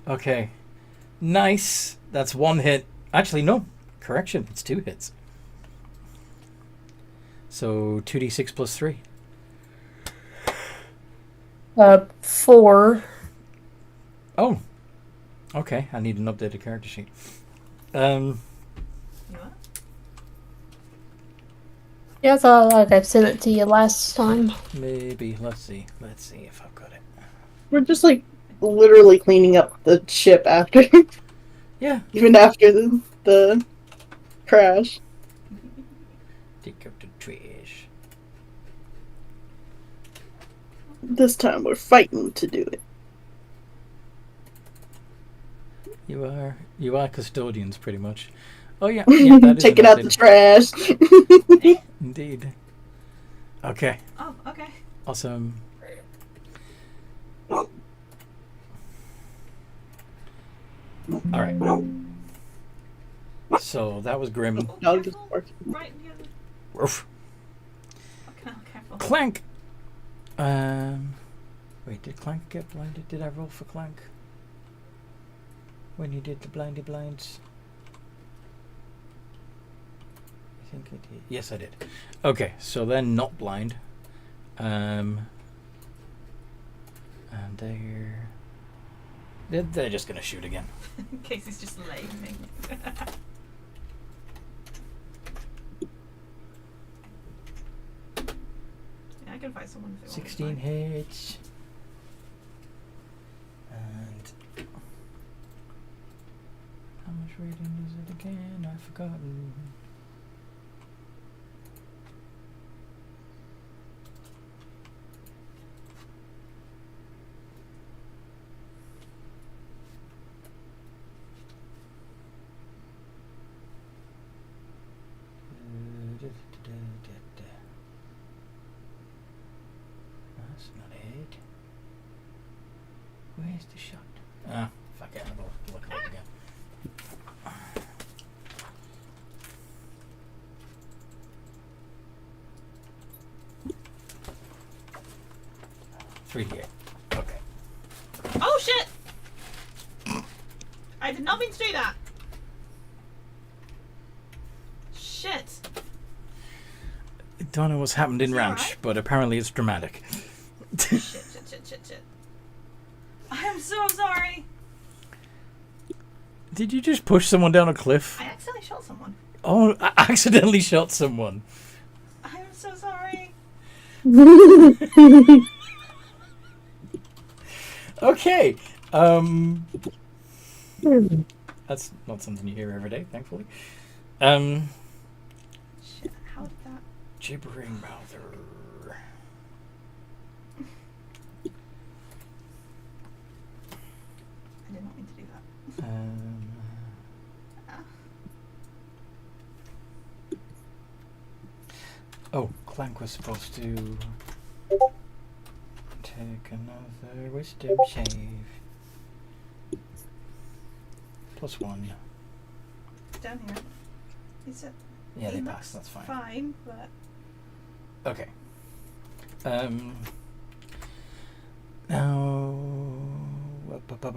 Okay. Nice. That's 1 hit. Actually, no. Correction. It's 2 hits. So 2d6 plus 3. 4. Oh. Okay. I need an updated character sheet. You what? Yeah, I thought like I've sent it to you last time. Maybe. Let's see. Let's see if I've got it. We're just like literally cleaning up the ship after, Yeah. even after the crash. Take up the trash. This time we're fighting to do it. You are custodians, pretty much. Oh yeah, yeah, that is Taking out the updated. trash. Indeed. Okay, Oh, okay. awesome. All right. So that was grim. Oh, Dog is careful. barking. Right in the other. Woof. Fucking hell, careful. Clank. Wait, did Clank get blinded? Did I roll for Clank? When you did the blindy blinds? I think I did. Yes, I did. Okay, so they're not blind. And they're just gonna shoot again. In case he's just laying. Yeah, I can find someone if they want 16 hits. And how much rating is it again? I've forgotten. That's not it. Where's the shot? Ah, fuck it. I'll look it up again. Three here. Okay. Oh shit! I did not mean to do that. Shit. Don't know what's happened in Is it Ranch, alright? but apparently it's dramatic. Shit. I am so sorry. Did you just push someone down a cliff? I accidentally shot someone. Oh, I accidentally shot someone. I'm so sorry. Okay. That's not something you hear every day, thankfully. Shit, how did that... Gibbering mouther. I did not mean to do that. Oh, Clank was supposed to take another wisdom save. +1. Down here. He said... Yeah, they he passed, that's looks fine. fine, but... Okay. Now...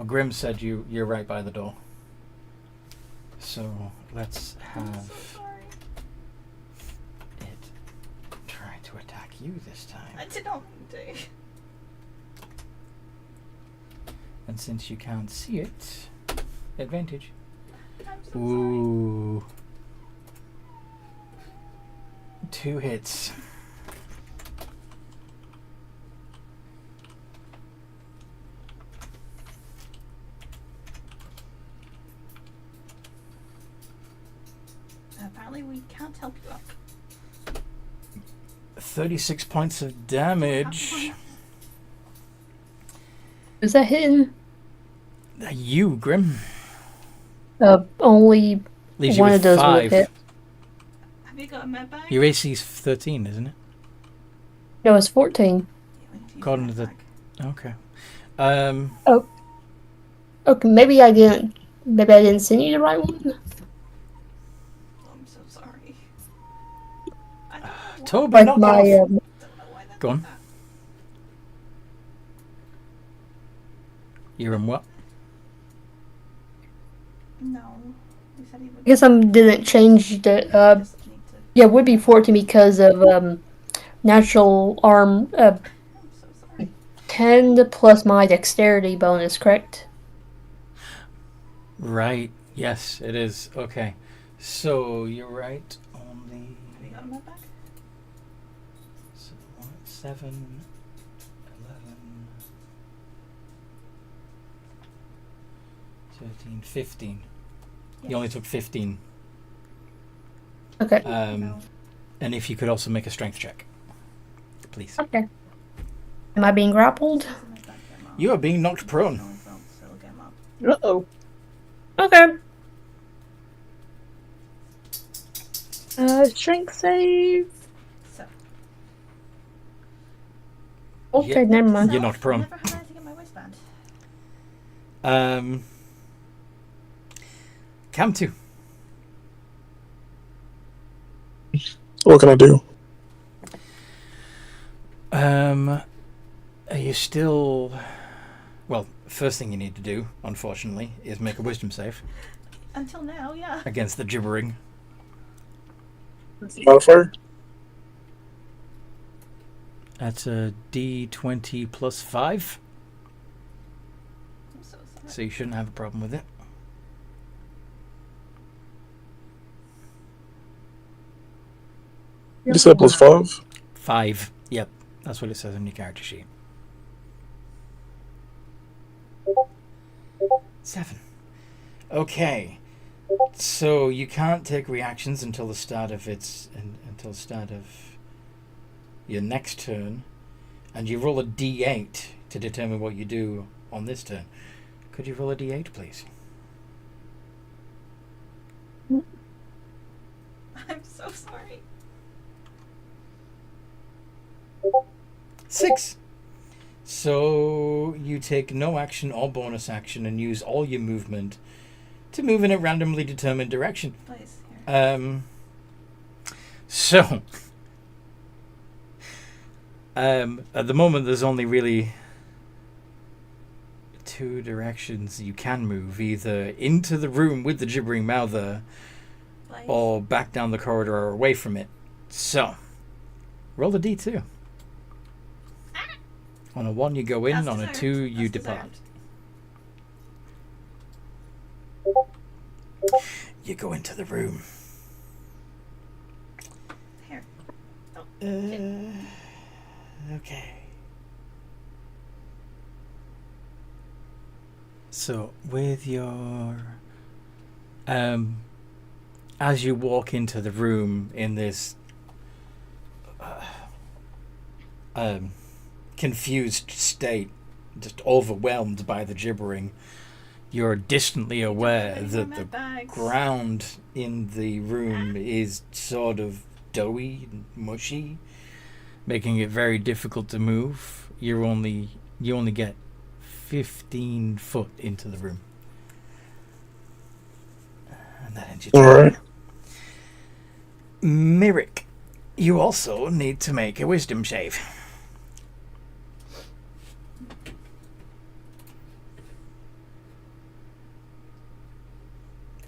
Grim said you're right by the door. So, let's I'm so have sorry. it try to attack you this time. I did not mean to. And since you can't see it, advantage. I'm so sorry. Ooh. 2 hits. Apparently we can't help you up. 36 points of damage. Is that hitting? You, Grim. Only Leaves you one with of those would 5. hit. Have you got a med bag? Your AC's 13, isn't it? No, it's 14. Yeah, we need to use According the to the- med Okay. bag. Okay, maybe I didn't send you the right one. Oh, I'm so sorry. I don't know why. Toby, Like knock it my off. Don't know why that Go did on. that. You're in what? No. He said he would. I guess I didn't change the. Just need to... Yeah, it would be 14 because of natural arm I'm so sorry. 10 plus my dexterity bonus, correct? Right. Yes, it is. Okay. So, you're right on the... Have you got a med bag? So, 7, 11, 13, 15. Yes. You only took 15. Okay. No. And if you could also make a strength check, please. Okay. Am I being grappled? There's a med bag there, Mom. You are being knocked prone. No, it's not, so it'll get him up. Uh-oh. Okay. Strength save. So. Okay, Yeah. never mind. You're knocked prone. I never had anything in my waistband. Cam 2. What can I do? Are you still... Well, first thing you need to do, unfortunately, is make a wisdom save Until now, yeah. against the gibbering. Modifier? That's a D20 plus 5, I'm so sorry. so you shouldn't have a problem with it. You said +5? 5. Yep, that's what it says on your character sheet. 7. Okay. So you can't take reactions until the start of your next turn, and you roll a D8 to determine what you do on this turn. Could you roll a D8, please? I'm so sorry. 6. So you take no action or bonus action and use all your movement to move in a randomly determined direction. Please. Here. So at the moment there's only really 2 directions you can move, either into the room with the gibbering mouther Please. or back down the corridor or away from it. So roll the D2. On a 1 you go in, That's on a deserved. 2 you That's depart. deserved. You go into the room. Here. Okay. So, with your... as you walk into the room in this confused state, just overwhelmed by the gibbering, you're distantly aware Don't that my the bags. ground in the room is sort of doughy and mushy, making it very difficult to move. You only get 15 foot into the room. And that ends your turn. Alright. Myrick, you also need to make a wisdom save.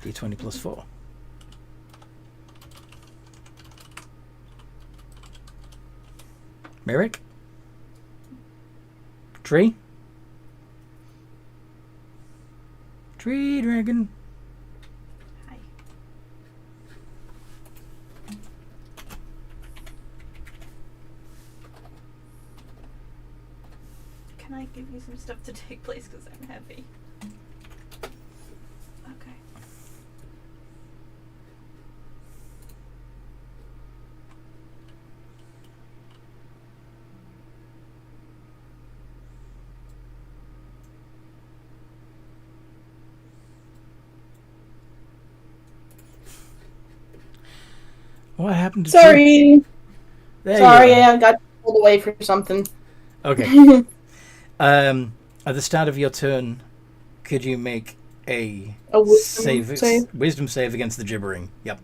D20 plus 4. Myrick? Tree? Tree dragon. Hi. Can I give you some stuff to take place because I'm heavy? Okay. What happened to Tree? Sorry. There Sorry, you are. I got pulled away for something. Okay. At the start of your turn, could you make a wisdom save? wisdom save against the gibbering? Yep.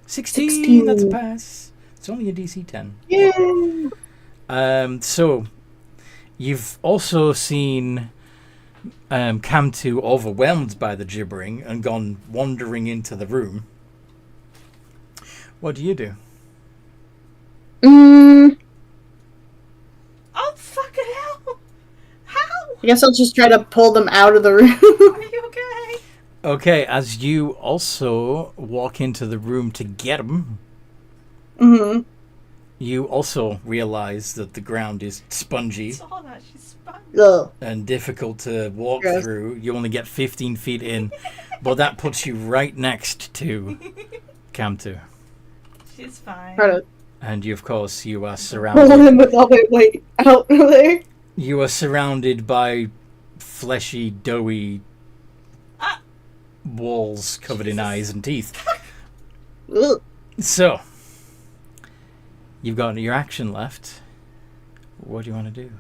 16. That's a pass. It's only a DC 10. Yay! So you've also seen Cam2 overwhelmed by the gibbering and gone wandering into the room. What do you do? Oh, fucking hell! How? I guess I'll just try to pull them out of the room. Are you okay? Okay, as you also walk into the room to get him, Mm-hmm. you also realize that the ground is spongy Saw that. She's spun. Ugh. and difficult to walk Gross. through. You only get 15 feet in, but that puts you right next to Cam2. She's fine. Try to And you, of course, you are pull surrounded. him with all my weight out of there. You are surrounded by fleshy, doughy Ah! walls covered in eyes and teeth. Ugh. So, you've got your action left. What do you want to do?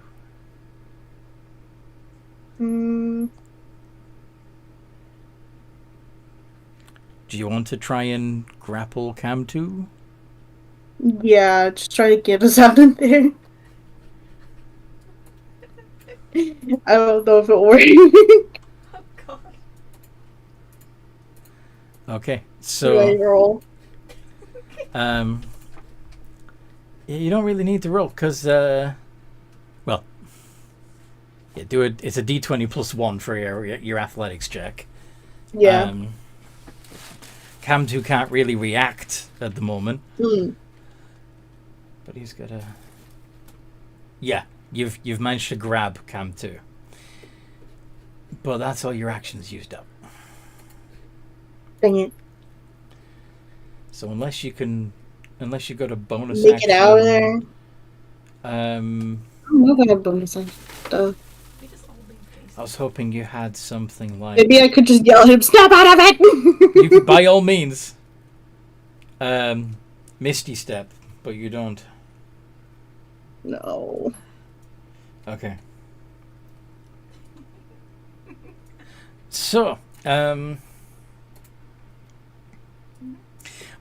Do you want to try and grapple Cam2? Yeah, just try to get us out of there. I don't know if it works. Oh, God. Okay, So I so roll. yeah, you don't really need to roll because well, yeah, do it. It's a D20 plus 1 for your athletics check. Yeah. Cam2 can't really react at the moment, Mm. but he's got a. Yeah, you've managed to grab Cam2, but that's all your actions used up. Dang it. So unless you got a bonus Make action, it out of there. I I'm not gonna have bonus action stuff. We just all leave faces. was hoping you had something like. Maybe I could just yell at him, snap out of it! You could, by all means, Misty Step, but you don't. No. Okay. So,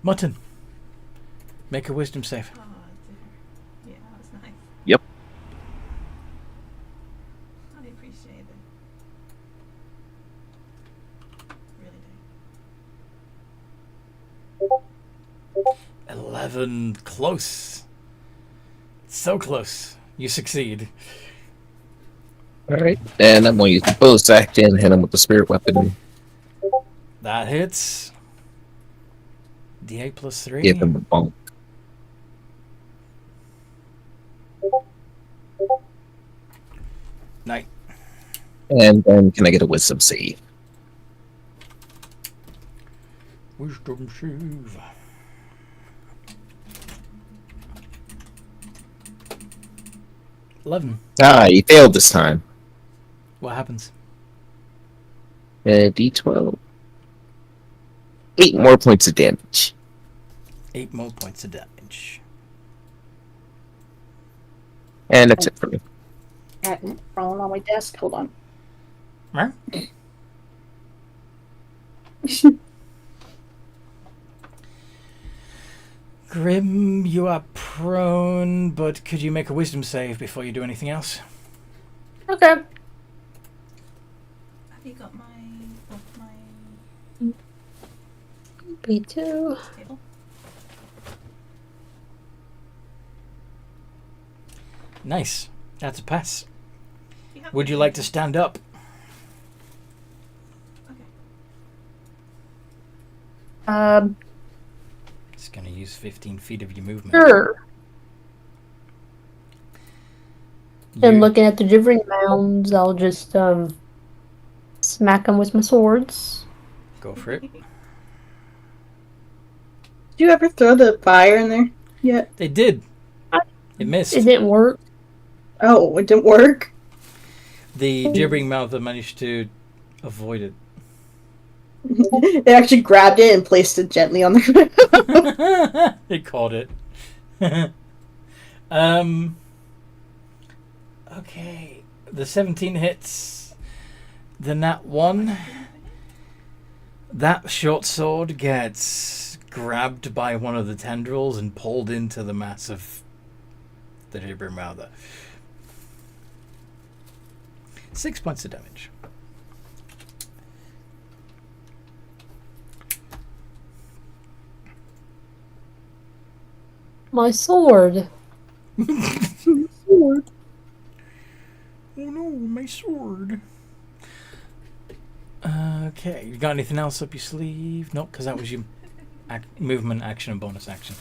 Mutton, make a wisdom save. Oh, dear. Yeah, that was nice. Yep. I appreciate it. Really do. 11. Close. So close. You succeed. Alright. And I'm going to use the bonus action, hit him with the spirit weapon. That hits. D8 plus 3. Give him a bump. Night. And then can I get a wisdom save? Wisdom save. $11. Ah, he failed this time. What happens? D12. 8 more points of damage. 8 more points of damage. And that's it for me. Crawling on my desk. Hold on. Huh? Grim, you are prone, but could you make a wisdom save before you do anything else? Okay. Have you got my Me too. table? Nice. That's a pass. Do you have Would you the- like to stand up? Okay. It's going to use 15 feet of your movement. Sure. You- And looking at the gibbering mounds, I'll just smack them with my swords. Go for it. Did you ever throw the fire in there yet? They did. It missed. It didn't work. Oh, it didn't work? The gibbering mouther managed to avoid it. It actually grabbed it and placed it gently on the ground. It caught it. Okay. The 17 hits. The nat 1. That short sword gets grabbed by one of the tendrils and pulled into the mass of the gibbering mouther. 6 points of damage. My sword. Oh no, my sword. Okay, you got anything else up your sleeve? Nope, because that was your movement, action, and bonus action.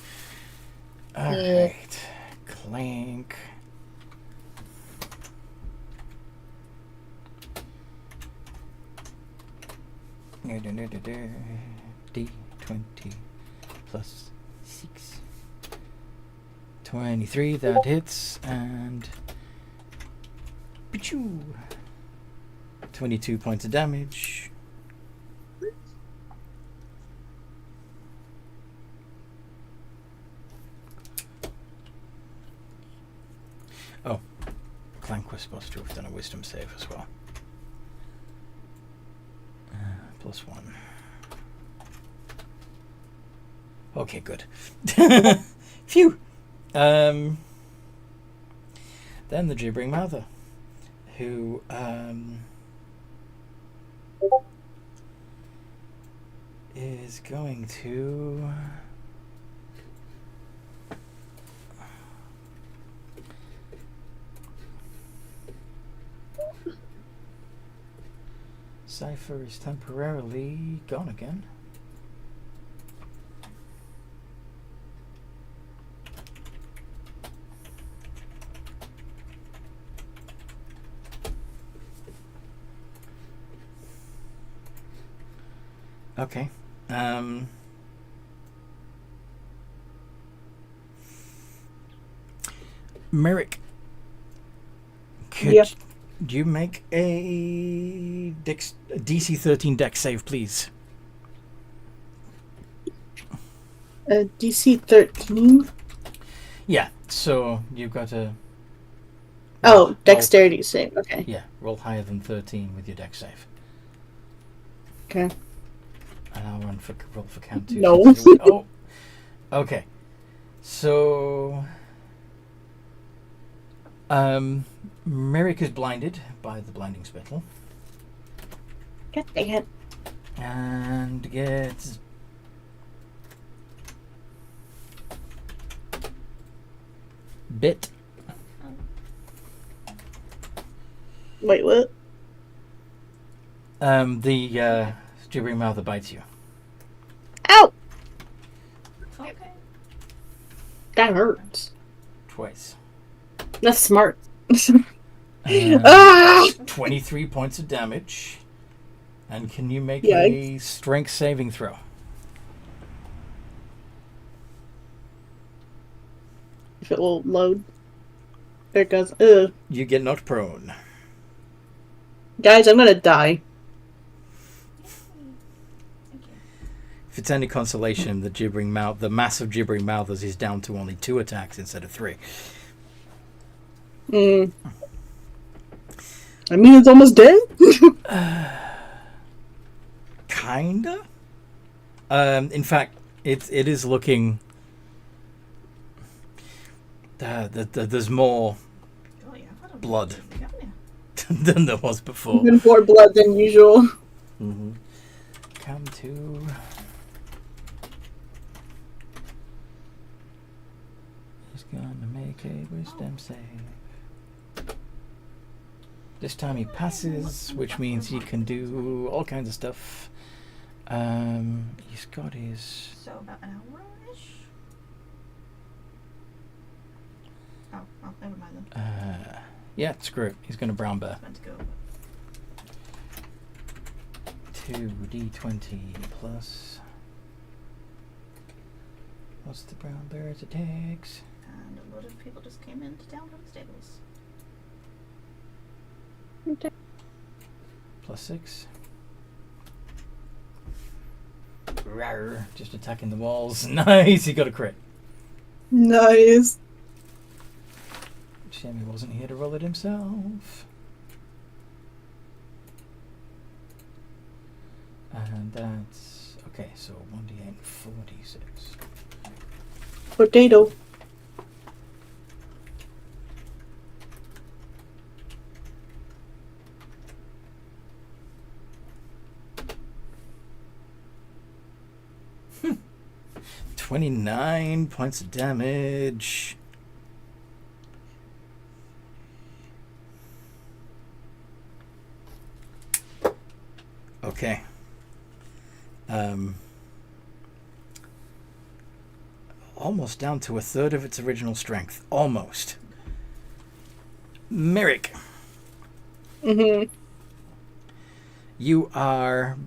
Alright. Clank. D20 plus 6. 23, that hits, and 22 points of damage. Oh, Clank was supposed to have done a wisdom save as well. +1. Okay, good. Phew. Then the gibbering mouther, who is going to Cypher is temporarily gone again. Okay. Merrick, could Yeah. you make a DC 13 dex save, please? DC 13? Yeah, so you've got to... Oh, dexterity save. Okay. Yeah, roll higher than 13 with your dex save. Okay. And I'll roll for count 2. No. Oh, okay. So... Merrick is blinded by the blinding spittle. God dang it. And gets... bit. Wait, what? The gibbering mouth that bites you. Ow! It's okay. That hurts. Twice. That's smart. Um, Ah! 23 points of damage. And can you make Yikes. a strength saving throw? If it will load. There it goes. Ugh. You get knocked prone. Guys, I'm gonna die. Thank you. If it's any consolation, the massive gibbering mouth is down to only 2 attacks instead of 3. I mean, it's almost dead. Kinda. In fact, it is looking. There's more Oh, yeah, I've had a blood haven't than there was before. Even more blood than usual. Mm-hmm. Come to. He's gonna make a wisdom save. This time he passes, which means he can do all kinds of stuff. He's got his. So about an hour-ish? Oh, well, never mind then. Yeah, screw it. He's gonna brown bear. It's meant to go. 2d20 plus. What's the brown bear's attacks? And a lot of people just came in to down from the stables. Plus 6. Rawr, just attacking the walls. Nice, he got a crit. Nice. Shame he wasn't here to roll it himself. And that's... Okay, so 1d8 and 4d6. Potato. Hmm. 29 points of damage. Okay. Almost down to a third of its original strength. Almost. Merrick, Mm-hmm. you are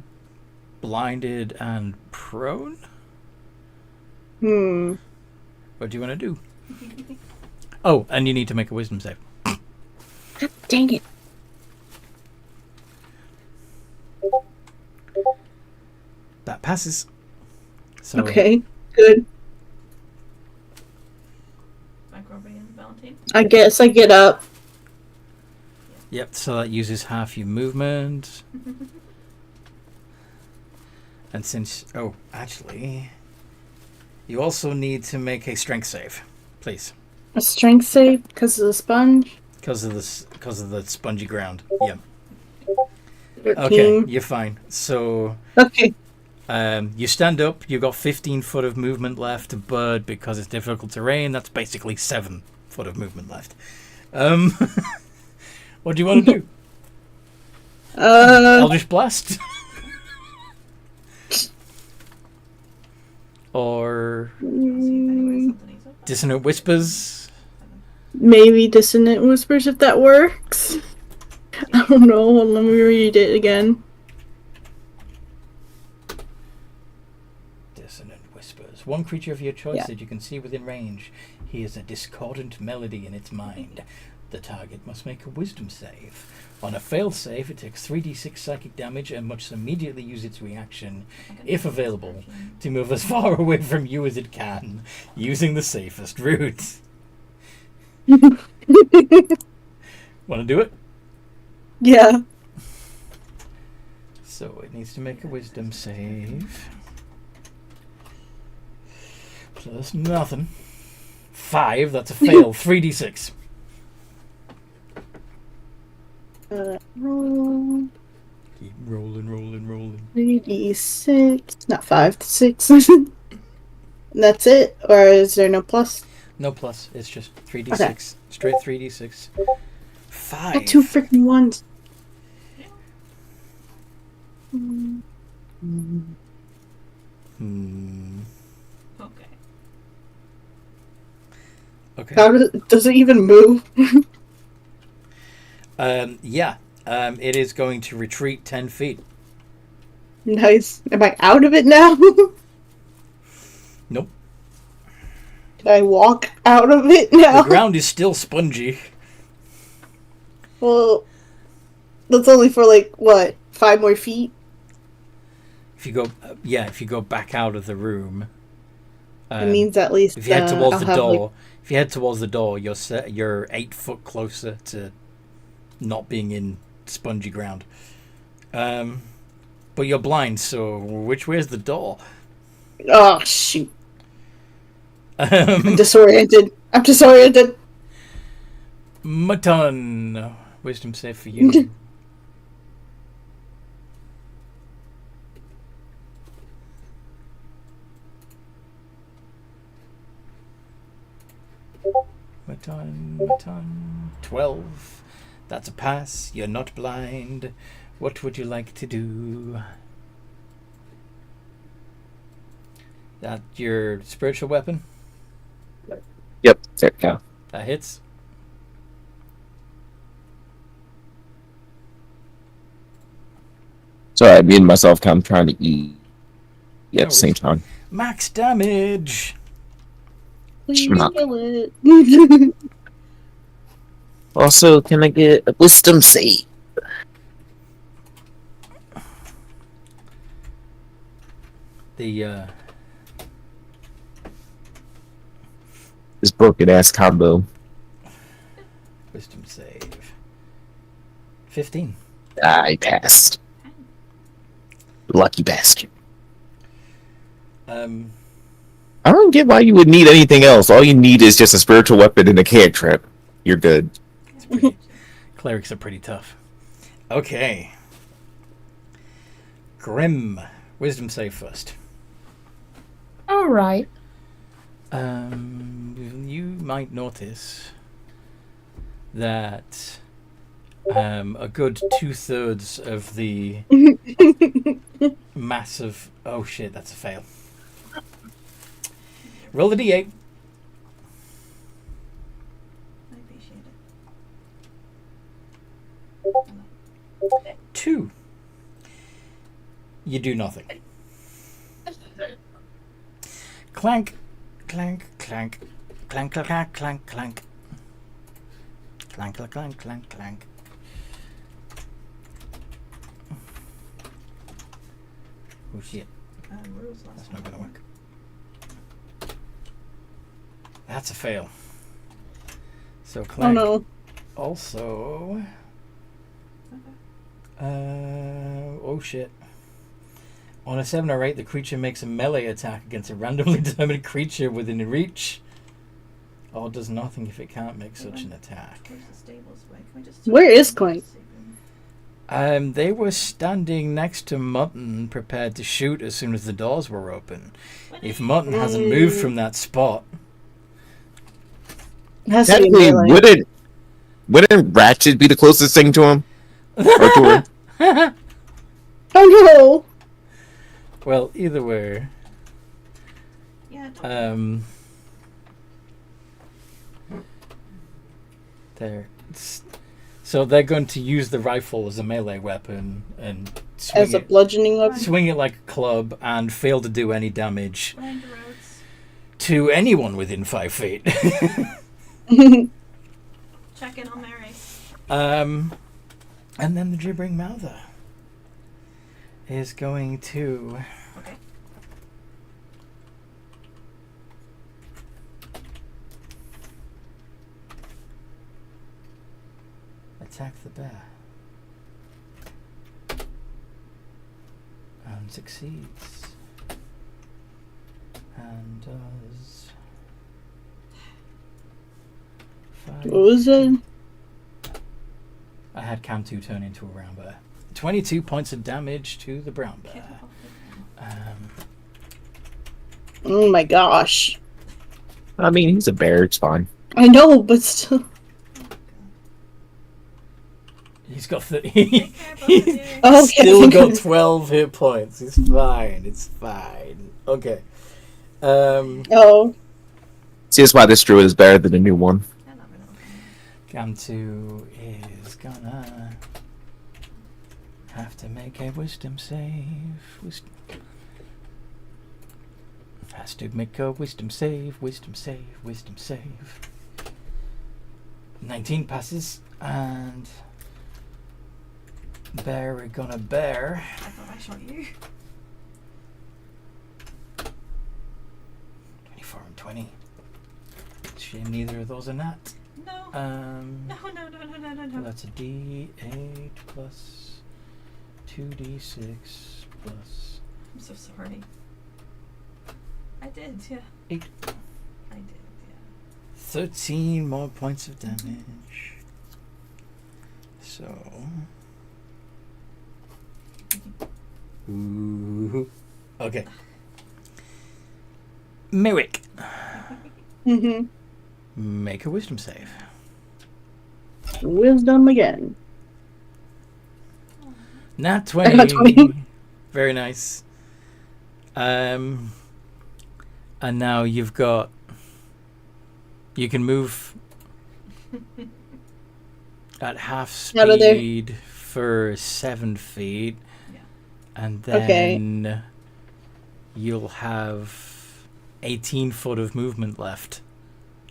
blinded and prone? Hmm. What do you want to do? Oh, and you need to make a wisdom save. Dang it. That passes. So Okay. Good. Microbial and Valentine. I guess I get up. Yep, so that uses half your movement. And since... Oh, actually... You also need to make a strength save. Please. A strength save because of the sponge. Because of the spongy ground. Yep. 13. Okay, you're fine. So... Okay. You stand up, you've got 15 foot of movement left, but because it's difficult terrain, that's basically 7 foot of movement left. What do you want to do? Eldritch Blast? Or Dissonant Whispers? Maybe Dissonant Whispers if that works. I don't know. Let me read it again. Dissonant Whispers. One creature of your choice Yeah. that you can see within range hears a discordant melody in its mind. The target must make a wisdom save. On a failed save, it takes 3d6 psychic damage and must immediately use its reaction, if available, to move as far away from you as it can, using the safest route. Want to do it? Yeah. So it needs to make a wisdom save. Plus nothing. 5, that's a fail. 3d6. Roll Keep rolling. 3d6. Not 5, 6. That's it? Or is there no plus? No plus, it's just 3d6. Okay. Straight 3d6. 5. Got 2 freaking ones. Okay. Okay. How does it even move? Yeah. It is going to retreat 10 feet. Nice. Am I out of it now? Nope. Can I walk out of it now? The ground is still spongy. Well, that's only for like, what, 5 more feet? If you go, if you go back out of the room, It means at least if you head towards I'll the have, door, you're 8 foot closer to not being in spongy ground. But you're blind, so which way is the door? Oh, shoot. I'm Um, disoriented. Mutton. Wisdom save for you. Mutton. 12. That's a pass. You're not blind. What would you like to do? That your spiritual weapon? Yep, there you go. That hits. Sorry, me and myself kind of trying to eat at the same time. Max damage. Please Schmuck. kill it. Also, can I get a wisdom save? The This broken ass combo. wisdom save. 15. I passed. Lucky bastard. Um, I don't get why you would need anything else. All you need is just a spiritual weapon and a cantrip. You're good. clerics are pretty tough. Okay. Grim. Wisdom save first. Alright. You might notice that a good 2/3 of the massive... Oh shit, that's a fail. Roll the d8. I appreciate it. 2. You do nothing. Clank, clank, clank, clank, clank, clank, clank, clank, clank, clank, clank, clank, clank. Oh shit, Rules last that's not one. gonna work. That's a fail. So Oh clank. no. Also, oh shit. On a 7 or 8, the creature makes a melee attack against a randomly determined creature within reach, or does nothing if it can't make such an attack. Where's the stables? Wait, can we just Where is Clank? They were standing next to Mutton, prepared to shoot as soon as the doors were open. If Mutton hasn't moved from that spot, It has to be Technically, melee. wouldn't Ratchet be the closest thing to him? Or to her? Oh no! well, either way, Yeah, don't there. So they're going to use the rifle as a melee weapon and As a bludgeoning weapon? swing it like a club and fail to do any damage mind the roads. to anyone within 5 feet. Check in on Mary. And then the gibbering mouther is going to Okay. attack the bear. And succeeds. And does... What was it? I had Cam 2 turn into a brown bear. 22 points of damage to the brown bear. Oh my gosh. I mean, he's a bear. It's fine. I know, but still. He's got I care both of you. Okay. still got 12 hit points. It's fine. It's fine. Okay. Oh, See, that's why this druid is better than the new one. I love it. Gamtu is gonna have to make a wisdom save. Has to make a wisdom save. 19 passes, and bear, we're gonna bear. I thought I shot you. 24 and 20. Shame neither of those are nat. No. No. No. That's a D8 plus 2D6 plus I'm so sorry. I did, yeah. 8. I did, yeah. 13 more points of damage. So. Ooh. Okay. Merrick, make a wisdom save. wisdom again. Nat I got 20. 20. Very nice. And now you've got. You can move at half Out of there. speed for 7 feet. Yeah. And Okay. then you'll have 18 foot of movement left.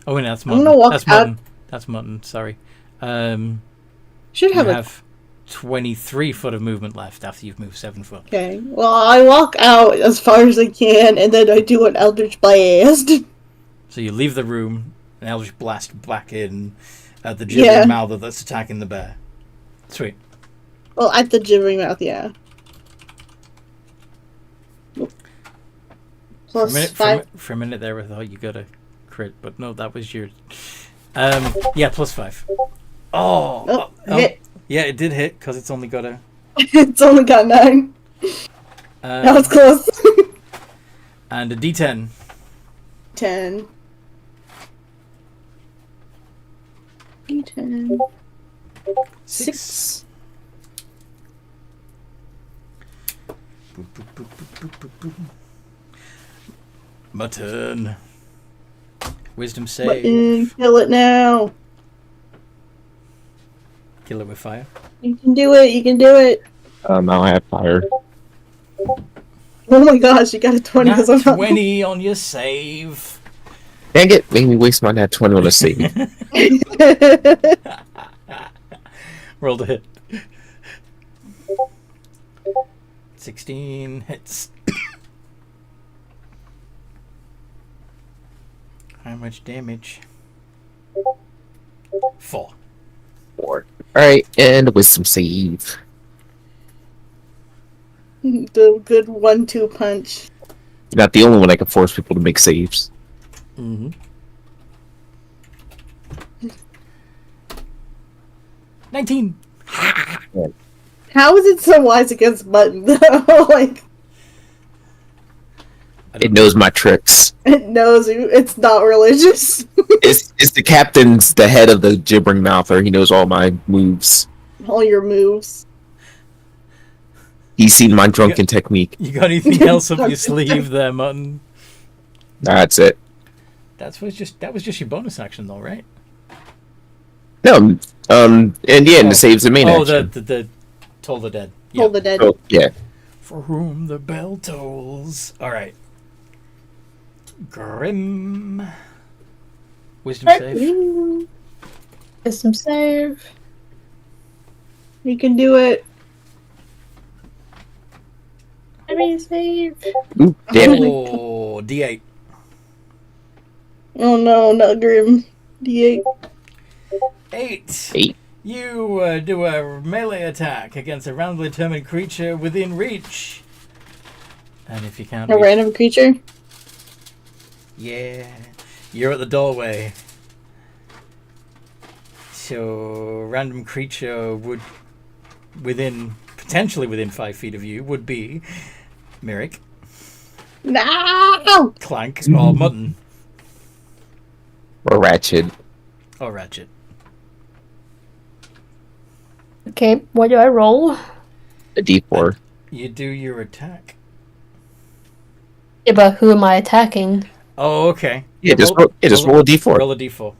Oh, wait, that's I'm gonna mutton. walk That's out- mutton. That's mutton. Sorry. Should You have a. have 23 foot of movement left after you've moved 7 foot. Okay. Well, I walk out as far as I can, and then I do an Eldritch Blast. So you leave the room, and Eldritch blast back in at the gibbering Yeah. mouther that's attacking the bear. Sweet. Well, at the gibbering mouth, yeah. Plus For a minute there, I thought you got a crit, but no, that was your. Yeah, plus 5. Oh, hit. yeah, it did hit because it's only got a. It's only got 9. That was close. And a D10. 10. D10. 6. Boop, boop, boop, boop, boop, boop, boop. Mutton. Wisdom save. Button, kill it now. Kill it with fire. You can do it. You can do it. Now I have fire. Oh my gosh, you got a 20 because I'm Nat not. 20 on your save. Dang it, made me waste my nat 20 on a save. Rolled a hit. 16 hits. How much damage? 4. 4. Alright, and wisdom save. The good 1-2 punch. You're not the only one that can force people to make saves. Mm-hmm. $19. How is it so wise against Button though? Like, It knows my tricks. it knows you. It's not religious. It's the captain's the head of the gibbering mouther. He knows all my moves. All your moves. He's seen my drunken technique. You got anything else up your sleeve there, Mutton? That's it. That was just your bonus action, though, right? No, and yeah, and the save's the main Oh, action. the Toll the Dead. Hold the dead. Oh, yeah. For whom the bell tolls. All right. Grim. Wisdom save. Wisdom save. You can do it. I mean, save. Ooh, damn it. Oh, D8. Oh no, not Grim. D8. 8. 8. You do a melee attack against a randomly determined creature within reach. And if you can't A reach, random creature. yeah, you're at the doorway. So, random creature would, potentially within 5 feet of you, would be Merrick, No! Clank, or Mutton, Or Ratchet. or Ratchet. Okay, what do I roll? A D4. You do your attack. Yeah, but who am I attacking? Oh, okay. Yeah, just roll a D4. Roll a d4.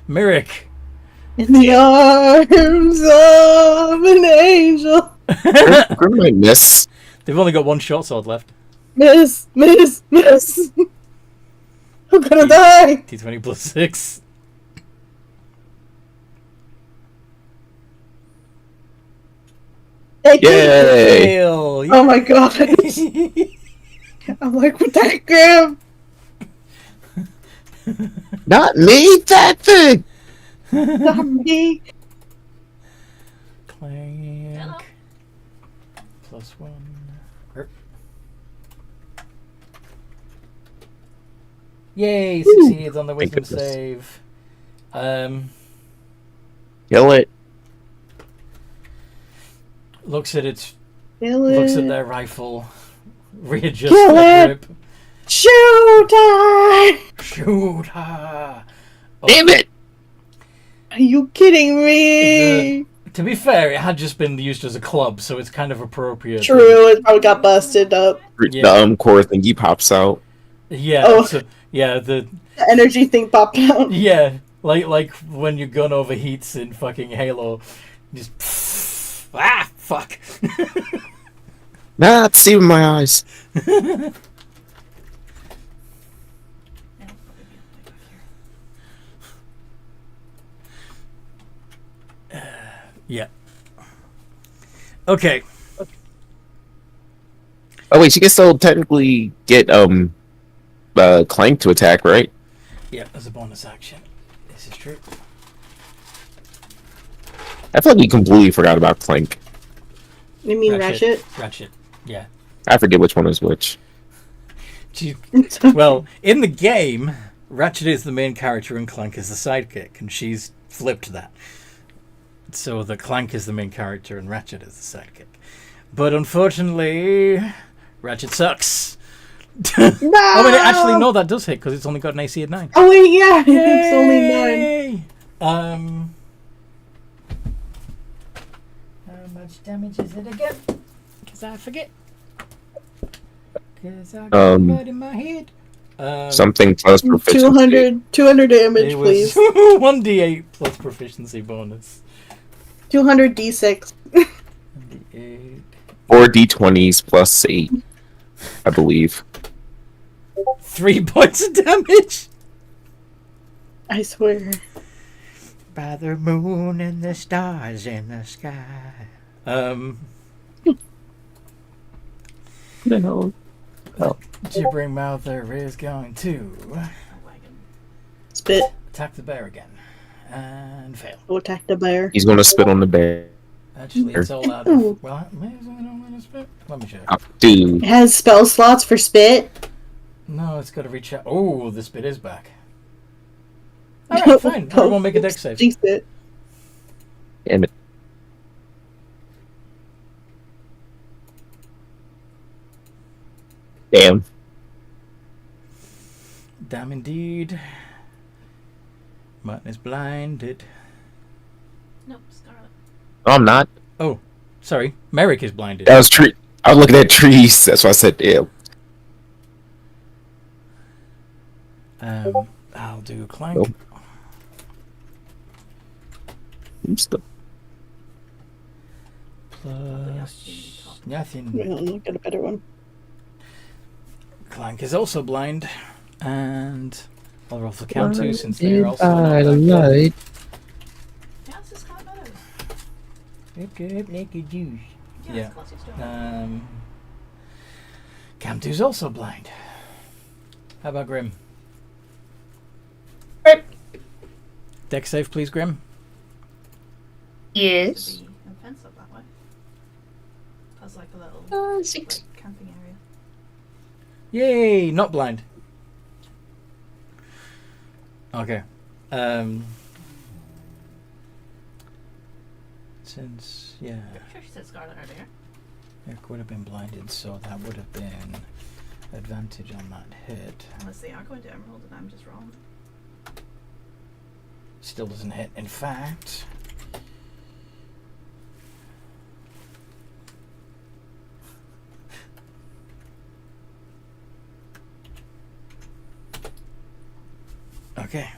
Merrick. In the arms of an angel. Grim might miss. They've only got one short sword left. Miss. I'm gonna die. D20 plus 6. Thank you. Yay! Fail. Oh my god. I'm like, what that, Graham? Not me, that thing! Not me. Clank. Plus 1. Yay, succeeds on the wisdom goodness. save. Kill it. Looks at its Kill looks at it. their rifle, readjusts Kill their it. grip. Shoot her! Shoot her! Damn it! Are you kidding me? To be fair, it had just been used as a club, so it's kind of appropriate. True, it probably got busted up. Yeah. The core thingy pops out. Yeah. Oh. So, yeah. The The energy thing popped out. yeah. Like when your gun overheats in fucking Halo, just fuck. Nah, it's deceiving my eyes. Yeah, I'll probably be able to back here. Yeah. Okay. Oh wait, she can still technically get Clank to attack, right? Yeah, as a bonus action. This is true. I feel like we completely forgot about Clank. You mean Ratchet? Ratchet. Yeah. I forget which one is which. Well, in the game, Ratchet is the main character and Clank is the sidekick, and she's flipped that. So the Clank is the main character and Ratchet is the sidekick. But unfortunately, Ratchet sucks. No! I mean, actually, no, that does hit because it's only got an AC of 9. Oh wait, yeah, it's only 9. Yay! How much damage is it again? Because I forget. Because I got blood in my head. Something plus proficiency. 200 damage, It please. was 1d8 plus proficiency bonus. 200 d6. 1d8. 4 d20s plus 8, I believe. 3 points of damage! I swear. By the moon and the stars in the sky. No. Gibbering Mouther is going to Spit. attack the bear again. And fail. Go attack the bear. He's gonna spit on the bear. Actually, it's all out of... Well, maybe I don't want to spit. Let me check. Oh, dude. It has spell slots for spit. No, it's got to reach out. Oh, the spit is back. Alright, fine. I won't make a dex save. Jinx it. Damn it. Damn. Damn indeed. Martin is blinded. Nope, Scarlet. No, I'm not. Oh, sorry. Merrick is blinded. That was tree. I was looking at trees. That's why I said damn. I'll do Clank. Nope. Oops, the- Plus nothing. Well, look at a better one. Clank is also blind. And I'll roll for count 2 since they are also By the not blind. light. Yeah, it's just Scarlet better. Okay, naked juice. Yeah, Yeah. it's closest to it. Count 2's also blind. How about Grim? Dex save, please, Grim. Yes. Be offensive that way. That's like a little 6. like, camping area. Yay! Not blind. Okay. Since, yeah, I'm sure she said Scarlet earlier. Eric would have been blinded, so that would have been advantage on that hit. Unless they are going to Emerald and I'm just wrong. Still doesn't hit. In fact, okay.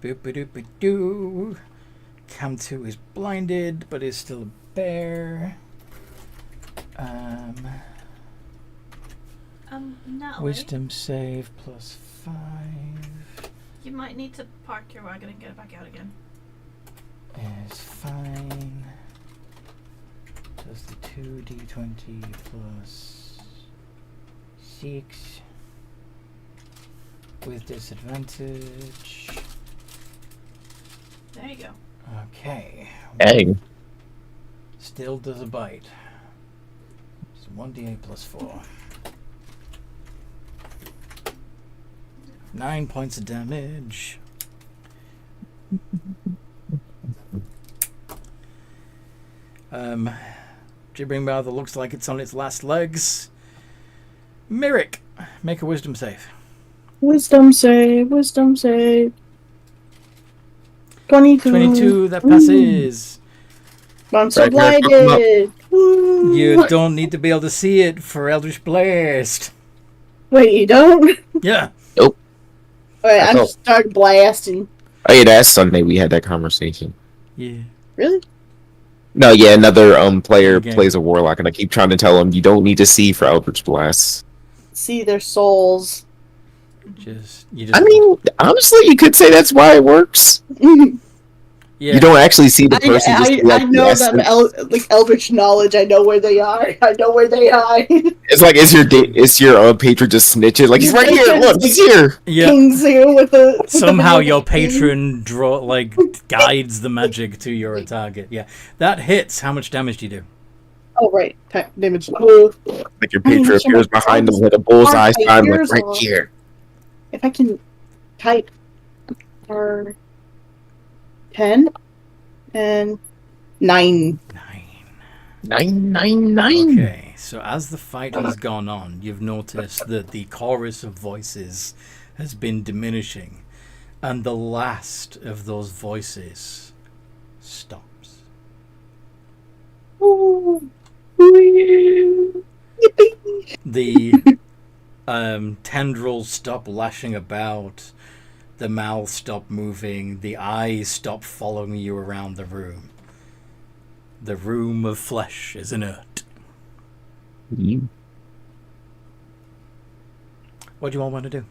Boop-a-doop-a-doo. Cam 2 is blinded, but is still a bear. Natalie, Wisdom save +5. you might need to park your wagon and get it back out again. Is fine. Does the 2d20 plus 6 with disadvantage. There you go. Okay. Dang. Still does a bite. So 1d8 plus 4. 9 points of damage. Gibbering mouth that looks like it's on its last legs. Myrick, make a wisdom save. Wisdom save. 22. 22, that passes. I'm so Right, blinded. You don't need to be able to see it for Eldritch Blast. Wait, you don't? Yeah. Wait, I I'm thought- start blasting. Oh yeah, that's Sunday we had that conversation. Yeah. Really? No, yeah, another player Okay. plays a warlock, and I keep trying to tell him you don't need to see for Eldritch Blast. See their souls. You just. I mean, honestly, you could say that's why it works. yeah. You don't actually see the person. just I like, know yes, them, eldritch knowledge. I know where they are. I know where they hide. It's like is your patron just snitching? Like he's right here. Look, he's here. Yeah. King's here with the Somehow your patron guides the magic to your target. Yeah. That hits. How much damage do you do? Oh right, damage. Like your patron I mean, appears behind them with a bullseye Aren't sign, like years right old. here. If I can type or 10 and 9. 999. Okay, so as the fight has gone on, you've noticed that the chorus of voices has been diminishing, and the last of those voices stops. Ooh. Yippee. The tendrils stop lashing about, the mouth stop moving, the eyes stop following you around the room. The room of flesh is inert. What do you all want to do?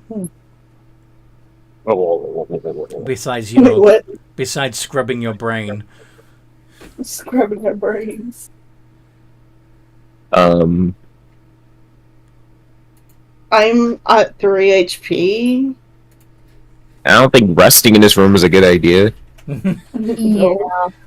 Besides, you Wait, know, what? besides scrubbing your brain. Scrubbing their brains. Um, I'm at 3 HP. I don't think resting in this room is a good idea. Yeah.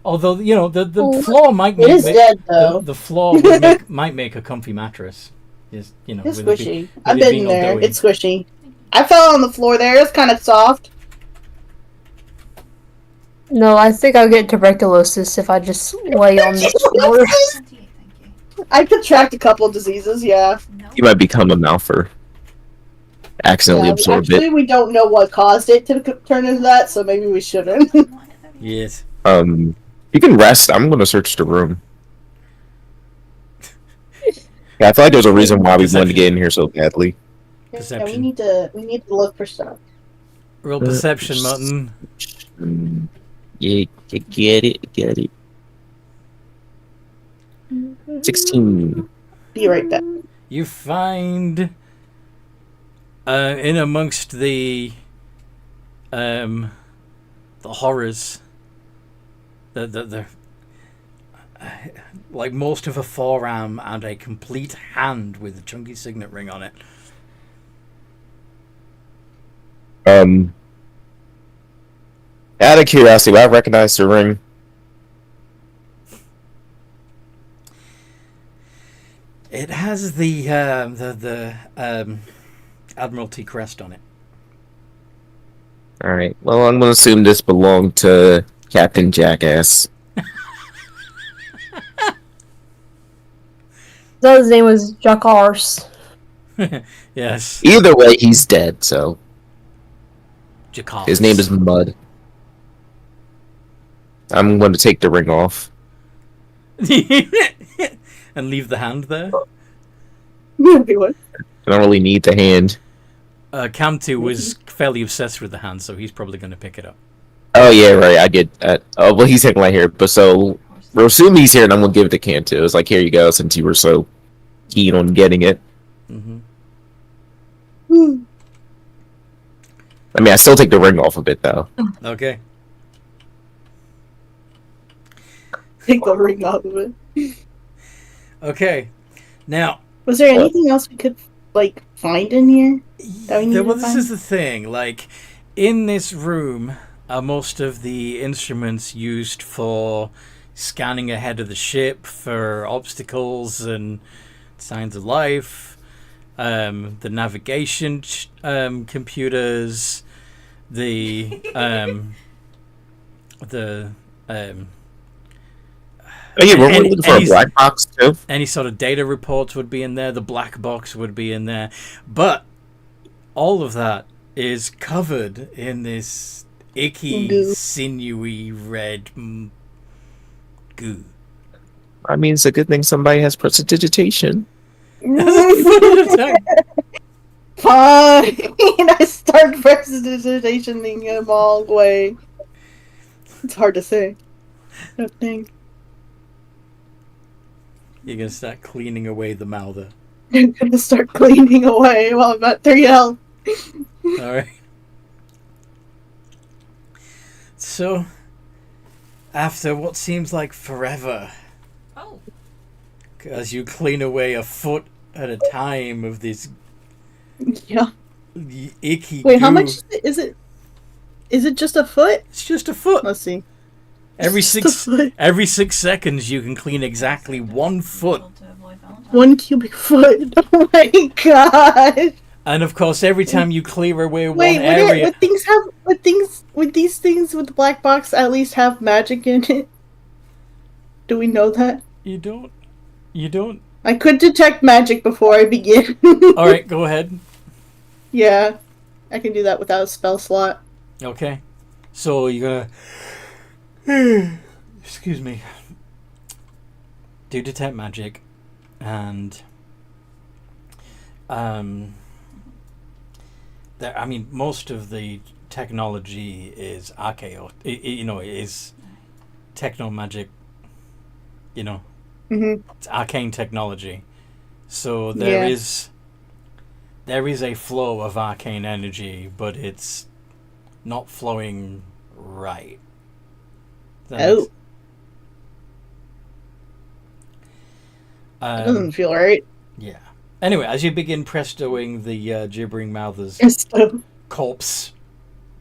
Although, you know, the Oh. floor might It is make dead though. the floor would might make a comfy mattress. Just, you know, It's with it squishy. with I've it been being all there. doughy. It's squishy. I fell on the floor there. It's kind of soft. No, I think I'll get tuberculosis if I just lay on this floor. 28, thank you. I contract a couple of diseases, yeah. No. You might become a mouther. Accidentally Yeah, absorb actually, it. we don't know what caused it to turn into that, so maybe we shouldn't. Yes. You can rest. I'm gonna search the room. Yeah, I feel like there's a reason why we wanted to get in here so badly. Yeah, Perception. we need to look for stuff. Real perception, Mutton. Yeah, get it. 16. Be right back. You find in amongst the horrors, the like most of a forearm and a complete hand with a chunky signet ring on it. Out of curiosity, would I recognize the ring? It has the Admiralty crest on it. Alright, well, I'm gonna assume this belonged to Captain Jackass. So his name was Jacques. Yes. Either way, he's dead. So Jakarta. his name is Mud. I'm going to take the ring off. And leave the hand there. What? I don't really need the hand. Camtu was fairly obsessed with the hand, so he's probably going to pick it up. Oh yeah, right. I get that. Oh well, he's taking my here, but so Rosumi's here, and I'm gonna give it to Kanto. It's like, here you go, since you were so keen on getting it. Mm-hmm. I mean, I still take the ring off of it though. Okay. Take the ring off of it. Okay. Now, Was there anything else we could like find in here? That we need to this find? is the thing. Like, in this room are most of the instruments used for scanning ahead of the ship for obstacles and signs of life. The navigation computers, the Oh yeah, we're Any- looking for a any- black box too. any sort of data reports would be in there. The black box would be in there, but all of that is covered in this icky, Goo. sinewy red goo. I mean, it's a good thing somebody has prestidigitation. Fine. I start prestidigitationing him all the way. It's hard to say. I think. You're gonna start cleaning away the mouther. I'm gonna start cleaning away while I'm at 3 health. All right. So, after what seems like forever, Oh, as you clean away a foot at a time of this Yeah. icky Wait, how goo, much is it? Is it just a foot? It's just a foot. Let's see. Every It's just a foot. every 6 seconds, you can clean exactly 1 foot. able to avoid Valentine's. 1 cubic foot. Oh my god. And of course, every time you clear away Wait, one area, would these things with the black box at least have magic in it? Do we know that? you don't. You don't. I could detect magic before I begin. All right, go ahead. Yeah, I can do that without a spell slot. Okay. So you're gonna. Excuse me. Do detect magic, and there. I mean, most of the technology is archeo. Is techno magic. Mm-hmm. It's arcane technology. So there Yeah. is a flow of arcane energy, but it's not flowing right. That Oh, makes- that doesn't feel right. yeah. Anyway, as you begin prestoing the gibbering mouthers So, corpse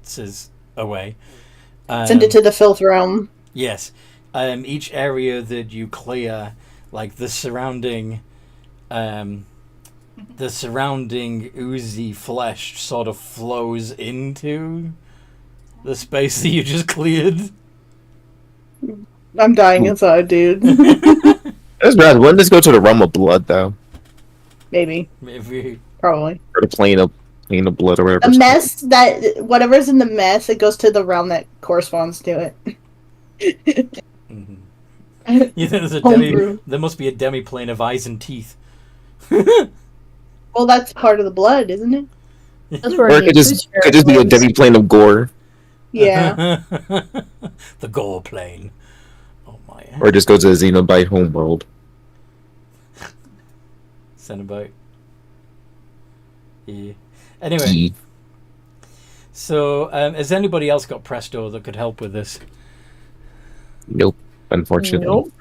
says away. send it to the filth realm. Yes. Each area that you clear, like the surrounding oozy flesh sort of flows into the space that you just cleared. I'm dying inside, dude. That's bad. Wouldn't this go to the realm of blood though, Maybe. Maybe. Probably. or the plane of blood or whatever? The mess whatever's in the mess, it goes to the realm that corresponds to it. Mm-hmm. You think Homebrew. there must be a demi-plane of eyes and teeth. Well, that's part of the blood, isn't it? That's where Or the it could just be a lives. demi plane of gore, Yeah. The gore plane. Oh my. or just go to the Xenobite homeworld. Cenobite. Yeah. Anyway, Key. so has anybody else got Presto that could help with this? Nope, unfortunately. Nope.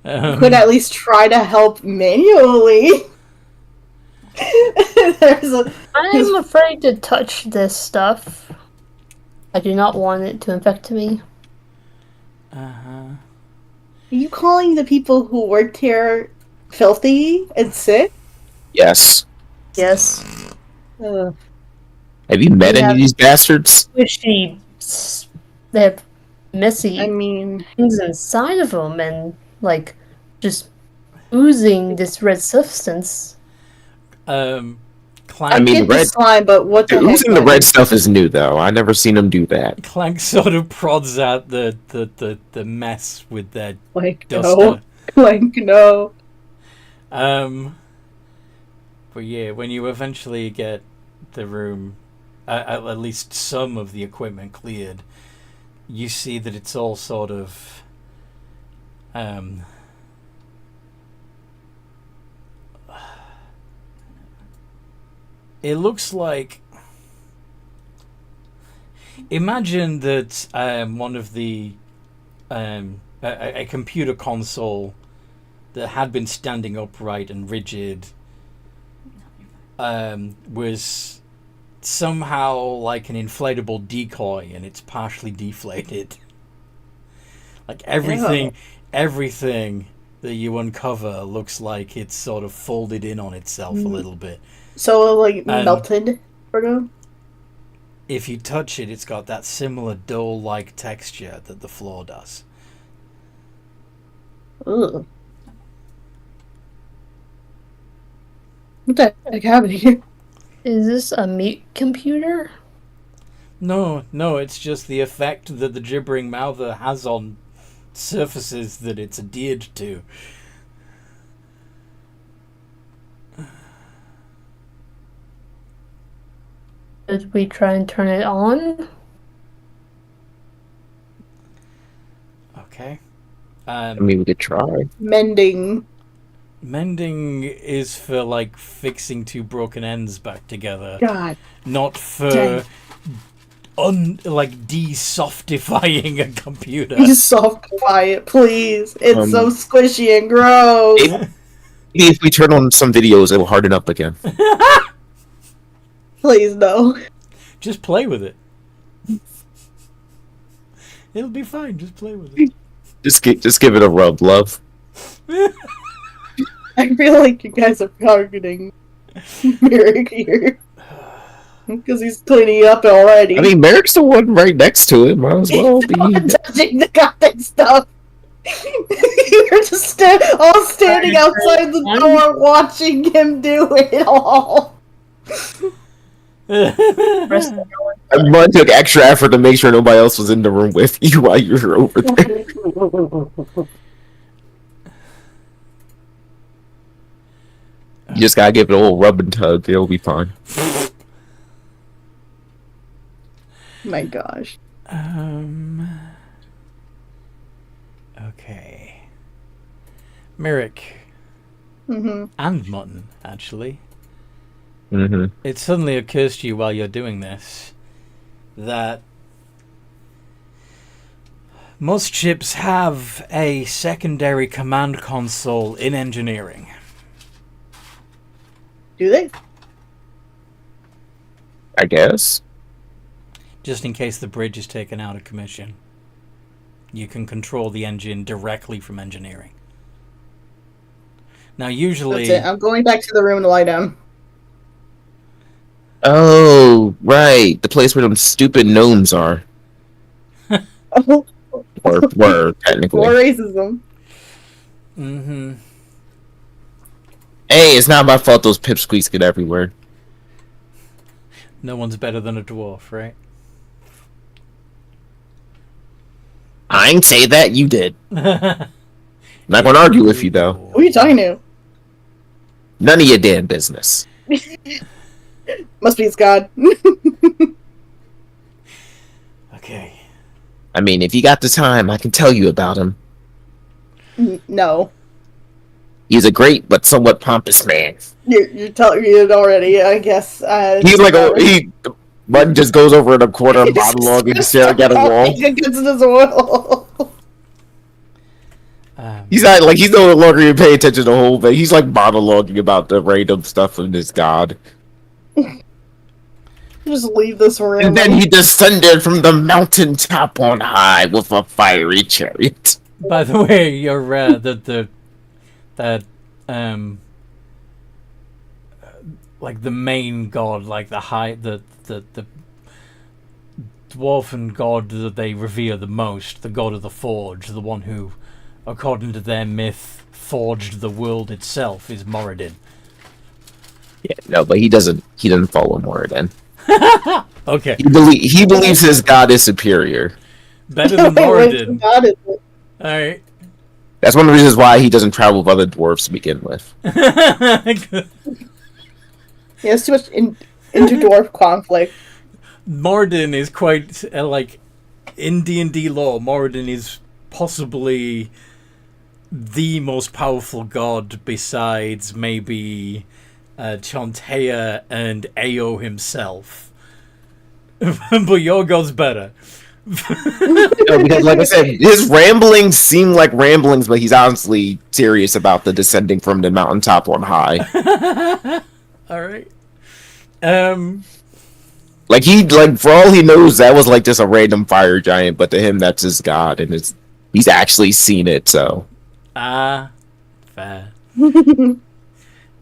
Um, Could at least try to help manually. I'm afraid to touch this stuff. I do not want it to infect me. uh-huh. Are you calling the people who worked here filthy and sick? Yes. Yes. Have you met any of these bastards? Squishy. They have messy I mean, things inside of them and, like, just oozing this red substance. Clank, I mean, get the red- the slime, but what the heck? Oozing the red stuff is new, though. I never seen them do that. Clank sort of prods out the mess with their Like, no. duster. Like, no. But yeah, when you eventually get the room, at least some of the equipment cleared, you see that it's all sort of it looks like, imagine that one of the a computer console that had been standing upright and rigid was somehow like an inflatable decoy, and it's partially deflated. Like everything that you uncover looks like it's sort of folded in on itself a little bit. So, like, melted, sort of? If you touch it, it's got that similar dull-like texture that the floor does. Ugh. What the heck happened here? Is this a meat computer? No, it's just the effect that the gibbering mouther has on surfaces that it's adhered to. Did we try and turn it on? Okay. I mean, we could try. Mending. Mending is for, like, fixing two broken ends back together. God. Not for, Dang. de-softifying a computer. Please softify it, please. It's so squishy and gross. Maybe if we turn on some videos, it will harden up again. Please, no. Just play with it. It'll be fine. Just play with it. Just give it a rub, love. I feel like you guys are targeting Merrick here. Because he's cleaning up already. I mean, Merrick's the one right next to it. Might as well He's be. the one touching the goddamn stuff. You're just all standing outside the door watching him do it all. I took extra effort to make sure nobody else was in the room with you while you were over there. You just gotta give it a little rub and tug. It'll be fine. My gosh. Okay. Merrick. Mm-hmm. And Mutton, actually. Mm-hmm. It suddenly occurs to you while you're doing this that most ships have a secondary command console in engineering. Do they? I guess. Just in case the bridge is taken out of commission. You can control the engine directly from engineering. Now, usually... That's it. I'm going back to the room to lie down. Oh, right. The place where them stupid gnomes are. Oh, Or were, technically. more racism. Mm-hmm. Hey, it's not my fault those pipsqueaks get everywhere. No one's better than a dwarf, right? I ain't say that, you did. Not gonna argue with you, though. Who are you talking to? None of your damn business. Must be Scott. Okay. I mean, if you got the time, I can tell you about him. No. He's a great but somewhat pompous man. You're telling me it already, I guess. He's like Bud just goes over in a corner and monologuing, staring at a wall. Against his will. He's not like he's no longer even paying attention to the whole thing. He's like monologuing about the random stuff of this god. Just leave this room. And then he descended from the mountaintop on high with a fiery chariot. By the way, you're like the main god, like the dwarven god that they revere the most, the god of the forge, the one who, according to their myth, forged the world itself, is Moradin. Yeah, no, but he doesn't follow Moradin. Okay, He believes his god is superior. better than Wait, which Moradin. god is it? Alright. That's one of the reasons why he doesn't travel with other dwarves to begin with. He has too much inter-dwarf conflict. Moradin is quite, like, in D&D lore, Moradin is possibly the most powerful god besides maybe Chontea and Ao himself. But your god's better. No, because, like I said, his ramblings seem like ramblings, but he's honestly serious about the descending from the mountaintop on high. Alright. Like for all he knows, that was like just a random fire giant, but to him, that's his god, and he's actually seen it. So, fair.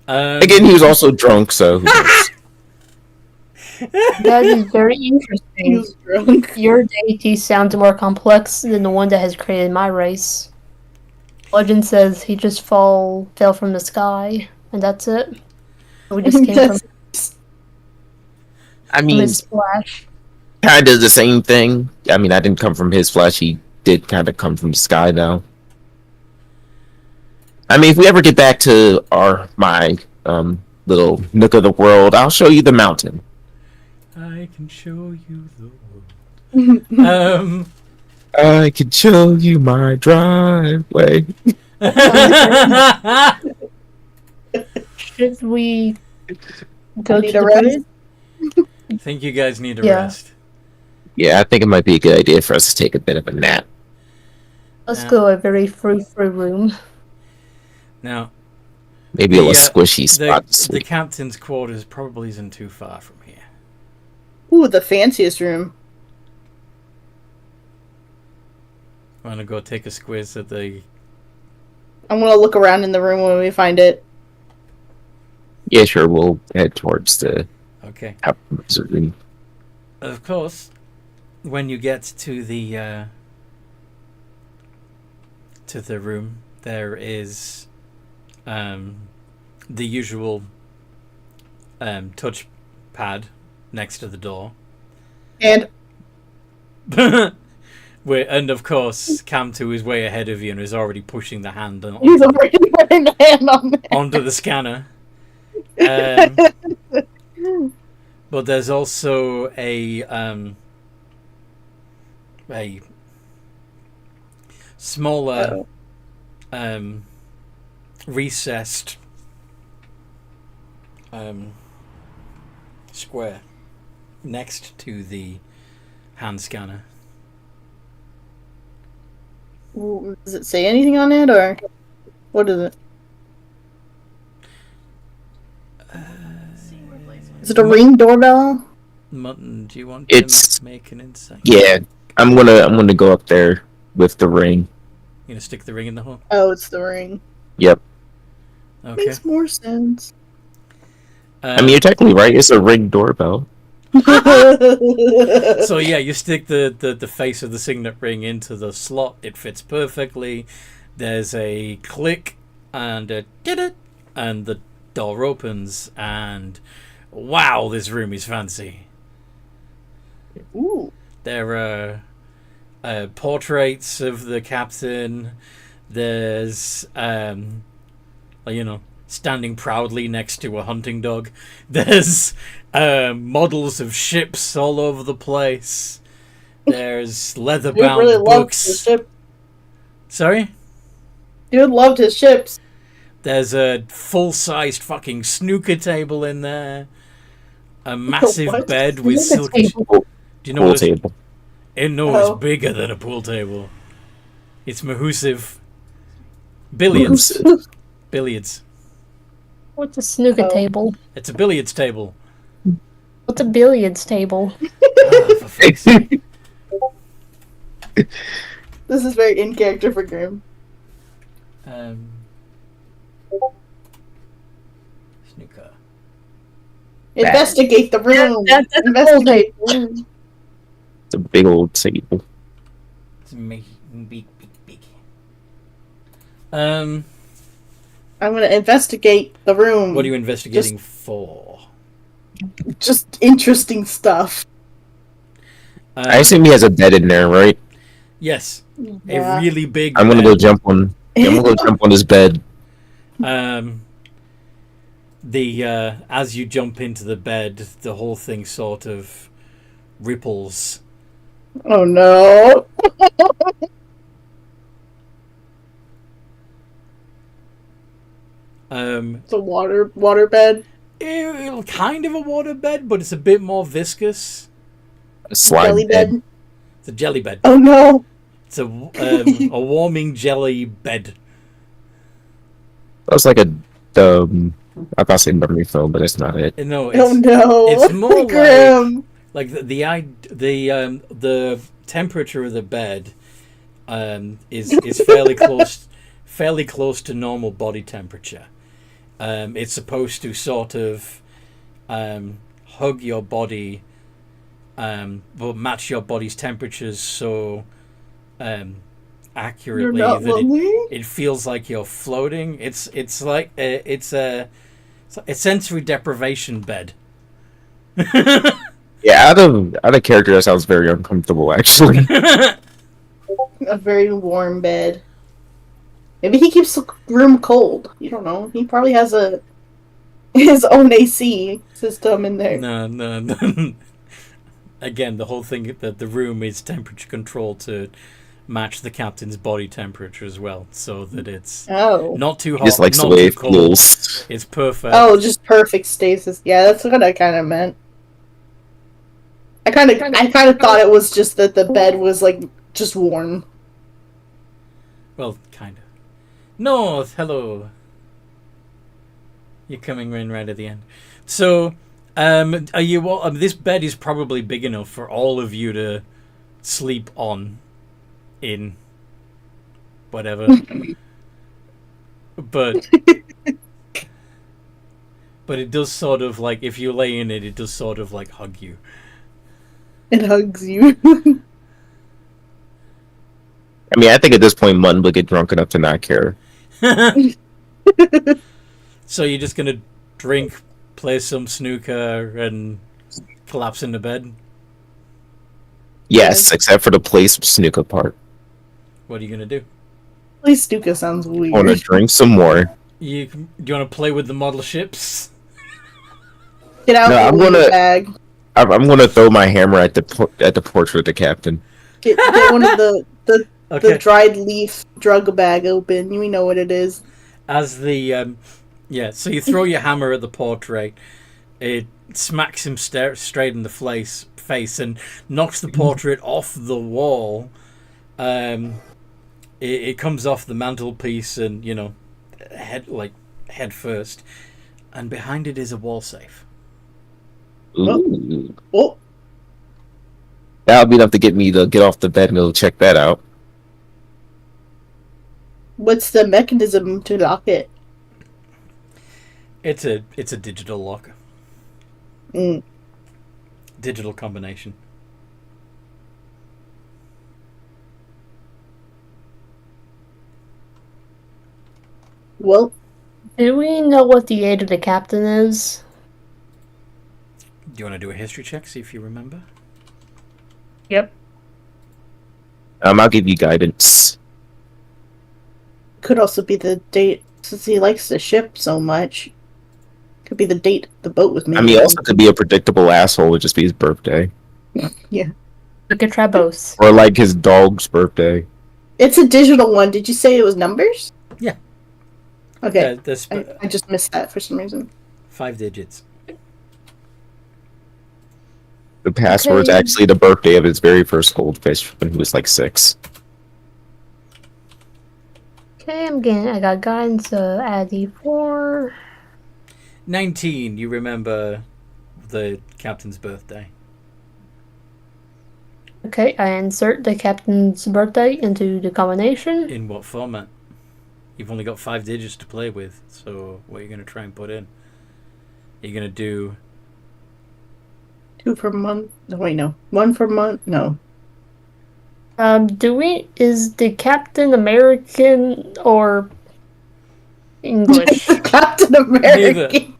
again, he was also drunk, so who knows? That is very He interesting. was drunk. Your deity sounds more complex than the one that has created my race. Legend says he just fell from the sky, and that's it. We just came from I mean, his flash. kind of the same thing. I mean, I didn't come from his flesh. He did kind of come from the sky, though. I mean, if we ever get back to my little nook of the world, I'll show you the mountain. I can show you the world. I can show you my driveway. Should we go Need to a the rest? bridge? I think you guys need a Yeah. rest. Yeah, I think it might be a good idea for us to take a bit of a nap. Let's Yeah. go a very frou room. Now, Maybe a little squishy spot to the sleep. captain's quarters probably isn't too far from here. Ooh, the fanciest room. Want to go take a squiz at the... I'm gonna look around in the room when we find it. Yeah, sure. We'll head towards the Okay. captain's room. Of course, when you get to the room, there is the usual touch pad next to the door. And And of course, Cam2 is way ahead of you and is already pushing the hand he's already putting a hand on it. onto the scanner. But there's also a smaller recessed square next to the hand scanner. Ooh, does it say anything on it, or what is it? Is it a ring doorbell? Mutton, do you want It's- to make an insight? Yeah, I'm gonna go up there with the ring. You gonna stick the ring in the hole? Oh, it's the ring. Yep. Okay. Makes more sense. I mean, you're technically right. It's a ring doorbell. So yeah, you stick the face of the signet ring into the slot. It fits perfectly. There's a click and a did and the door opens. And wow, this room is fancy. Ooh. There are portraits of the captain. There's standing proudly next to a hunting dog. There's models of ships all over the place. There's leather-bound Dude really loved his books. ship. Sorry? Dude loved his ships. There's a full-sized fucking snooker table in there. A massive What? bed with Snooker silky... table. Do you know Pool what it's... table. Oh. It's bigger than a pool table. It's mahusive. Billiards. Billiards. What's a snooker Oh. table? It's a billiards table. What's a billiards table? Ah, for fuck's sake. This is very in character for Grim. Snooker. Investigate the room. That's a pool Investigate. table. It's a big old table. It's big. I'm gonna investigate the room. What are you investigating for? Just interesting stuff. I assume he has a bed in there, right? Yes, Yeah. a really big. I'm gonna bed. go jump on. Yeah, I'm gonna go jump on his bed. As you jump into the bed, the whole thing sort of ripples. Oh no. It's a water bed. Kind of a water bed, but it's a bit more viscous. A slime Jelly bed. It's a jelly bed. Oh no. It's a warming jelly bed. That was like I thought I said memory foam, but it's not it. No, Oh no. it's more Grim. like the temperature of the bed is fairly close to normal body temperature. It's supposed to sort of hug your body, but match your body's temperatures so accurately You're not that lonely? it feels like you're floating. It's like it's a sensory deprivation bed. Yeah, out of character, that sounds very uncomfortable. Actually, A very warm bed. Maybe he keeps the room cold. You don't know. He probably has his own AC system in there. No. Again, the whole thing that the room is temperature controlled to match the captain's body temperature as well, so that it's Oh. not too hot, just likes not the way too it cold. feels. It's perfect. Oh, just perfect stasis. Yeah, that's what I kind of meant. I kind of thought it was just that the bed was like just warm. Well, kind of. North, hello. You're coming in right at the end. So, are you? This bed is probably big enough for all of you to sleep on, in, whatever. But it does sort of like, if you lay in it, it does sort of like hug you. It hugs you. I mean, I think at this point, Munn would get drunk enough to not care. So you're just gonna drink, play some snooker, and collapse into bed? Yes, except for the place snooker part. What are you gonna do? At least Stuka sounds I want to weird. drink some more. Do you want to play with the model ships? Get out No, the I'm weed gonna- bag. I'm gonna throw my hammer at the portrait of the captain. Get one of the Okay. dried leaf drug bag open. We know what it is. As the so you throw your hammer at the portrait, it smacks him straight in the face and knocks the portrait off the wall. It comes off the mantelpiece and head first, and behind it is a wall safe. Ooh. Oh, That'll be enough to get me to get off the bed and go check that out. what's the mechanism to lock it? It's a digital lock, Mm. digital combination. Well, Do we know what the age of the captain is? Do you want to do a history check, see if you remember? Yep. I'll give you guidance. could also be the date since he likes the ship so much. Could be the date the boat was made. I mean, also could be a predictable asshole. Would just be his birthday, We could try both. or like his dog's birthday. It's a digital one. Did you say it was numbers? Yeah. Okay. There's I just missed that for some reason. 5 digits. The password's Okay. actually the birthday of his very first goldfish when he was like 6. Okay, I got guidance, add D4. 19, you remember the captain's birthday. Okay, I insert the captain's birthday into the combination. In what format? You've only got 5 digits to play with, so what are you going to try and put in? You're going to do... 2 per month. No, wait, no. 1 per month. No. Is the captain American, or English. Captain American.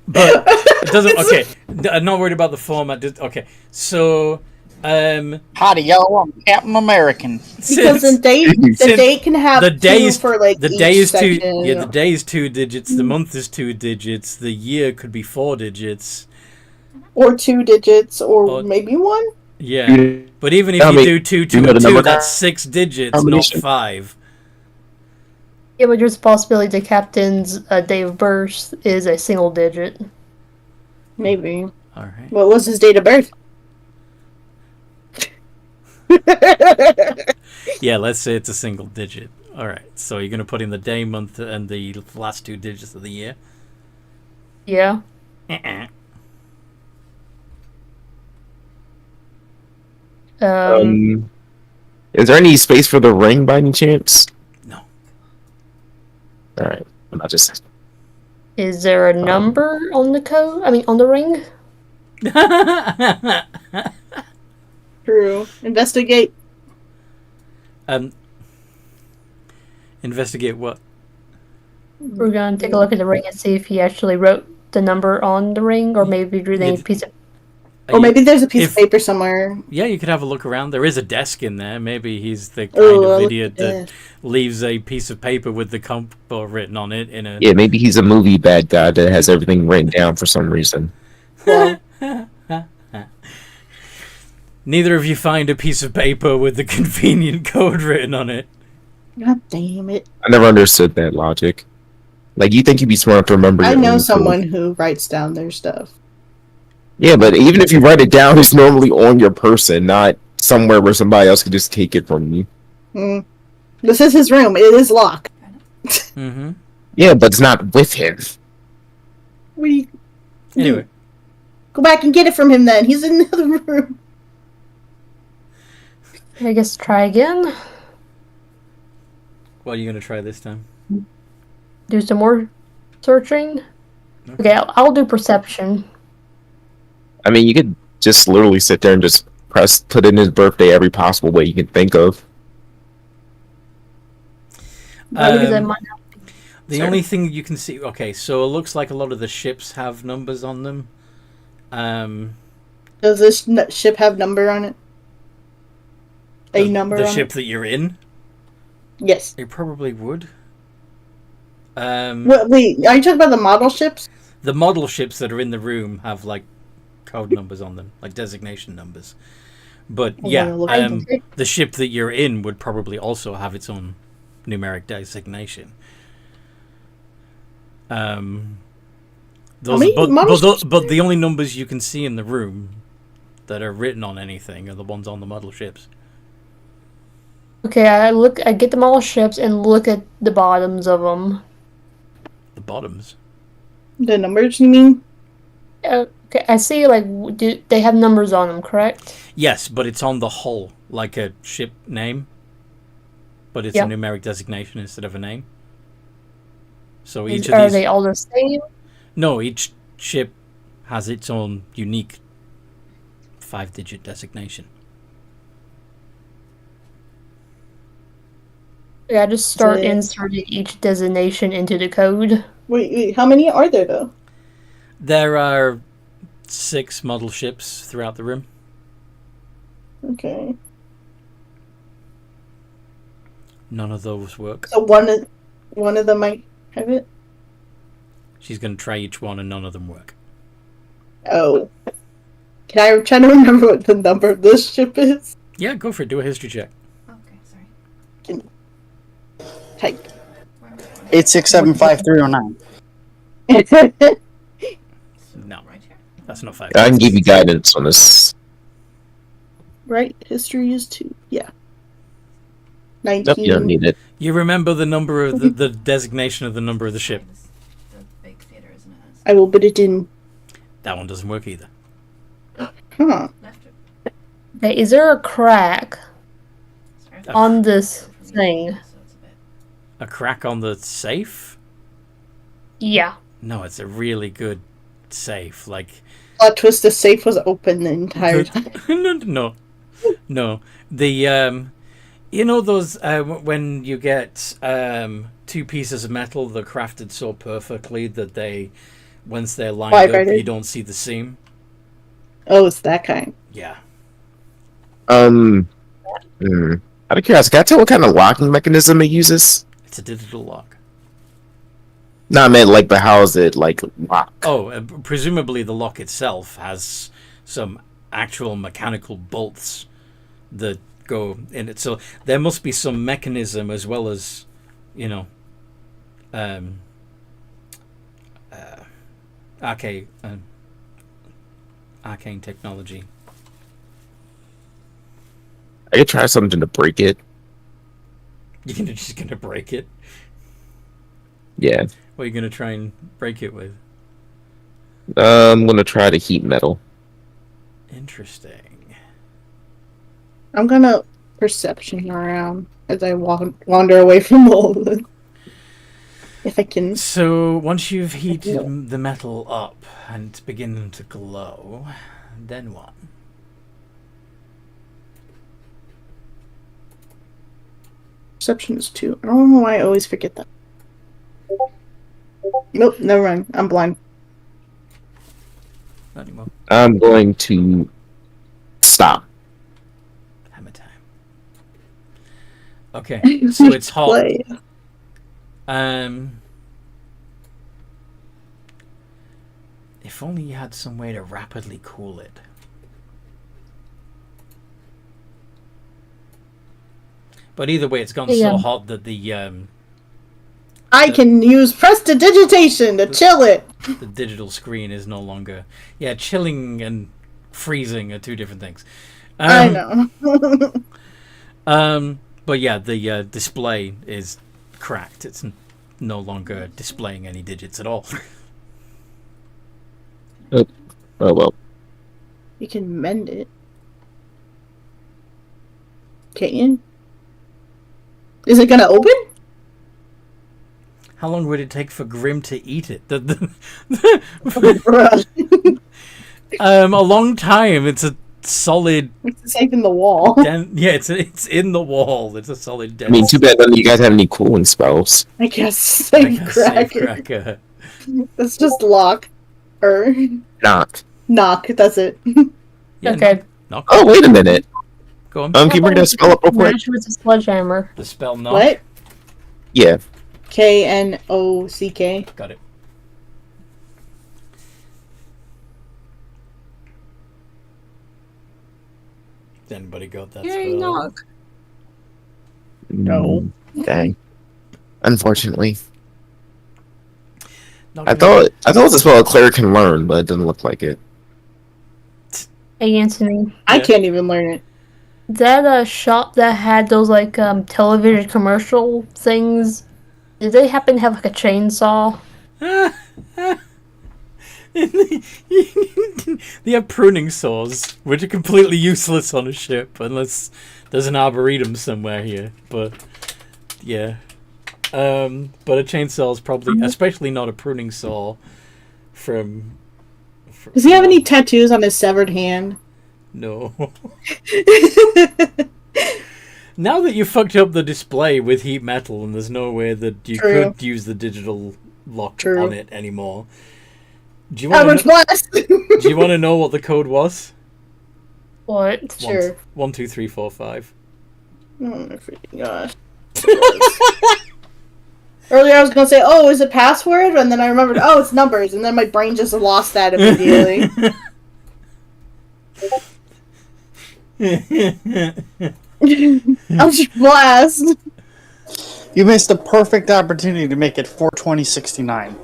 But it doesn't. Okay, I'm not worried about the format. Okay, so Howdy, y'all. I'm Captain American. Because the date can have the day two is for like the each day is section. two. Yeah, the day is 2 digits. The month is 2 digits. The year could be 4 digits, or 2 digits, or maybe 1. Yeah, but even if you do 2, 2, and 2, that's 6 digits, not 5. Yeah, but there's a possibility the captain's day of birth is a single digit. Maybe. All right. What was his date of birth? Yeah, let's say it's a single digit. All right. So you're gonna put in the day, month, and the last 2 digits of the year. Yeah. Is there any space for the ring by any chance? No. All right. I'm not just. Is there a number on the code? I mean, on the ring? True. Investigate. Investigate what? We're gonna take a look at the ring and see if he actually wrote the number on the ring, or maybe reading a piece of. Or maybe there's a piece of paper somewhere. Yeah, you could have a look around. There is a desk in there. Maybe he's the kind of idiot that leaves a piece of paper with the compo written on it in a. Yeah, maybe he's a movie bad guy that has everything written down for some reason. Well, neither of you find a piece of paper with the convenient code written on it. God damn it. I never understood that logic. Like, you think you'd be smart to remember your I know own someone code. who writes down their stuff. Yeah, but even if you write it down, it's normally on your person, not somewhere where somebody else could just take it from you. This is his room. It is locked. Mm-hmm. Yeah, but it's not with him. Anyway. Go back and get it from him then. He's in the other room. I guess try again. What are you going to try this time? Do some more searching. Okay, I'll do perception. I mean, you could just literally sit there and just put in his birthday every possible way you can think of. The only thing you can see... Okay, so it looks like a lot of the ships have numbers on them. Does this ship have number on it? A number the on ship it? that you're in? Yes. It probably would. Wait, are you talking about the model ships? The model ships that are in the room have, like, code numbers on them, like designation numbers. But yeah, the ship that you're in would probably also have its own numeric designation. But the only numbers you can see in the room that are written on anything are the ones on the model ships. Okay, I get the model ships and look at the bottoms of them. The bottoms? The numbers, you mean? Okay, I see, like, do they have numbers on them, correct? Yes, but it's on the hull, like a ship name. But it's a numeric designation instead of a name. So each of these... Are they all the same? No, each ship has its own unique 5-digit designation. Yeah, just start inserting each designation into the code. Wait, how many are there, though? There are 6 model ships throughout the room. Okay. None of those work. So one of them might have it? She's going to try each one and none of them work. Oh. Can I try to remember what the number of this ship is? Yeah, go for it. Do a history check. Okay, sorry. Type. 8675309. No, that's not 5. I can give you guidance on this. Right, history is 2. Yeah. 19. Nope, you don't need it. You remember the number of the designation of the number of the ship. The big theater, isn't it? I will put it in. That one doesn't work either. Huh. Okay, is there a crack on this thing? A crack on the safe? Yeah. No, it's a really good safe. Like, Plot twist: the safe was open the entire time. no. The you know those when you get two pieces of metal that are crafted so perfectly that they, once they're lined up, you don't see the seam. Oh, it's that kind. Yeah. Out of curiosity, can I tell what kind of locking mechanism it uses? It's a digital lock. No, I meant like, but how is it like lock? Oh, presumably the lock itself has some actual mechanical bolts that go in it. So there must be some mechanism as well as, you know, arcane technology. I could try something to break it. You're just gonna break it? Yeah. What are you gonna try and break it with? I'm gonna try to heat metal. Interesting. I'm gonna perception around as I wander away from all of it. If I can. So once you've heated the metal up and it's beginning to glow, then what? Perception is 2. I don't know why I always forget that. Nope, never mind. I'm blind. Not anymore. I'm going to stop. Hammer time. Okay, so it's hot. Play. If only you had some way to rapidly cool it. But either way, it's gone so hot that I can use prestidigitation to chill it. the digital screen is no longer... Yeah, chilling and freezing are two different things. I know. But yeah, the display is cracked. It's no longer displaying any digits at all. Oh well. You can mend it. Can't you? Is it gonna open? How long would it take for Grim to eat it? A long time. It's a solid... It's safe in the wall. Yeah, it's in the wall. It's a solid dent. I mean, too bad none of you guys have any cooling spells. I guess safe cracker. That's just lock. Or... Knock, that's it. Yeah, Okay. knock. Oh, wait a minute. Go on. Can you bring that spell up real quick? Match with a sledgehammer. The spell knock. What? Yeah. Knock. Got it. Has anybody got that Yay, spell? knock. No. Dang. Unfortunately. Knock, I knock. thought it was a spell a cleric can learn, but it doesn't look like it. Hey, Anthony. I can't even learn it. That shop that had those like television commercial things, did they happen to have like a chainsaw? They have pruning saws, which are completely useless on a ship unless there's an arboretum somewhere here. But yeah, but a chainsaw is probably, especially not a pruning saw. Does he have any tattoos on his severed hand? No. Now that you fucked up the display with heat metal and there's no way that you could use the digital lock on it anymore, do you want to know what the code was? What? Sure. 1, 2, 3, 4, 5. Oh my freaking gosh. Earlier I was gonna say, oh, is it password? And then I remembered, oh, it's numbers. And then my brain just lost that immediately. I'm just blast. You missed a perfect opportunity to make it 42069.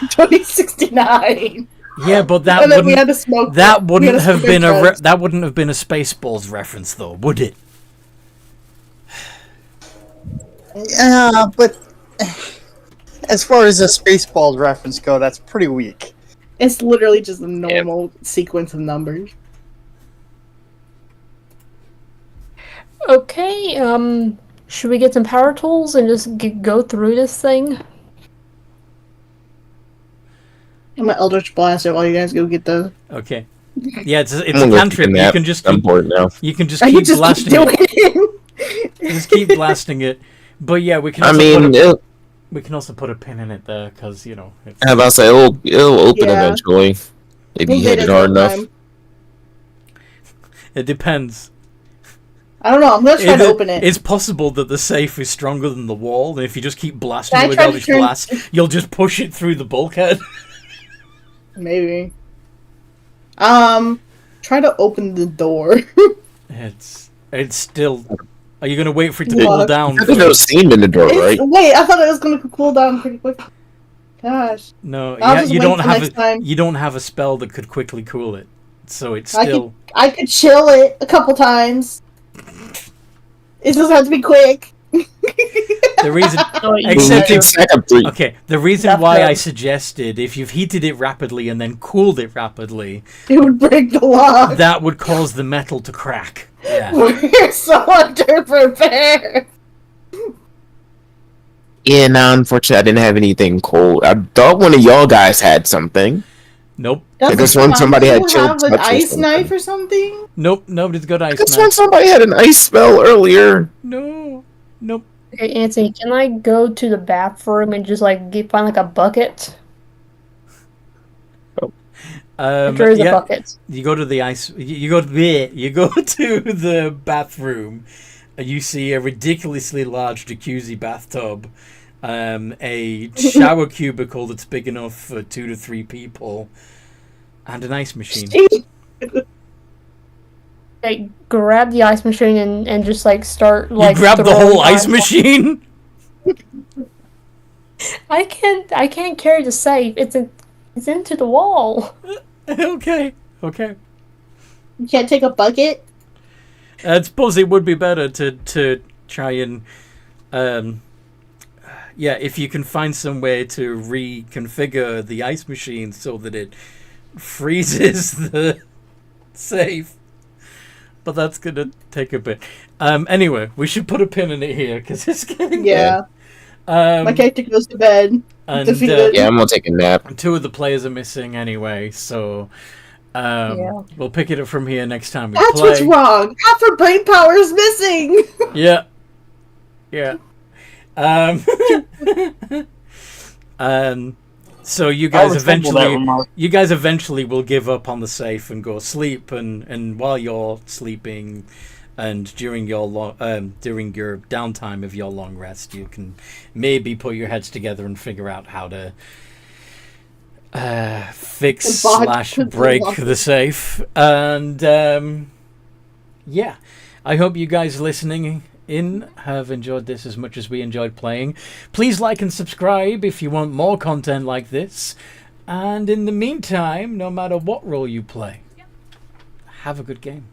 2069. Yeah, but that And then we wouldn't, had to smoke. that We wouldn't had to have smoke been drugs. that wouldn't have been a Spaceballs reference, though, would it? But as far as a Spaceballs reference go, that's pretty weak. It's literally just a normal sequence of numbers. Okay, should we get some power tools and just go through this thing? I'm an Eldritch Blaster while you guys go get the... Okay. Yeah, it's a I'm gonna go cantrip. take a You nap. can just I'm keep, bored now. you can just I keep can just blasting keep it. doing it. Just keep blasting it. But yeah, we can. I Also mean, We can also put a pin in it there because it's, I was about to say it'll open Yeah. eventually if We'll you get hit it it hard that enough. time. it depends. I don't know. I'm gonna try to open it. It's possible that the safe is stronger than the wall, and if you just keep blasting Can it I with try to Eldritch turn- Blast, you'll just push it through the bulkhead. Maybe. Try to open the door. It's still. Are you gonna wait for it to What? cool down? There's no first? steam in the door, right? Wait, I thought it was gonna cool down pretty quick. Gosh. No, I'll yeah, just you wait don't till have next time. you don't have a spell that could quickly cool it, so it's I still. I could chill it a couple times. It doesn't have to be quick. The reason, So you except can- if Stack up 3. okay, the reason That's why good. I suggested if you've heated it rapidly and then cooled it rapidly, It would break the lock. that would cause the metal to crack. Yeah. We're so underprepared. Yeah, no, unfortunately, I didn't have anything cold. I thought one of y'all guys had something. Nope. I guess when somebody had you chilled have an touch or ice something. knife or something? Nope. Nobody's got I ice guess now. when somebody had an ice spell earlier. No. Nope. Okay, Anthony, can I go to the bathroom and just find like a bucket? There is a Yeah, bucket. you go to the ice. You go to the bathroom, and you see a ridiculously large jacuzzi bathtub, a shower cubicle that's big enough for 2 to 3 people, and an ice machine. Okay, grab the ice machine and just start You grab the throwing whole ice machine. I can't carry the safe. It's into the wall. Okay. You can't take a bucket? I suppose it would be better to try and, if you can find some way to reconfigure the ice machine so that it freezes the safe. But that's gonna take a bit. Anyway, we should put a pin in it here because it's getting Yeah. My character goes to bed. and defeated. Yeah, I'm gonna take a nap. 2 of the players are missing anyway, so Yeah. we'll pick it up from here next time we That's play. what's wrong. Half her brain power is missing. Yeah. So you I guys resemble that remark. eventually will give up on the safe and go sleep, and while you're sleeping and during your during your downtime of your long rest, you can maybe put your heads together and figure out how to fix / break the safe. And I hope you guys listening in have enjoyed this as much as we enjoyed playing. Please like and subscribe if you want more content like this. And in the meantime, no matter what role you play, have a good game.